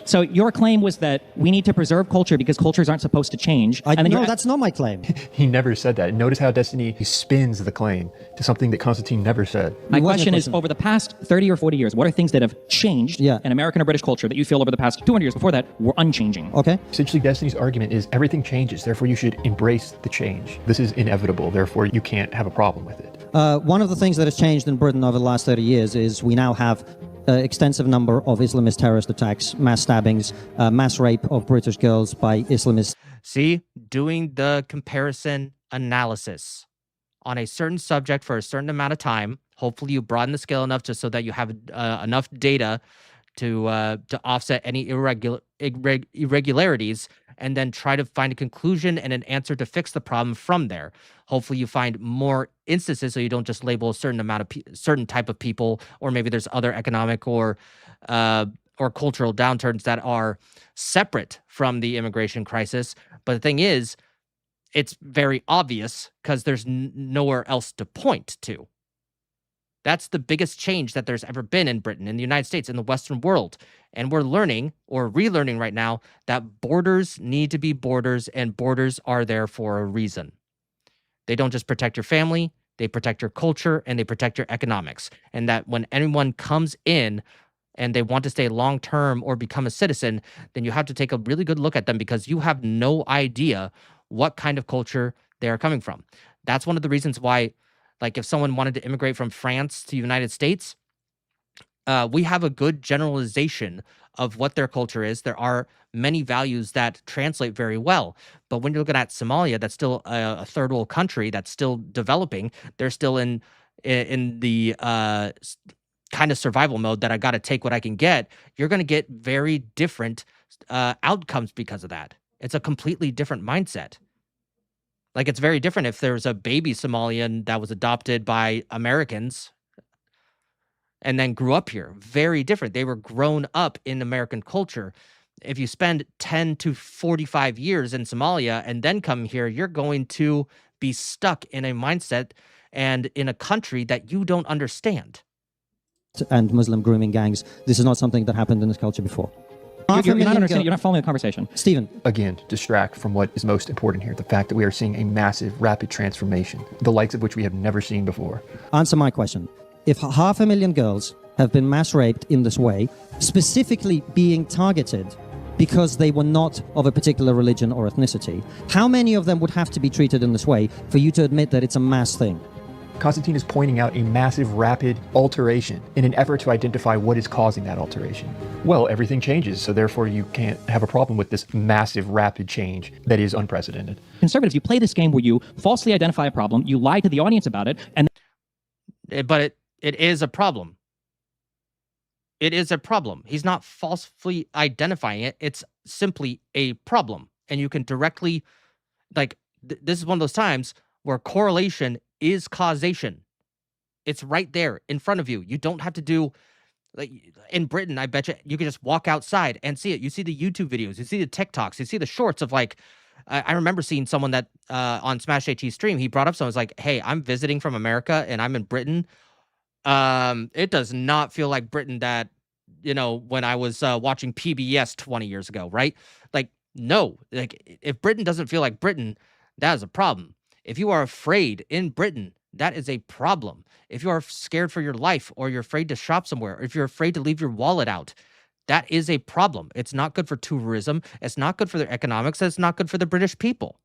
So your claim was that we need to preserve culture because cultures aren't supposed to change. No, that's not my claim. He never said that. Notice how Destiny spins the claim to something that Constantine never said. My question is, over the past 30 or 40 years, what are things that have changed in American or British culture that you feel over the past 200 years before that were unchanging? Okay. Essentially, Destiny's argument is everything changes, therefore you should embrace the change. This is inevitable, therefore you can't have a problem with it. One of the things that has changed in Britain over the last 30 years is we now have extensive number of Islamist terrorist attacks, mass stabbings, mass rape of British girls by Islamists. See, doing the comparison analysis on a certain subject for a certain amount of time. Hopefully you broaden the scale enough just so that you have enough data to offset any irregularities, and then try to find a conclusion and an answer to fix the problem from there. Hopefully you find more instances so you don't just label a certain amount of certain type of people, or maybe there's other economic or cultural downturns that are separate from the immigration crisis. But the thing is, it's very obvious because there's nowhere else to point to. That's the biggest change that there's ever been in Britain, in the United States, in the Western world. And we're learning, or relearning right now, that borders need to be borders, and borders are there for a reason. They don't just protect your family, they protect your culture, and they protect your economics. And that when anyone comes in and they want to stay long-term or become a citizen, then you have to take a really good look at them, because you have no idea what kind of culture they are coming from. That's one of the reasons why, like, if someone wanted to immigrate from France to the United States, we have a good generalization of what their culture is. There are many values that translate very well. But when you're looking at Somalia, that's still a third world country that's still developing. They're still in the kind of survival mode that I got to take what I can get. You're going to get very different outcomes because of that. It's a completely different mindset. Like, it's very different if there was a baby Somalian that was adopted by Americans and then grew up here. Very different. They were grown up in American culture. If you spend 10 to 45 years in Somalia and then come here, you're going to be stuck in a mindset and in a country that you don't understand. And Muslim grooming gangs. This is not something that happened in this culture before. You're not understanding. You're not following the conversation. Stephen. Again, distract from what is most important here, the fact that we are seeing a massive, rapid transformation, the likes of which we have never seen before. Answer my question. If 500,000 girls have been mass raped in this way, specifically being targeted because they were not of a particular religion or ethnicity, how many of them would have to be treated in this way for you to admit that it's a mass thing? Constantine is pointing out a massive, rapid alteration in an effort to identify what is causing that alteration. Well, everything changes, so therefore you can't have a problem with this massive, rapid change that is unprecedented. Conservatives, you play this game where you falsely identify a problem, you lie to the audience about it, and but it is a problem. It is a problem. He's not falsely identifying it. It's simply a problem. And you can directly, like, this is one of those times where correlation is causation. It's right there in front of you. You don't have to do, like, in Britain, I bet you can just walk outside and see it. You see the YouTube videos, you see the TikToks, you see the shorts of, like, I remember seeing someone that on Smash AT stream, he brought up someone was like, hey, I'm visiting from America and I'm in Britain. It does not feel like Britain that, you know, when I was watching PBS 20 years ago, right? Like, no, like, if Britain doesn't feel like Britain, that is a problem. If you are afraid in Britain, that is a problem. If you are scared for your life, or you're afraid to shop somewhere, or if you're afraid to leave your wallet out, that is a problem. It's not good for tourism. It's not good for their economics. It's not good for the British people.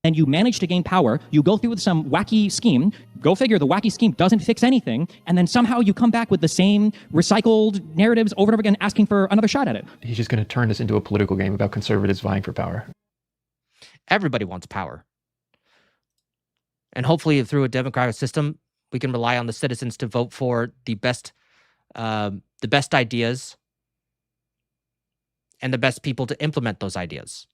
And you manage to gain power, you go through with some wacky scheme, go figure the wacky scheme doesn't fix anything, and then somehow you come back with the same recycled narratives over and over again asking for another shot at it. He's just going to turn this into a political game about conservatives vying for power. Everybody wants power. And hopefully through a democratic system, we can rely on the citizens to vote for the best ideas and the best people to implement those ideas.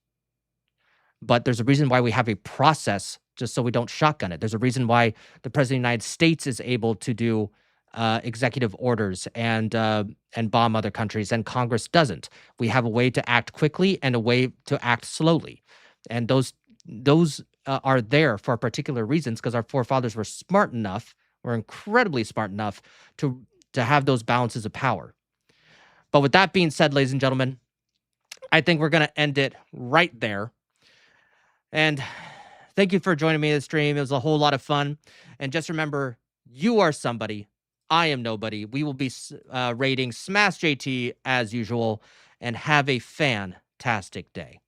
But there's a reason why we have a process, just so we don't shotgun it. There's a reason why the President of the United States is able to do executive orders and bomb other countries, and Congress doesn't. We have a way to act quickly and a way to act slowly. And those are there for particular reasons, because our forefathers were smart enough, were incredibly smart enough to have those balances of power. But with that being said, ladies and gentlemen, I think we're going to end it right there. And thank you for joining me in the stream. It was a whole lot of fun. And just remember, you are somebody. I am nobody. We will be rating Smash JT as usual. And have a fantastic day.